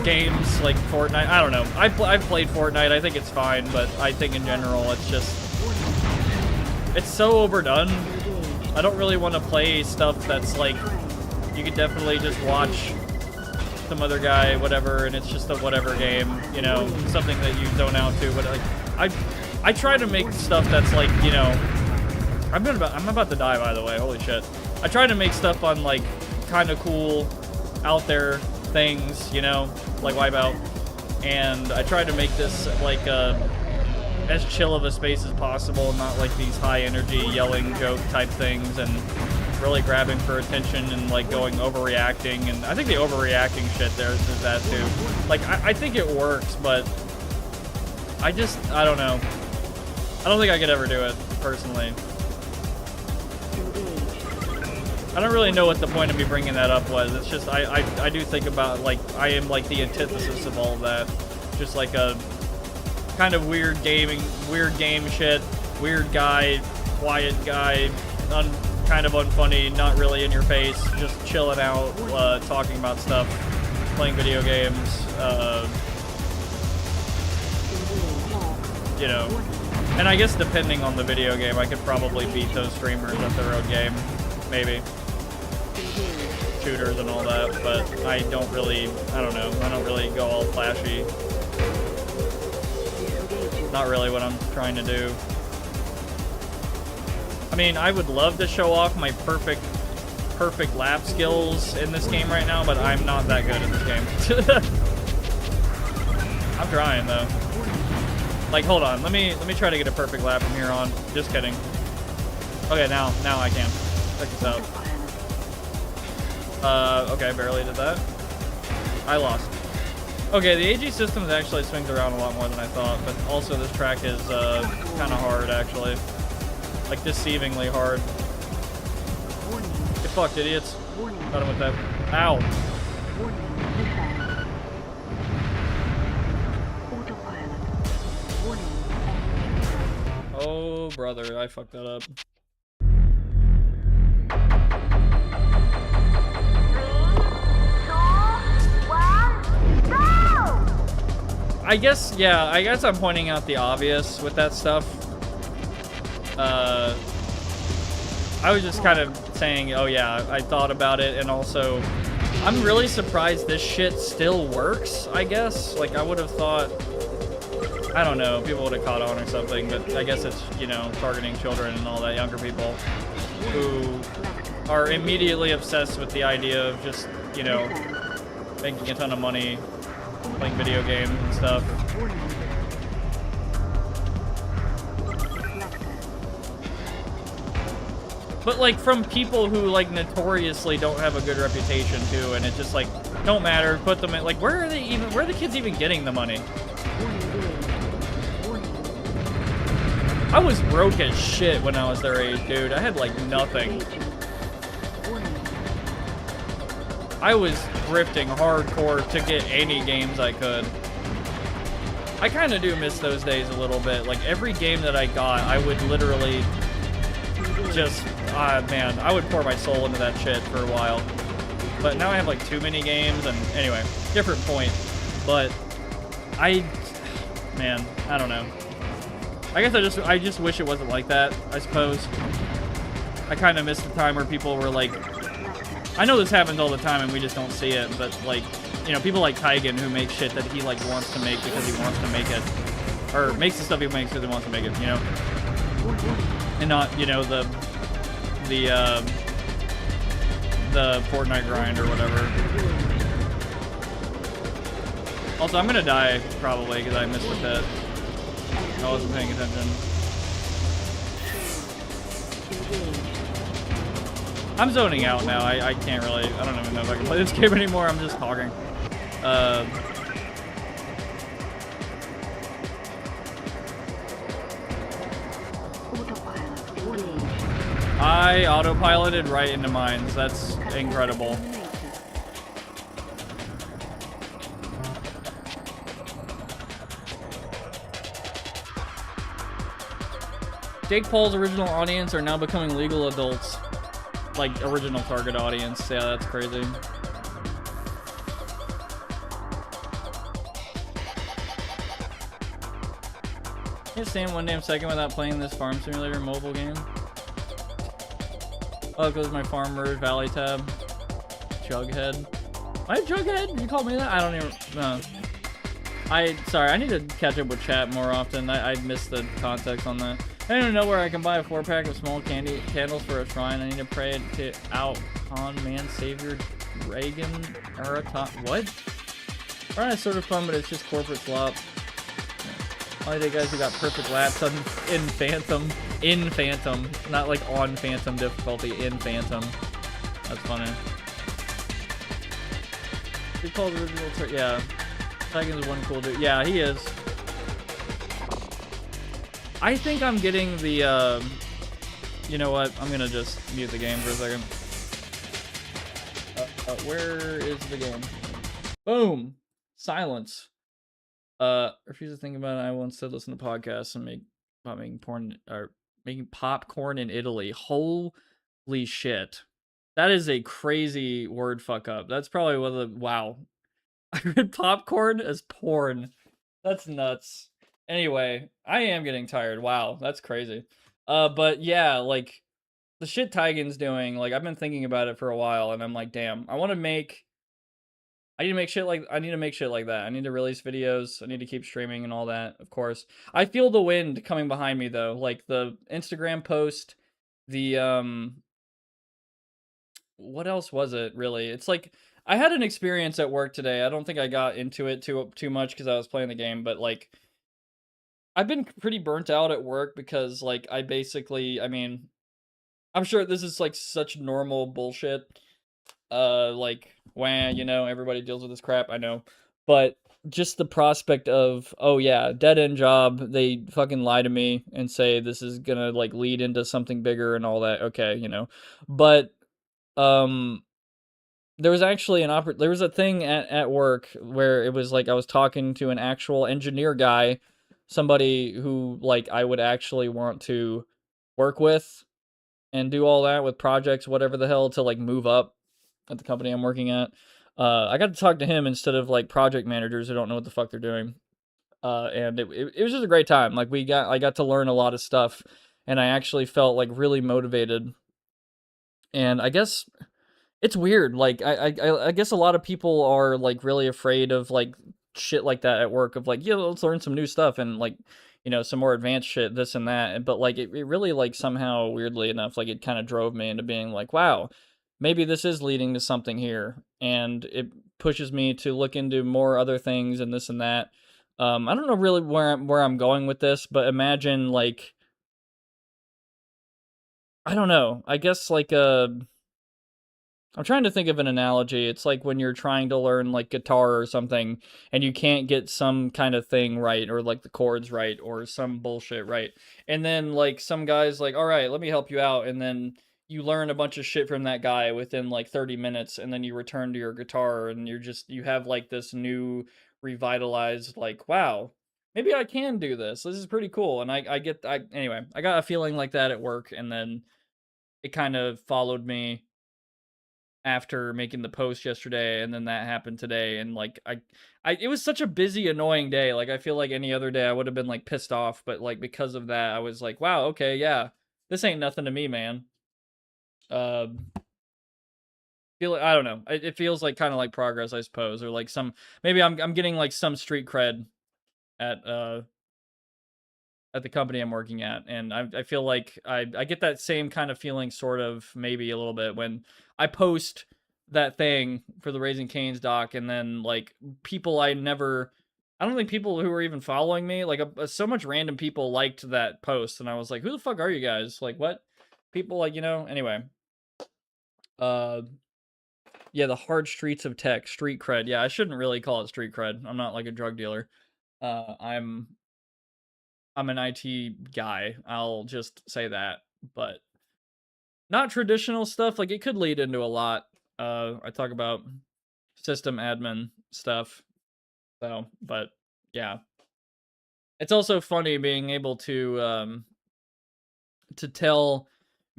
games like Fortnite. I don't know. I've played Fortnite. I think it's fine, but I think in general it's just, it's so overdone. I don't really want to play stuff that's like, you could definitely just watch some other guy, whatever, and it's just a whatever game, you know, something that you zone out to. But like, I try to make stuff that's like, you know, I'm about to die, by the way. Holy shit! I try to make stuff on like kind of cool, out there things, you know, like Wipeout, and I try to make this like as chill of a space as possible, not like these high energy yelling joke type things and really grabbing for attention and like going overreacting. And I think the overreacting shit there's that too. Like I think it works, but I don't know. I don't think I could ever do it personally. I don't really know what the point of me bringing that up was. It's just I do think about like I am like the antithesis of all of that. Just like a kind of weird game shit, weird guy, quiet guy, kind of unfunny, not really in your face, just chilling out, talking about stuff, playing video games, you know. And I guess depending on the video game, I could probably beat those streamers at their own game, maybe. Shooters and all that, but I don't really go all flashy. Not really what I'm trying to do. I mean, I would love to show off my perfect lap skills in this game right now, but I'm not that good at this game. I'm trying though. Like, hold on, let me try to get a perfect lap from here on. Just kidding. Okay, now I can. Check this out. Okay, barely did that. I lost. Okay, the AG system actually swings around a lot more than I thought, but also this track is kind of hard, actually. Like, deceivingly hard. Get fucked, idiots. Got him with that. Ow. Oh, brother, I fucked that up. I guess I'm pointing out the obvious with that stuff. I was just kind of saying, oh yeah, I thought about it, and also, I'm really surprised this shit still works, I guess. Like, I would have thought, I don't know, people would have caught on or something, but I guess it's, you know, targeting children and all that, younger people, who are immediately obsessed with the idea of just, you know, making a ton of money playing video games and stuff. But like from people who like notoriously don't have a good reputation too, and it just like don't matter, put them in like where are the kids even getting the money? I was broke as shit when I was their age, dude. I had like nothing. I was thrifting hardcore to get any games I could. I kind of do miss those days a little bit. Like every game that I got, I would literally just, man, I would pour my soul into that shit for a while. But now I have like too many games, and anyway, different point. But man, I don't know. I guess I just wish it wasn't like that, I suppose. I kind of miss the time where people were like, I know this happens all the time and we just don't see it, but like, you know, people like Iconian who make shit that he like wants to make because he wants to make it, or makes the stuff he makes because he wants to make it, you know, and not, you know, the Fortnite grind or whatever. Also, I'm gonna die probably because I missed the pit. I wasn't paying attention. I'm zoning out now. I can't really, I don't even know if I can play this game anymore. I'm just talking. I autopiloted right into mines. That's incredible. Jake Paul's original audience are now becoming legal adults. Like, original target audience. Yeah, that's crazy. Can't stand one damn second without playing this farm simulator mobile game. Oh, it goes my Farmer Valley tab. Jughead. Am I a Jughead? Did you call me that? I don't even know. Sorry, I need to catch up with chat more often. I missed the context on that. I don't know where I can buy a 4-pack of small candles for a shrine. I need to pray to out con man savior Reagan era top. What? Shrine is sort of fun, but it's just corporate slop. Only the guys who got perfect laps on in Phantom. In Phantom. Not like on Phantom difficulty, in Phantom. That's funny. He called original yeah. Tigan's one cool dude. Yeah, he is. I think I'm getting the, you know what? I'm gonna just mute the game for a second. Where is the game? Boom! Silence. Refuse to think about it. I will instead listen to podcasts and making porn, or making popcorn in Italy. Holy shit. That is a crazy word fuck up. That's probably one of the, wow. I read popcorn as porn. That's nuts. Anyway, I am getting tired. Wow, that's crazy. But yeah, like, the shit Tigan's doing, like, I've been thinking about it for a while, and I'm like, damn, I need to make shit like that. I need to release videos. I need to keep streaming and all that, of course. I feel the wind coming behind me, though. Like, the Instagram post, the, what else was it, really? It's like, I had an experience at work today. I don't think I got into it too much because I was playing the game, but, like, I've been pretty burnt out at work because, like, I mean, I'm sure this is, like, such normal bullshit. Like, wah, you know, everybody deals with this crap, I know. But just the prospect of, oh yeah, dead-end job, they fucking lie to me and say this is gonna, like, lead into something bigger and all that, okay, you know. But, there was actually there was a thing at work where it was like I was talking to an actual engineer guy, somebody who, like, I would actually want to work with and do all that with projects, whatever the hell, to, like, move up at the company I'm working at. I got to talk to him instead of, like, project managers who don't know what the fuck they're doing. And it was just a great time. Like, I got to learn a lot of stuff, and I actually felt, like, really motivated. And I guess it's weird. Like, I guess a lot of people are, like, really afraid of, like, shit like that at work, of, like, yeah, let's learn some new stuff and, like, you know, some more advanced shit, this and that. But, like, it really, like, somehow, weirdly enough, like, it kind of drove me into being like, wow, maybe this is leading to something here. And it pushes me to look into more other things and this and that. I don't know really where I'm going with this, but imagine, like, I don't know. I guess, like, I'm trying to think of an analogy. It's like when you're trying to learn, like, guitar or something, and you can't get some kind of thing right, or, like, the chords right, or some bullshit right. And then, like, some guy's like, all right, let me help you out. And then you learn a bunch of shit from that guy within, like, 30 minutes, and then you return to your guitar, and you have, like, this new revitalized, like, wow, maybe I can do this. This is pretty cool. And anyway, I got a feeling like that at work, and then it kind of followed me after making the post yesterday, and then that happened today, and, like, it was such a busy, annoying day. Like, I feel like any other day I would have been, like, pissed off, but, like, because of that, I was like, wow, okay, yeah, this ain't nothing to me, man. I don't know. It feels like kind of like progress, I suppose, or like maybe I'm getting, like, some street cred at the company I'm working at, and I feel like I get that same kind of feeling, sort of, maybe a little bit, when I post that thing for the Raising Cane's doc, and then, like, people I don't think people who were even following me, like, so much random people liked that post, and I was like, who the fuck are you guys? Like, what? People, like, you know, anyway. Yeah, the hard streets of tech, street cred. Yeah, I shouldn't really call it street cred. I'm not, like, a drug dealer. I'm an IT guy. I'll just say that, but not traditional stuff. Like, it could lead into a lot. I talk about system admin stuff. So, but yeah, it's also funny being able to tell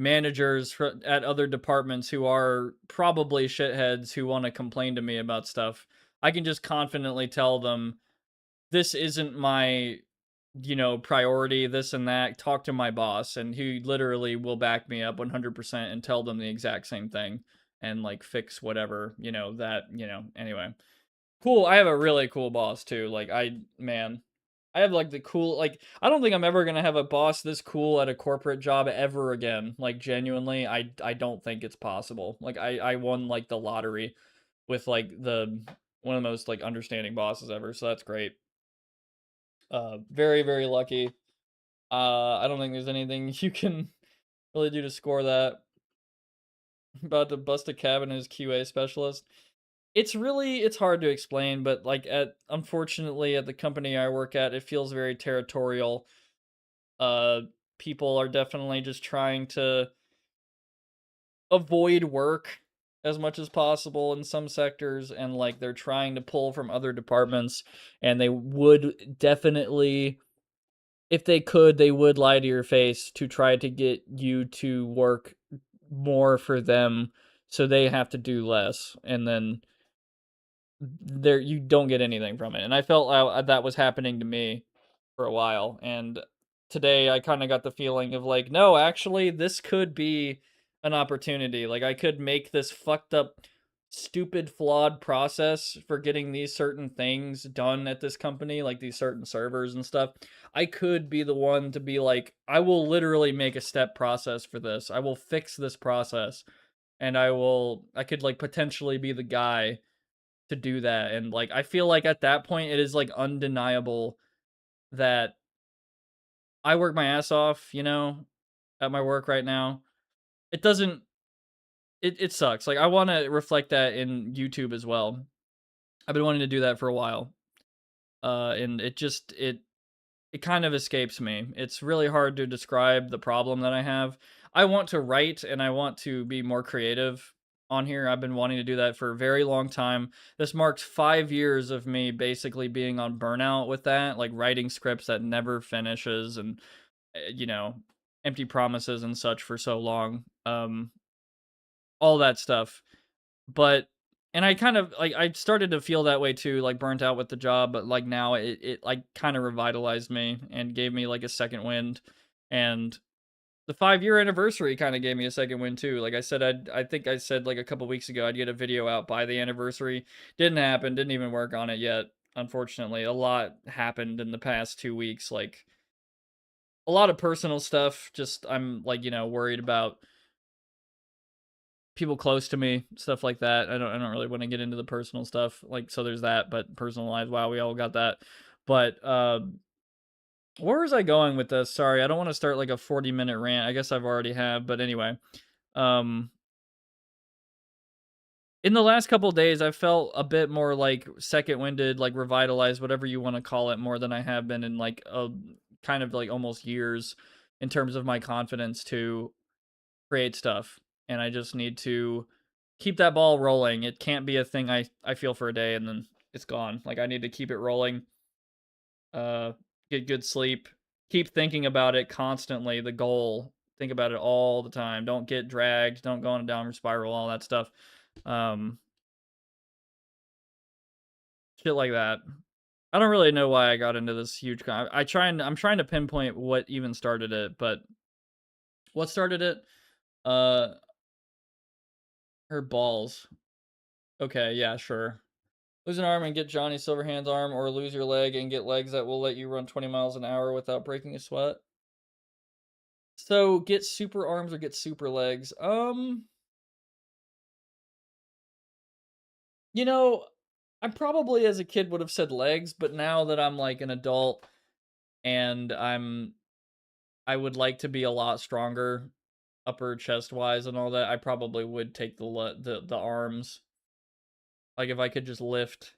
managers at other departments who are probably shitheads who want to complain to me about stuff. I can just confidently tell them, this isn't my you know, priority, this and that, talk to my boss, and he literally will back me up 100% and tell them the exact same thing and like fix whatever, you know, that, you know, anyway. Cool. I have a really cool boss too. Like man, I have like the cool, like, I don't think I'm ever going to have a boss this cool at a corporate job ever again. Like genuinely, I don't think it's possible. Like I won like the lottery with like one of the most like understanding bosses ever. So that's great. Very, very lucky. I don't think there's anything you can really do to score that. About to bust a cabin as QA specialist. It's hard to explain, but like unfortunately at the company I work at, it feels very territorial. Uh, People are definitely just trying to avoid work as much as possible in some sectors, and like they're trying to pull from other departments, and they would definitely, if they could, they would lie to your face to try to get you to work more for them so they have to do less, and then there you don't get anything from it. And I felt that was happening to me for a while, and today I kind of got the feeling of like, no, actually this could be an opportunity. Like I could make this fucked up, stupid, flawed process for getting these certain things done at this company, like these certain servers and stuff. I could be the one to be like, I will literally make a step process for this. I will fix this process, and I could like potentially be the guy to do that. And like I feel like at that point it is like undeniable that I work my ass off, you know, at my work right now. It doesn't it sucks. Like I want to reflect that in YouTube as well. I've been wanting to do that for a while. And it kind of escapes me. It's really hard to describe the problem that I have. I want to write and I want to be more creative on here. I've been wanting to do that for a very long time. This marks 5 years of me basically being on burnout with that, like writing scripts that never finishes, and you know, empty promises and such for so long. All that stuff. But and I kind of like I started to feel that way too, like burnt out with the job, but like now it like kind of revitalized me and gave me like a second wind. And the 5-year anniversary kind of gave me a second wind too. Like I said, I think I said like a couple weeks ago I'd get a video out by the anniversary. Didn't happen. Didn't even work on it yet. Unfortunately, a lot happened in the past 2 weeks. Like a lot of personal stuff. Just I'm like, you know, worried about people close to me, stuff like that. I don't really want to get into the personal stuff. Like, so there's that, but personal lives, wow, we all got that. But where was I going with this? Sorry, I don't want to start like a 40-minute rant. I guess I've already have, but anyway. In the last couple days, I felt a bit more like second-winded, like revitalized, whatever you want to call it, more than I have been in like a kind of like almost years in terms of my confidence to create stuff. And I just need to keep that ball rolling. It can't be a thing I feel for a day and then it's gone. Like I need to keep it rolling. Get good sleep. Keep thinking about it constantly. The goal. Think about it all the time. Don't get dragged. Don't go on a downward spiral. All that stuff. Shit like that. I don't really know why I got into this huge. I'm trying to pinpoint what even started it, but what started it? Her balls. Okay, yeah, sure. Lose an arm and get Johnny Silverhand's arm, or lose your leg and get legs that will let you run 20 miles an hour without breaking a sweat. So, get super arms or get super legs. You know, I probably as a kid would have said legs, but now that I'm like an adult and I would like to be a lot stronger upper chest wise and all that, I probably would take the arms. Like if I could just lift.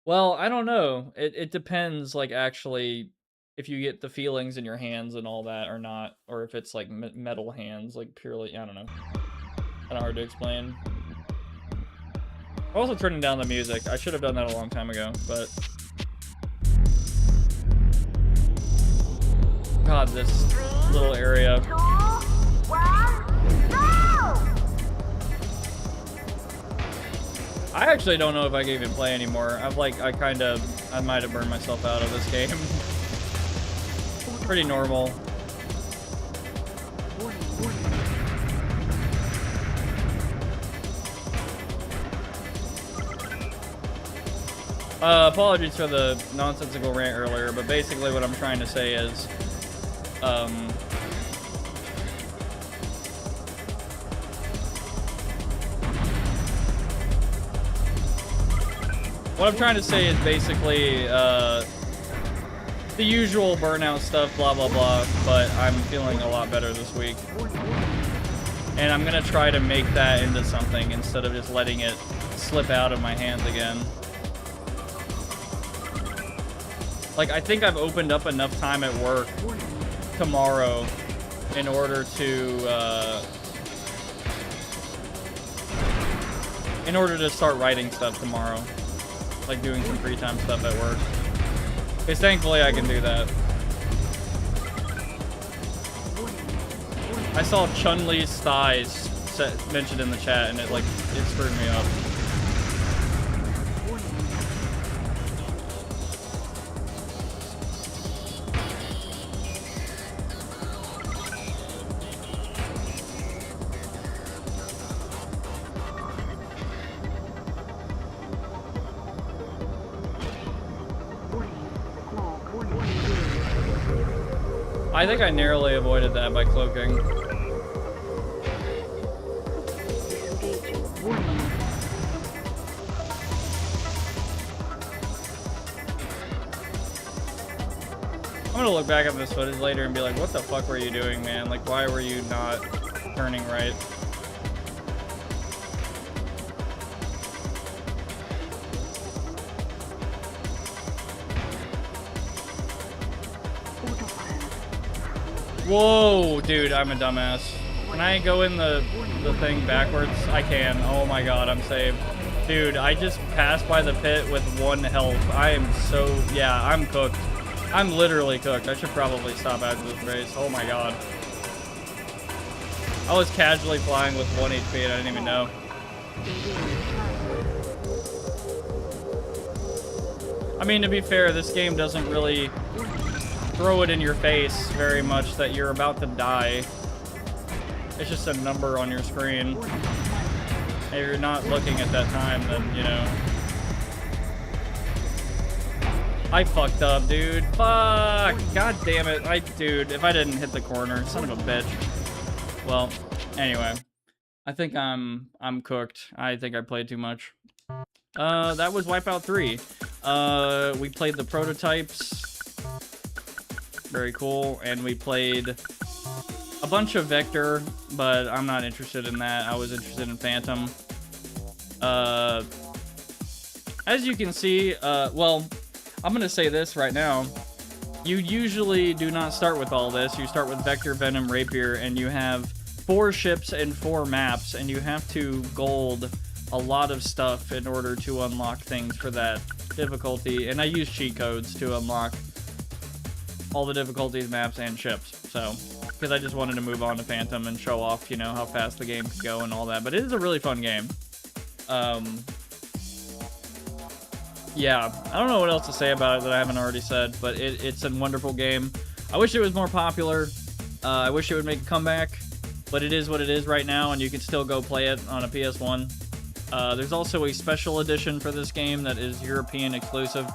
Well, I don't know. It depends, like actually if you get the feelings in your hands and all that or not, or if it's like metal hands, like purely, I don't know. Kind of hard to explain. I'm also turning down the music. I should have done that a long time ago, but God, this little area. 2, 1, go! I actually don't know if I can even play anymore. I might have burned myself out of this game. Pretty normal. Apologies for the nonsensical rant earlier, but basically what I'm trying to say is, what I'm trying to say is basically, the usual burnout stuff, blah, blah, blah, but I'm feeling a lot better this week. And I'm gonna try to make that into something instead of just letting it slip out of my hands again. Like, I think I've opened up enough time at work tomorrow in order to start writing stuff tomorrow. Like, doing some free time stuff at work. Because thankfully I can do that. I saw Chun-Li's thighs mentioned in the chat, and it screwed me up. I think I narrowly avoided that by cloaking. I'm gonna look back at this footage later and be like, what the fuck were you doing, man? Like, why were you not turning right? Whoa, dude, I'm a dumbass. Can I go in the thing backwards? I can. Oh my god, I'm saved. Dude, I just passed by the pit with 1 health. I am so... yeah, I'm cooked. I'm literally cooked. I should probably stop after this race. Oh my god. I was casually flying with 1 HP and I didn't even know. I mean, to be fair, this game doesn't really throw it in your face very much that you're about to die. It's just a number on your screen. If you're not looking at that time, then, you know. I fucked up, dude. Fuck! God damn it. Dude, if I didn't hit the corner, son of a bitch. Well, anyway. I think I'm cooked. I think I played too much. That was Wipeout 3. We played the prototypes. Very cool. And we played a bunch of Vector, but I'm not interested in that. I was interested in Phantom. As you can see, well, I'm gonna say this right now. You usually do not start with all this. You start with Vector, Venom, Rapier, and you have 4 ships and 4 maps, and you have to gold a lot of stuff in order to unlock things for that difficulty. And I use cheat codes to unlock all the difficulties, maps, and ships. So, because I just wanted to move on to Phantom and show off, you know, how fast the game could go and all that. But it is a really fun game. Yeah, I don't know what else to say about it that I haven't already said, but it's a wonderful game. I wish it was more popular. I wish it would make a comeback, but it is what it is right now, and you can still go play it on a PS1. There's also a special edition for this game that is European exclusive,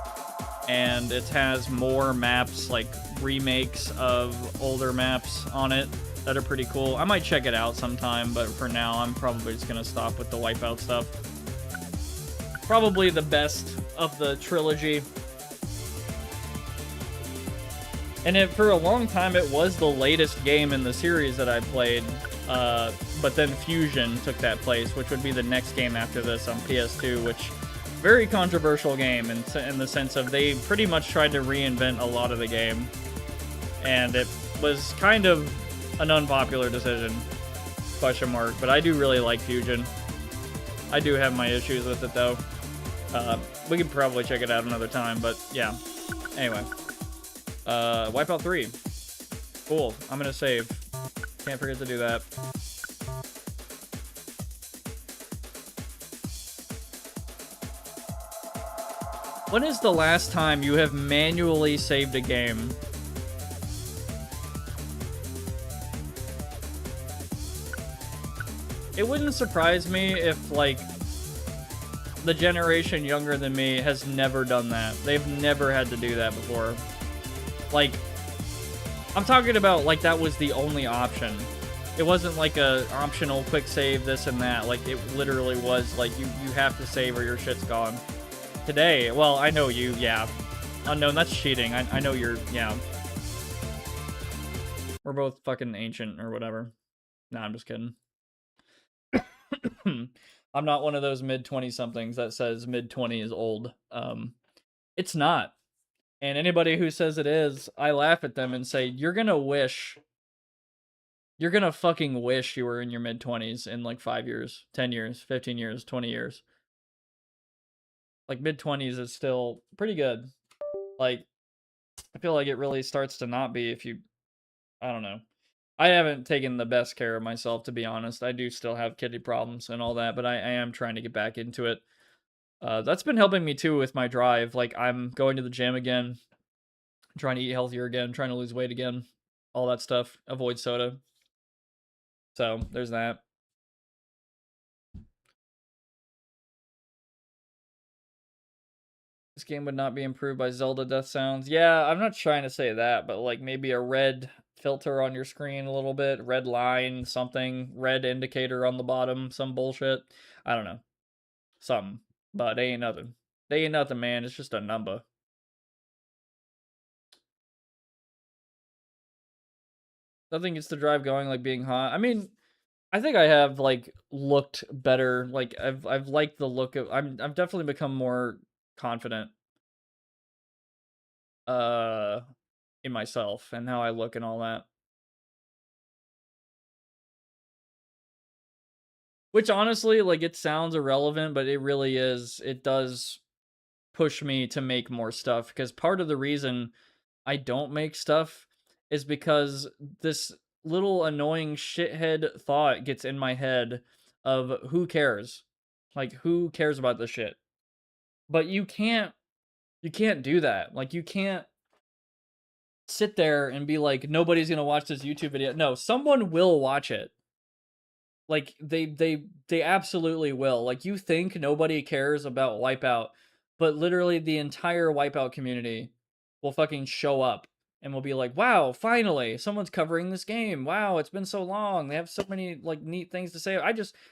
and it has more maps, like remakes of older maps on it that are pretty cool. I might check it out sometime, but for now, I'm probably just going to stop with the Wipeout stuff. Probably the best of the trilogy. And for a long time, it was the latest game in the series that I played. But then Fusion took that place, which would be the next game after this on PS2, which... very controversial game in the sense of they pretty much tried to reinvent a lot of the game. And it was kind of an unpopular decision, question mark. But I do really like Fusion. I do have my issues with it, though. We could probably check it out another time, but yeah. Anyway. Wipeout 3. Cool. I'm gonna save. Can't forget to do that. When is the last time you have manually saved a game? it wouldn't surprise me if, like, the generation younger than me has never done that. They've never had to do that before. Like, I'm talking about, like, that was the only option. It wasn't like a optional quick save, this and that. Like, it literally was, like, you have to save or your shit's gone. Today, well, I know you, yeah. Unknown, that's cheating. I know you're, yeah. We're both fucking ancient or whatever. Nah, I'm just kidding. I'm not one of those mid-20-somethings that says mid-20 is old. It's not. And anybody who says it is, I laugh at them and say, you're gonna fucking wish you were in your mid-20s in like 5 years, 10 years, 15 years, 20 years. Like mid-20s is still pretty good. Like, I feel like it really starts to not be if you, I don't know. I haven't taken the best care of myself, to be honest. I do still have kidney problems and all that, but I am trying to get back into it. That's been helping me too with my drive. Like, I'm going to the gym again, trying to eat healthier again, trying to lose weight again, all that stuff. Avoid soda. So, there's that. This game would not be improved by Zelda death sounds. Yeah, I'm not trying to say that, but like maybe a red filter on your screen a little bit, red line, something, red indicator on the bottom, some bullshit. I don't know. Something. But they ain't nothing. They ain't nothing, man. It's just a number. Nothing gets the drive going like being hot. I mean, I think I have like looked better. Like I've liked the look of I've definitely become more confident in myself and how I look and all that. Which honestly, like, it sounds irrelevant, but it really is. It does push me to make more stuff because part of the reason I don't make stuff is because this little annoying shithead thought gets in my head of who cares? Like, who cares about this shit? But you can't do that. Like, you can't sit there and be like, nobody's gonna watch this YouTube video. No, someone will watch it. Like, they absolutely will. Like, you think nobody cares about Wipeout, but literally the entire Wipeout community will fucking show up and will be like, wow, finally, someone's covering this game. Wow, it's been so long. They have so many, like, neat things to say.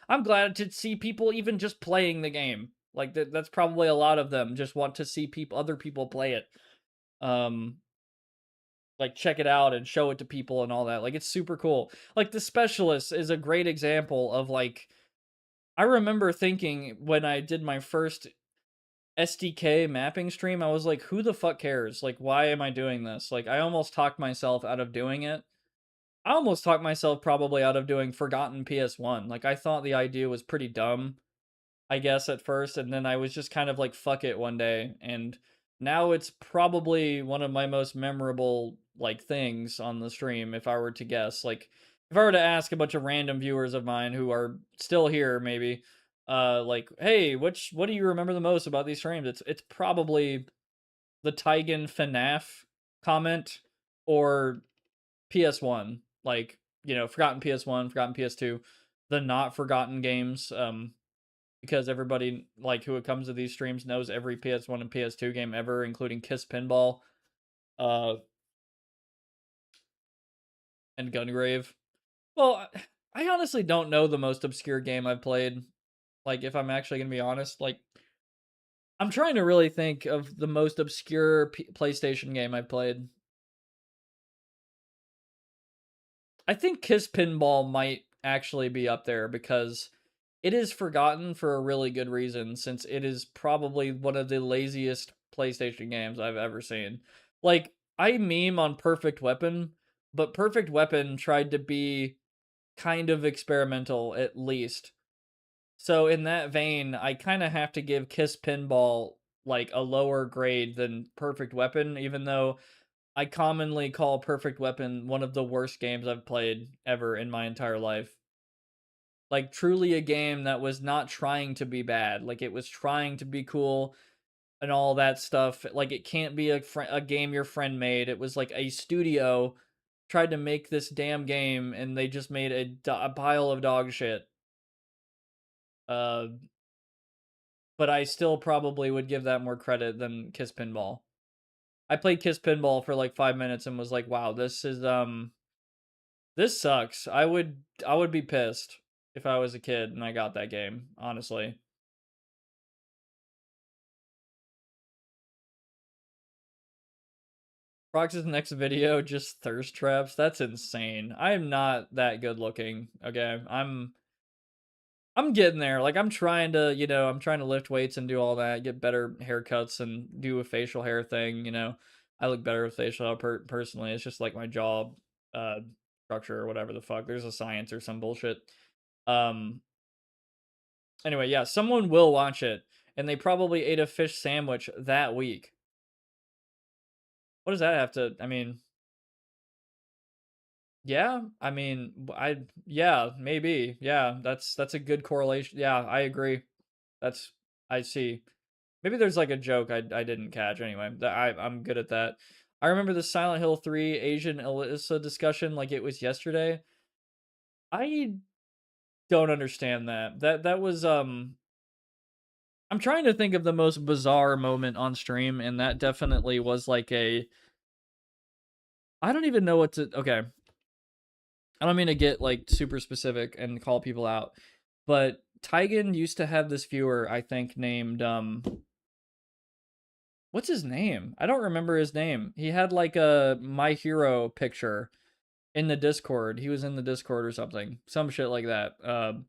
I'm glad to see people even just playing the game. Like, that's probably a lot of them just want to see other people play it. Like, check it out and show it to people and all that. Like, it's super cool. Like, The Specialist is a great example of, like, I remember thinking when I did my first SDK mapping stream, I was like, who the fuck cares? Like, why am I doing this? Like, I almost talked myself out of doing it. I almost talked myself probably out of doing Forgotten PS1. Like, I thought the idea was pretty dumb, I guess, at first, and then I was just kind of like, fuck it one day, and now it's probably one of my most memorable, like, things on the stream, if I were to guess. Like, if I were to ask a bunch of random viewers of mine who are still here, maybe, like, hey, what do you remember the most about these streams? It's probably the Taigen FNAF comment, or PS1, like, you know, Forgotten PS1, Forgotten PS2, the not forgotten games, because everybody, like, who comes to these streams knows every PS1 and PS2 game ever, including Kiss Pinball, and Gungrave. Well, I honestly don't know the most obscure game I've played. Like, if I'm actually gonna be honest, like, I'm trying to really think of the most obscure PlayStation game I've played. I think Kiss Pinball might actually be up there because it is forgotten for a really good reason, since it is probably one of the laziest PlayStation games I've ever seen. Like, I meme on Perfect Weapon, but Perfect Weapon tried to be kind of experimental, at least. So in that vein, I kind of have to give Kiss Pinball, like, a lower grade than Perfect Weapon, even though I commonly call Perfect Weapon one of the worst games I've played ever in my entire life. Like, truly a game that was not trying to be bad. Like, it was trying to be cool and all that stuff. Like, it can't be a game your friend made. It was like a studio tried to make this damn game and they just made a pile of dog shit. Uh, but I still probably would give that more credit than Kiss Pinball. I played Kiss Pinball for like 5 minutes and was like, wow, this sucks. I would be pissed if I was a kid and I got that game, honestly. Prox's next video, just thirst traps. That's insane. I am not that good looking. Okay. I'm getting there. Like I'm trying to, I'm trying to lift weights and do all that, get better haircuts and do a facial hair thing. I look better with facial hair personally. It's just like my jaw uh structure or whatever the fuck. There's a science or some bullshit. Um anyway, yeah, someone will watch it and they probably ate a fish sandwich that week. What does that have to, I mean, yeah, I mean, yeah, maybe. Yeah, that's a good correlation. Yeah, I agree. That's I see. Maybe there's like a joke I didn't catch anyway. I'm good at that. I remember the Silent Hill 3 Asian Alyssa discussion like it was yesterday. I don't understand that. That was I'm trying to think of the most bizarre moment on stream and that definitely was like a I don't even know what to okay. I don't mean to get like super specific and call people out, but Tigan used to have this viewer, I think, named what's his name? I don't remember his name. He had like a My Hero picture in the Discord. He was in the Discord or something. Some shit like that.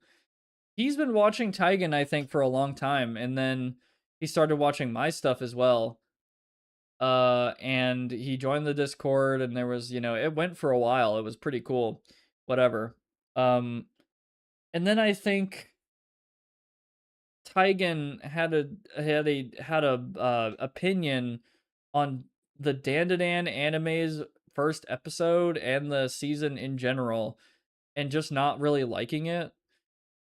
He's been watching Tigan, I think, for a long time, and then he started watching my stuff as well. And he joined the Discord and there was, it went for a while. It was pretty cool. Whatever. And then I think Tigan had a opinion on the Dandadan anime's first episode and the season in general, and just not really liking it.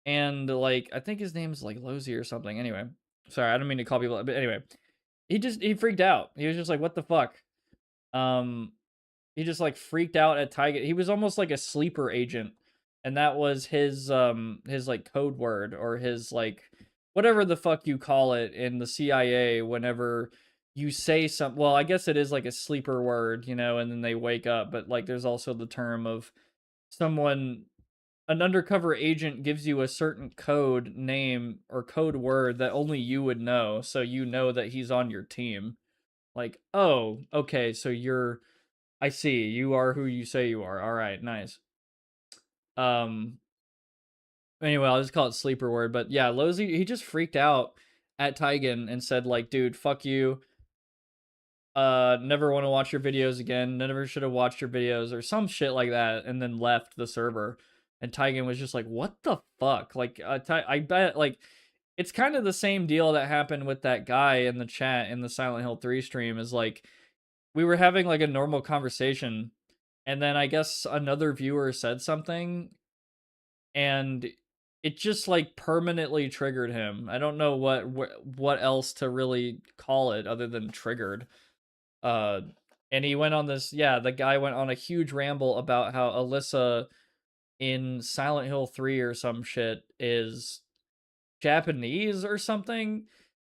And like, I think his name's like Lozy or something. Anyway, sorry, I don't mean to call people, but anyway, he freaked out. He was just like, "What the fuck?" He just like freaked out at Tigan. He was almost like a sleeper agent, and that was his like code word or his like whatever the fuck you call it in the CIA whenever you say some well, I guess it is like a sleeper word, and then they wake up, but like there's also the term of someone an undercover agent gives you a certain code name or code word that only you would know, so you know that he's on your team. Like, oh, okay, so I see. You are who you say you are. All right, nice. Anyway, I'll just call it sleeper word. But yeah, Lozy, he just freaked out at Tigan and said like, dude, fuck you. Never want to watch your videos again. Never should have watched your videos or some shit like that, and then left the server. And Tigan was just like, what the fuck? Like, I bet like it's kind of the same deal that happened with that guy in the chat in the Silent Hill 3 stream. Is like we were having like a normal conversation, and then I guess another viewer said something, and it just like permanently triggered him. I don't know what else to really call it other than triggered. And he went on this, yeah, the guy went on a huge ramble about how Alyssa in Silent Hill 3 or some shit is Japanese or something.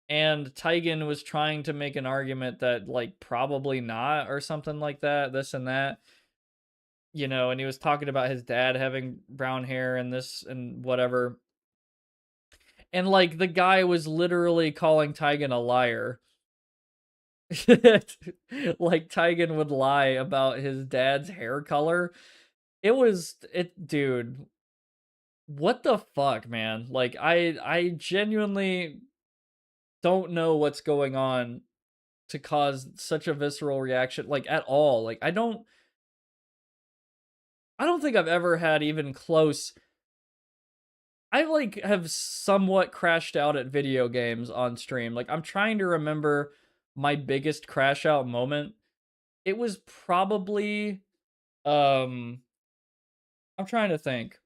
And Tigan was trying to make an argument that, like, probably not or something like that, this and that. And he was talking about his dad having brown hair and this and whatever. And, like, the guy was literally calling Tigan a liar. Like Tigan would lie about his dad's hair color. Dude, what the fuck, man? Like I genuinely don't know what's going on to cause such a visceral reaction like at all. Like I don't think I've ever had even close I like have somewhat crashed out at video games on stream. Like I'm trying to remember my biggest crash out moment. It was probably I'm trying to think.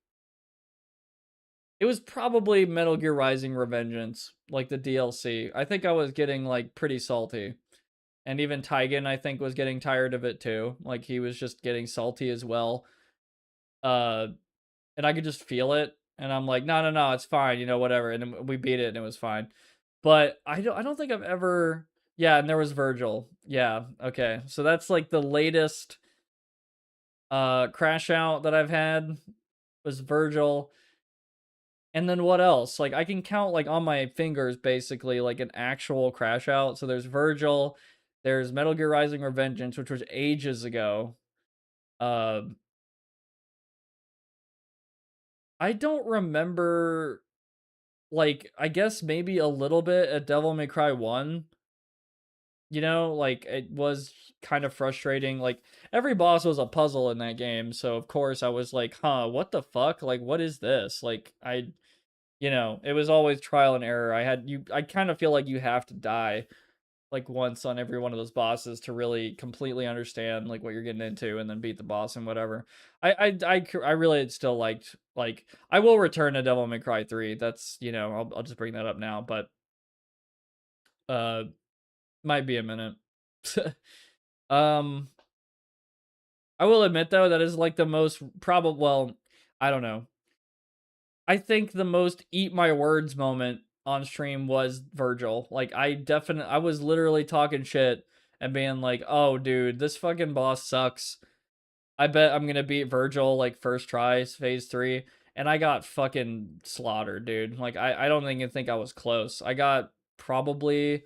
It was probably Metal Gear Rising Revengeance, like the DLC. I think I was getting like pretty salty. And even Tigan, I think, was getting tired of it too. Like he was just getting salty as well. And I could just feel it. And I'm like, no, it's fine, you know, whatever. And then we beat it and it was fine. But I don't think I've ever. Yeah, and there was Virgil. Yeah, okay. So that's like the latest crash out that I've had was Virgil. And then what else? Like I can count like on my fingers basically like an actual crash out. So there's Virgil, there's Metal Gear Rising Revengeance, which was ages ago. I don't remember, like, I guess maybe a little bit at Devil May Cry 1. You know, like, it was kind of frustrating. Like, every boss was a puzzle in that game. So, of course, I was like, huh, what the fuck? Like, what is this? Like, you know, it was always trial and error. I kind of feel like you have to die like once on every one of those bosses to really completely understand like what you're getting into and then beat the boss and whatever. I really still liked, like, I will return to Devil May Cry 3. That's, you know, I'll just bring that up now, but uh might be a minute. um I will admit though that is like the most probable, well, I don't know. I think the most eat my words moment on stream was Virgil. Like I was literally talking shit and being like, "Oh, dude, this fucking boss sucks. I bet I'm gonna beat Virgil like first try, phase 3." And I got fucking slaughtered, dude. Like I don't even think I was close. I got probably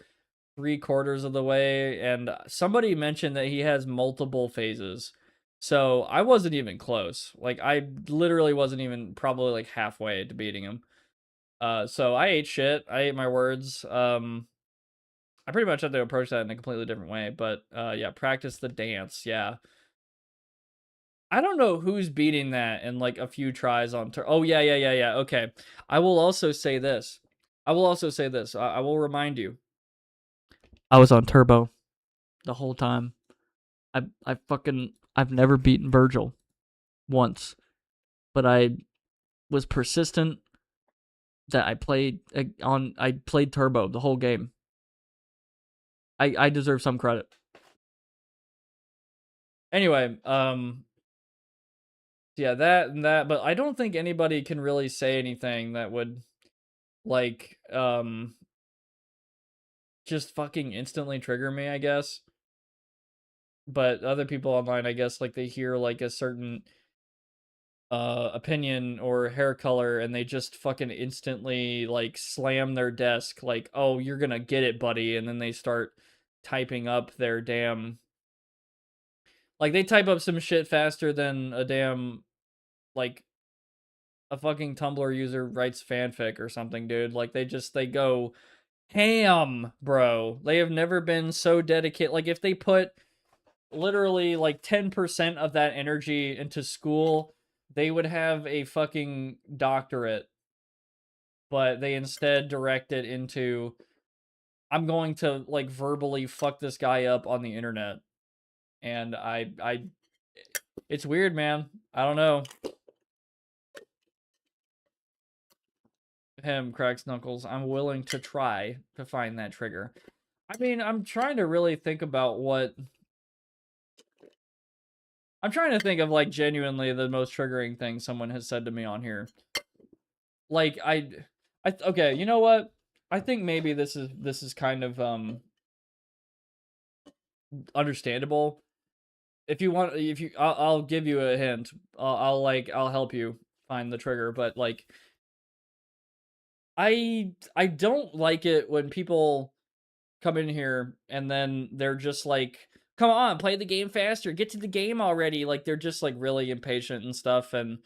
3/4 of the way, and somebody mentioned that he has multiple phases. So I wasn't even close. Like I literally wasn't even probably like halfway to beating him. So I ate shit. I ate my words. I pretty much had to approach that in a completely different way. But yeah, practice the dance. Yeah. I don't know who's beating that in like a few tries on oh yeah. Okay. I will also say this. I will remind you. I was on turbo the whole time. I've never beaten Virgil once, but I was persistent that I played turbo the whole game. I deserve some credit. Anyway, yeah, that and that, but I don't think anybody can really say anything that would like just fucking instantly trigger me, I guess. But other people online, I guess, like they hear like a certain opinion or hair color and they just fucking instantly like slam their desk like, "Oh, you're gonna get it, buddy," and then they start typing up their damn, like they type up some shit faster than a damn, like, a fucking Tumblr user writes fanfic or something, dude. Like they go ham, bro. They have never been so dedicated. Like if they put literally like 10% of that energy into school, they would have a fucking doctorate. But they instead direct it into, I'm going to like verbally fuck this guy up on the internet. And it's weird, man. I don't know. Him cracks knuckles. I'm willing to try to find that trigger. I mean, I'm trying to really think about what. I'm trying to think of like genuinely the most triggering thing someone has said to me on here. Like okay, you know what? I think maybe this is kind of understandable. If you want, I'll give you a hint. I'll help you find the trigger, but like I don't like it when people come in here and then they're just like, "Come on, play the game faster. Get to the game already." Like they're just like really impatient and stuff, and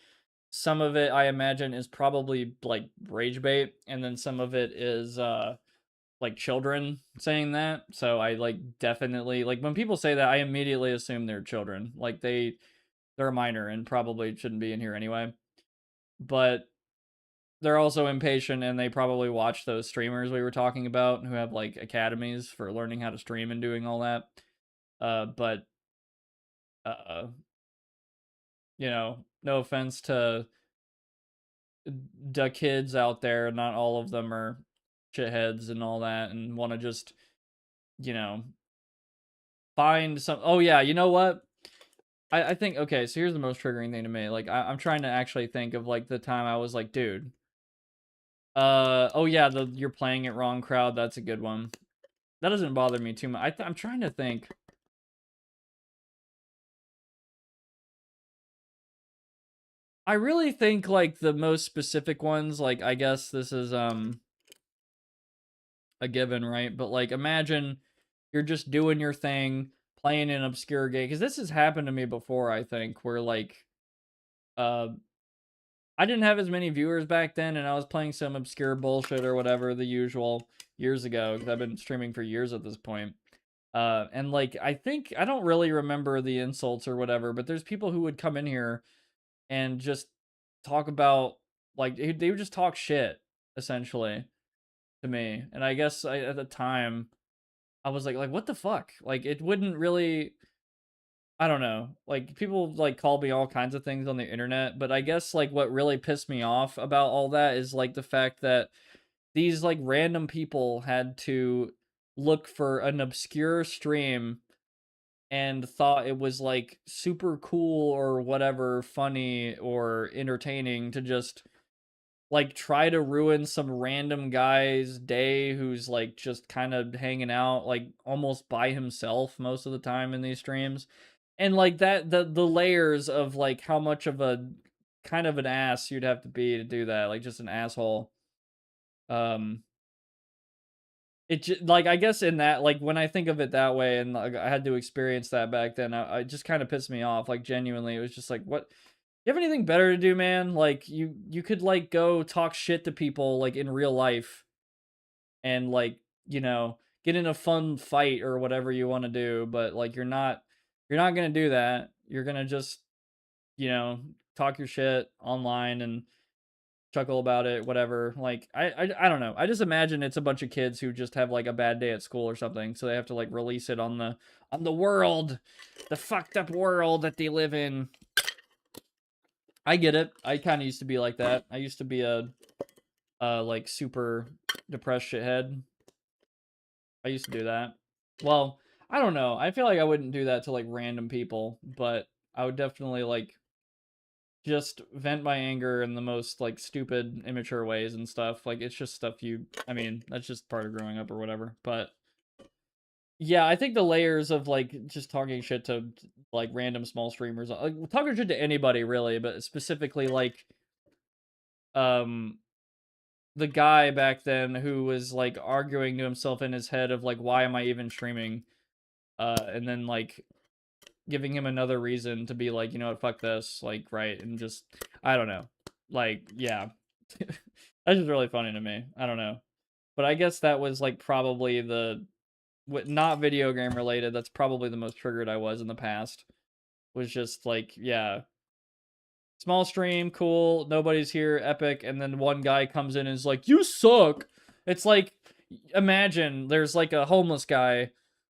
some of it I imagine is probably like rage bait, and then some of it is like children saying that. So I like definitely, like when people say that, I immediately assume they're children. Like they're a minor and probably shouldn't be in here anyway. But they're also impatient and they probably watch those streamers we were talking about who have like academies for learning how to stream and doing all that. But you know, no offense to the kids out there, not all of them are shitheads and all that and want to just, you know, find some. Oh yeah, you know what? I think, okay, so here's the most triggering thing to me. Like, I'm trying to actually think of, like, the time I was like, dude. Oh yeah, you're playing it wrong crowd. That's a good one. That doesn't bother me too much. I'm trying to think. I really think, like, the most specific ones, like, I guess this is, a given, right? But, like, imagine you're just doing your thing, playing an obscure game. Because this has happened to me before, I think, where, like, uh, I didn't have as many viewers back then, and I was playing some obscure bullshit or whatever, the usual, years ago, because I've been streaming for years at this point. And like, I think, I don't really remember the insults or whatever, but there's people who would come in here and just talk about, like, they would just talk shit, essentially, to me. And I guess at the time, I was like, what the fuck? Like, it wouldn't really, I don't know. Like, people, like, call me all kinds of things on the internet, but I guess, like, what really pissed me off about all that is, like, the fact that these, like, random people had to look for an obscure stream and thought it was, like, super cool or whatever, funny or entertaining to just, like, try to ruin some random guy's day who's, like, just kind of hanging out, like, almost by himself most of the time in these streams. And, like, that the layers of, like, how much of a kind of an ass you'd have to be to do that, like, just an asshole. Um, like, I guess in that, like, when I think of it that way and, like, I had to experience that back then, it just kinda pissed me off, like, genuinely, it was just like, "What? You have anything better to do, man? Like, you could, like, go talk shit to people, like, in real life and, like, you know, get in a fun fight or whatever you wanna do, but, like, you're not gonna do that. You're gonna just, you know, talk your shit online and chuckle about it, whatever. Like, I don't know. I just imagine it's a bunch of kids who just have, like, a bad day at school or something, so they have to, like, release it on the world, the fucked up world that they live in. I get it. I kind of used to be like that. I used to be a like, super depressed shithead. I used to do that. Well, I don't know. I feel like I wouldn't do that to, like, random people, but I would definitely, like, just vent my anger in the most, like, stupid, immature ways and stuff. Like, it's just stuff I mean, that's just part of growing up or whatever. But yeah, I think the layers of, like, just talking shit to, like, random small streamers, like, talking shit to anybody really, but specifically, like, um the guy back then who was, like, arguing to himself in his head of, like, why am I even streaming? And then, like, giving him another reason to be like, you know what, fuck this, like, right, and just, I don't know. Like, yeah. That's just really funny to me. I don't know. But I guess that was, like, probably not video game related, that's probably the most triggered I was in the past. Was just, like, yeah. Small stream, cool, nobody's here, epic, and then one guy comes in and is like, you suck! It's like, imagine there's, like, a homeless guy,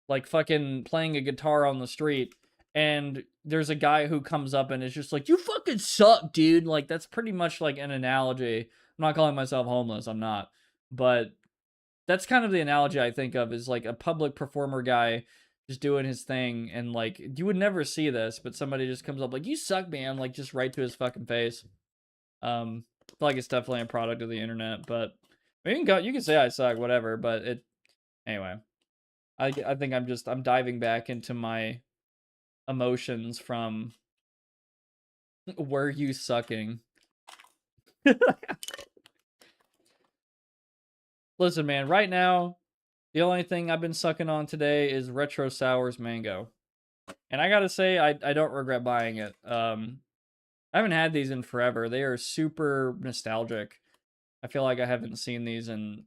like, fucking playing a guitar on the street, and there's a guy who comes up and is just like, you fucking suck, dude! Like, that's pretty much, like, an analogy. I'm not calling myself homeless, I'm not. But that's kind of the analogy I think of, is, like, a public performer guy just doing his thing, and, like, you would never see this, but somebody just comes up like, you suck, man, like, just right to his fucking face. I feel like it's definitely a product of the internet, but I mean, you can say I suck, whatever, but anyway. I think I'm diving back into my emotions from were you sucking. Listen, man, right now, the only thing I've been sucking on today is Retro Sours Mango. And I gotta say, I don't regret buying it. I haven't had these in forever. They are super nostalgic. I feel like I haven't seen these in,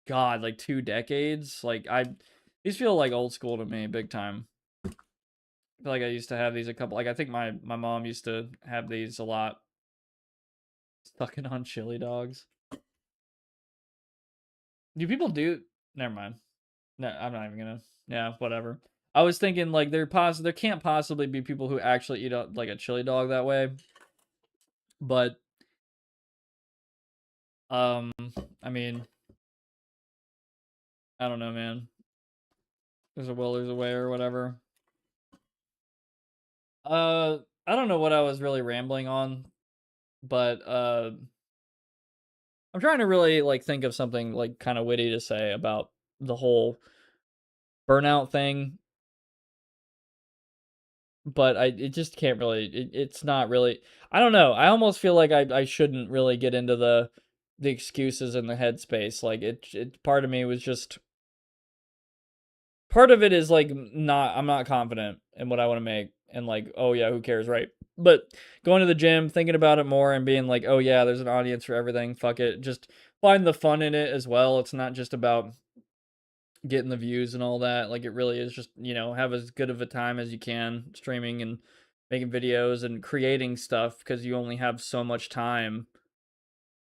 God, like 2 decades. Like, these feel like old school to me, big time. I feel like I used to have these a couple, like, I think my mom used to have these a lot. Sucking on chili dogs. Do people do? Never mind. No, I'm not even gonna. Yeah, whatever. I was thinking, like, there can't possibly be people who actually eat like a chili dog that way. But I mean, I don't know, man. There's a will, there's a way, or whatever. I don't know what I was really rambling on, but I'm trying to really like think of something like kind of witty to say about the whole burnout thing, but it just can't really it's not really I don't know. I almost feel like I shouldn't really get into the excuses in the headspace. Like it part of me was just part of it is like not I'm not confident in what I want to make and like, oh yeah, who cares, right? But going to the gym, thinking about it more and being like, oh yeah, there's an audience for everything. Fuck it. Just find the fun in it as well. It's not just about getting the views and all that. Like it really is just, have as good of a time as you can streaming and making videos and creating stuff because you only have so much time,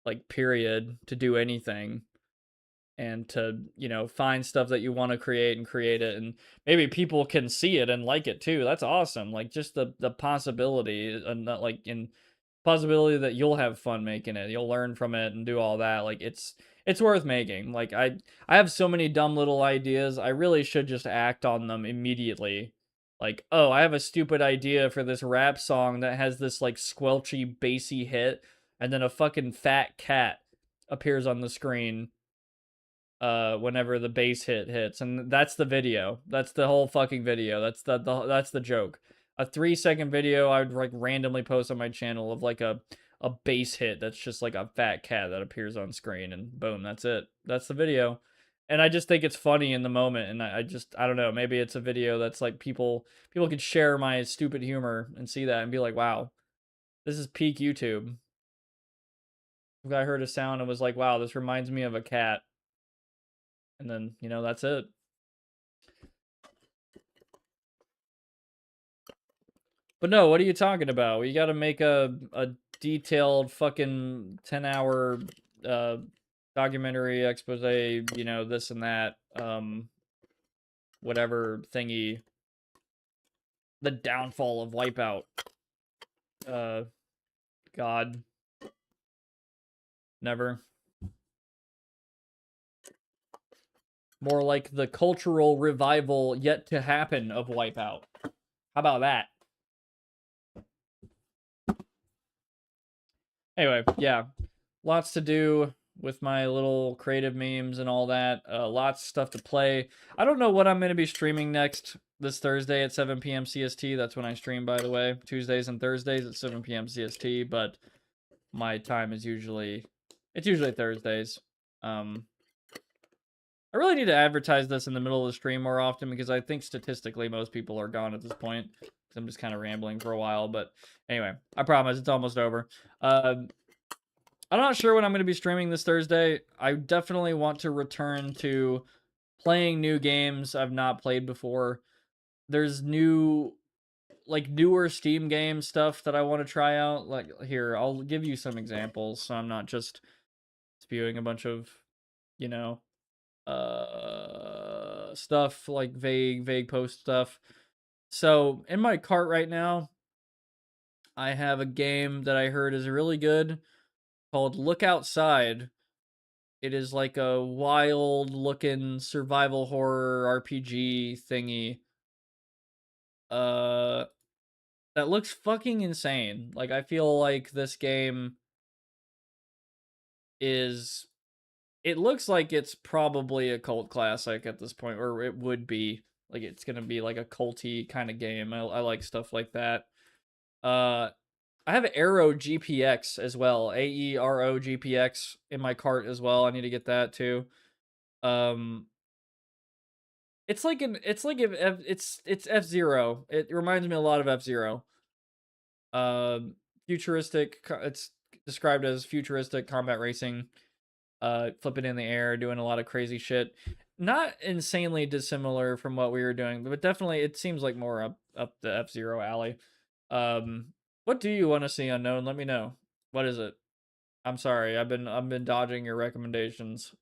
like period, to do anything and to, find stuff that you want to create and create it and maybe people can see it and like it too. That's awesome. Like just the possibility and not like in possibility that you'll have fun making it. You'll learn from it and do all that. Like it's worth making. Like I have so many dumb little ideas. I really should just act on them immediately. Like, oh, I have a stupid idea for this rap song that has this like squelchy bassy hit and then a fucking fat cat appears on the screen whenever the bass hits, and that's the video. That's the whole fucking video. That's the joke. A 3-second video I would like randomly post on my channel of like a bass hit that's just like a fat cat that appears on screen and boom, that's it. That's the video. And I just think it's funny in the moment and I don't know, maybe it's a video that's like people could share my stupid humor and see that and be like, wow, this is peak YouTube. If I heard a sound and was like, wow, this reminds me of a cat. And then, that's it. But no, what are you talking about? We got to make a detailed fucking 10-hour documentary expose, this and that, whatever thingy. The downfall of Wipeout. God. Never. More like the cultural revival yet to happen of Wipeout. How about that? Anyway, yeah. Lots to do with my little creative memes and all that. Lots of stuff to play. I don't know what I'm going to be streaming next this Thursday at 7 p.m. CST. That's when I stream, by the way. Tuesdays and Thursdays at 7 p.m. CST, but my time is usually Thursdays. I really need to advertise this in the middle of the stream more often because I think statistically most people are gone at this point. I'm just kind of rambling for a while, but anyway, I promise it's almost over. I'm not sure when I'm going to be streaming this Thursday. I definitely want to return to playing new games I've not played before. There's newer Steam game stuff that I want to try out. Like here, I'll give you some examples so I'm not just spewing a bunch of, stuff like vague post stuff. So in my cart right now, I have a game that I heard is really good called Look Outside. It is like a wild looking survival horror RPG thingy. That looks fucking insane. Like I feel like this game it looks like it's probably a cult classic at this point, or it would be. Like, it's gonna be like a culty kind of game. I like stuff like that. I have Aero GPX as well. AERO GPX in my cart as well. I need to get that too. It's F-Zero. It reminds me a lot of F-Zero. Futuristic. It's described as futuristic combat racing. Flipping in the air, doing a lot of crazy shit. Not insanely dissimilar from what we were doing, but definitely it seems like more up the F-Zero alley. What do you want to see, Unknown? Let me know. What is it? I'm sorry, I've been dodging your recommendations.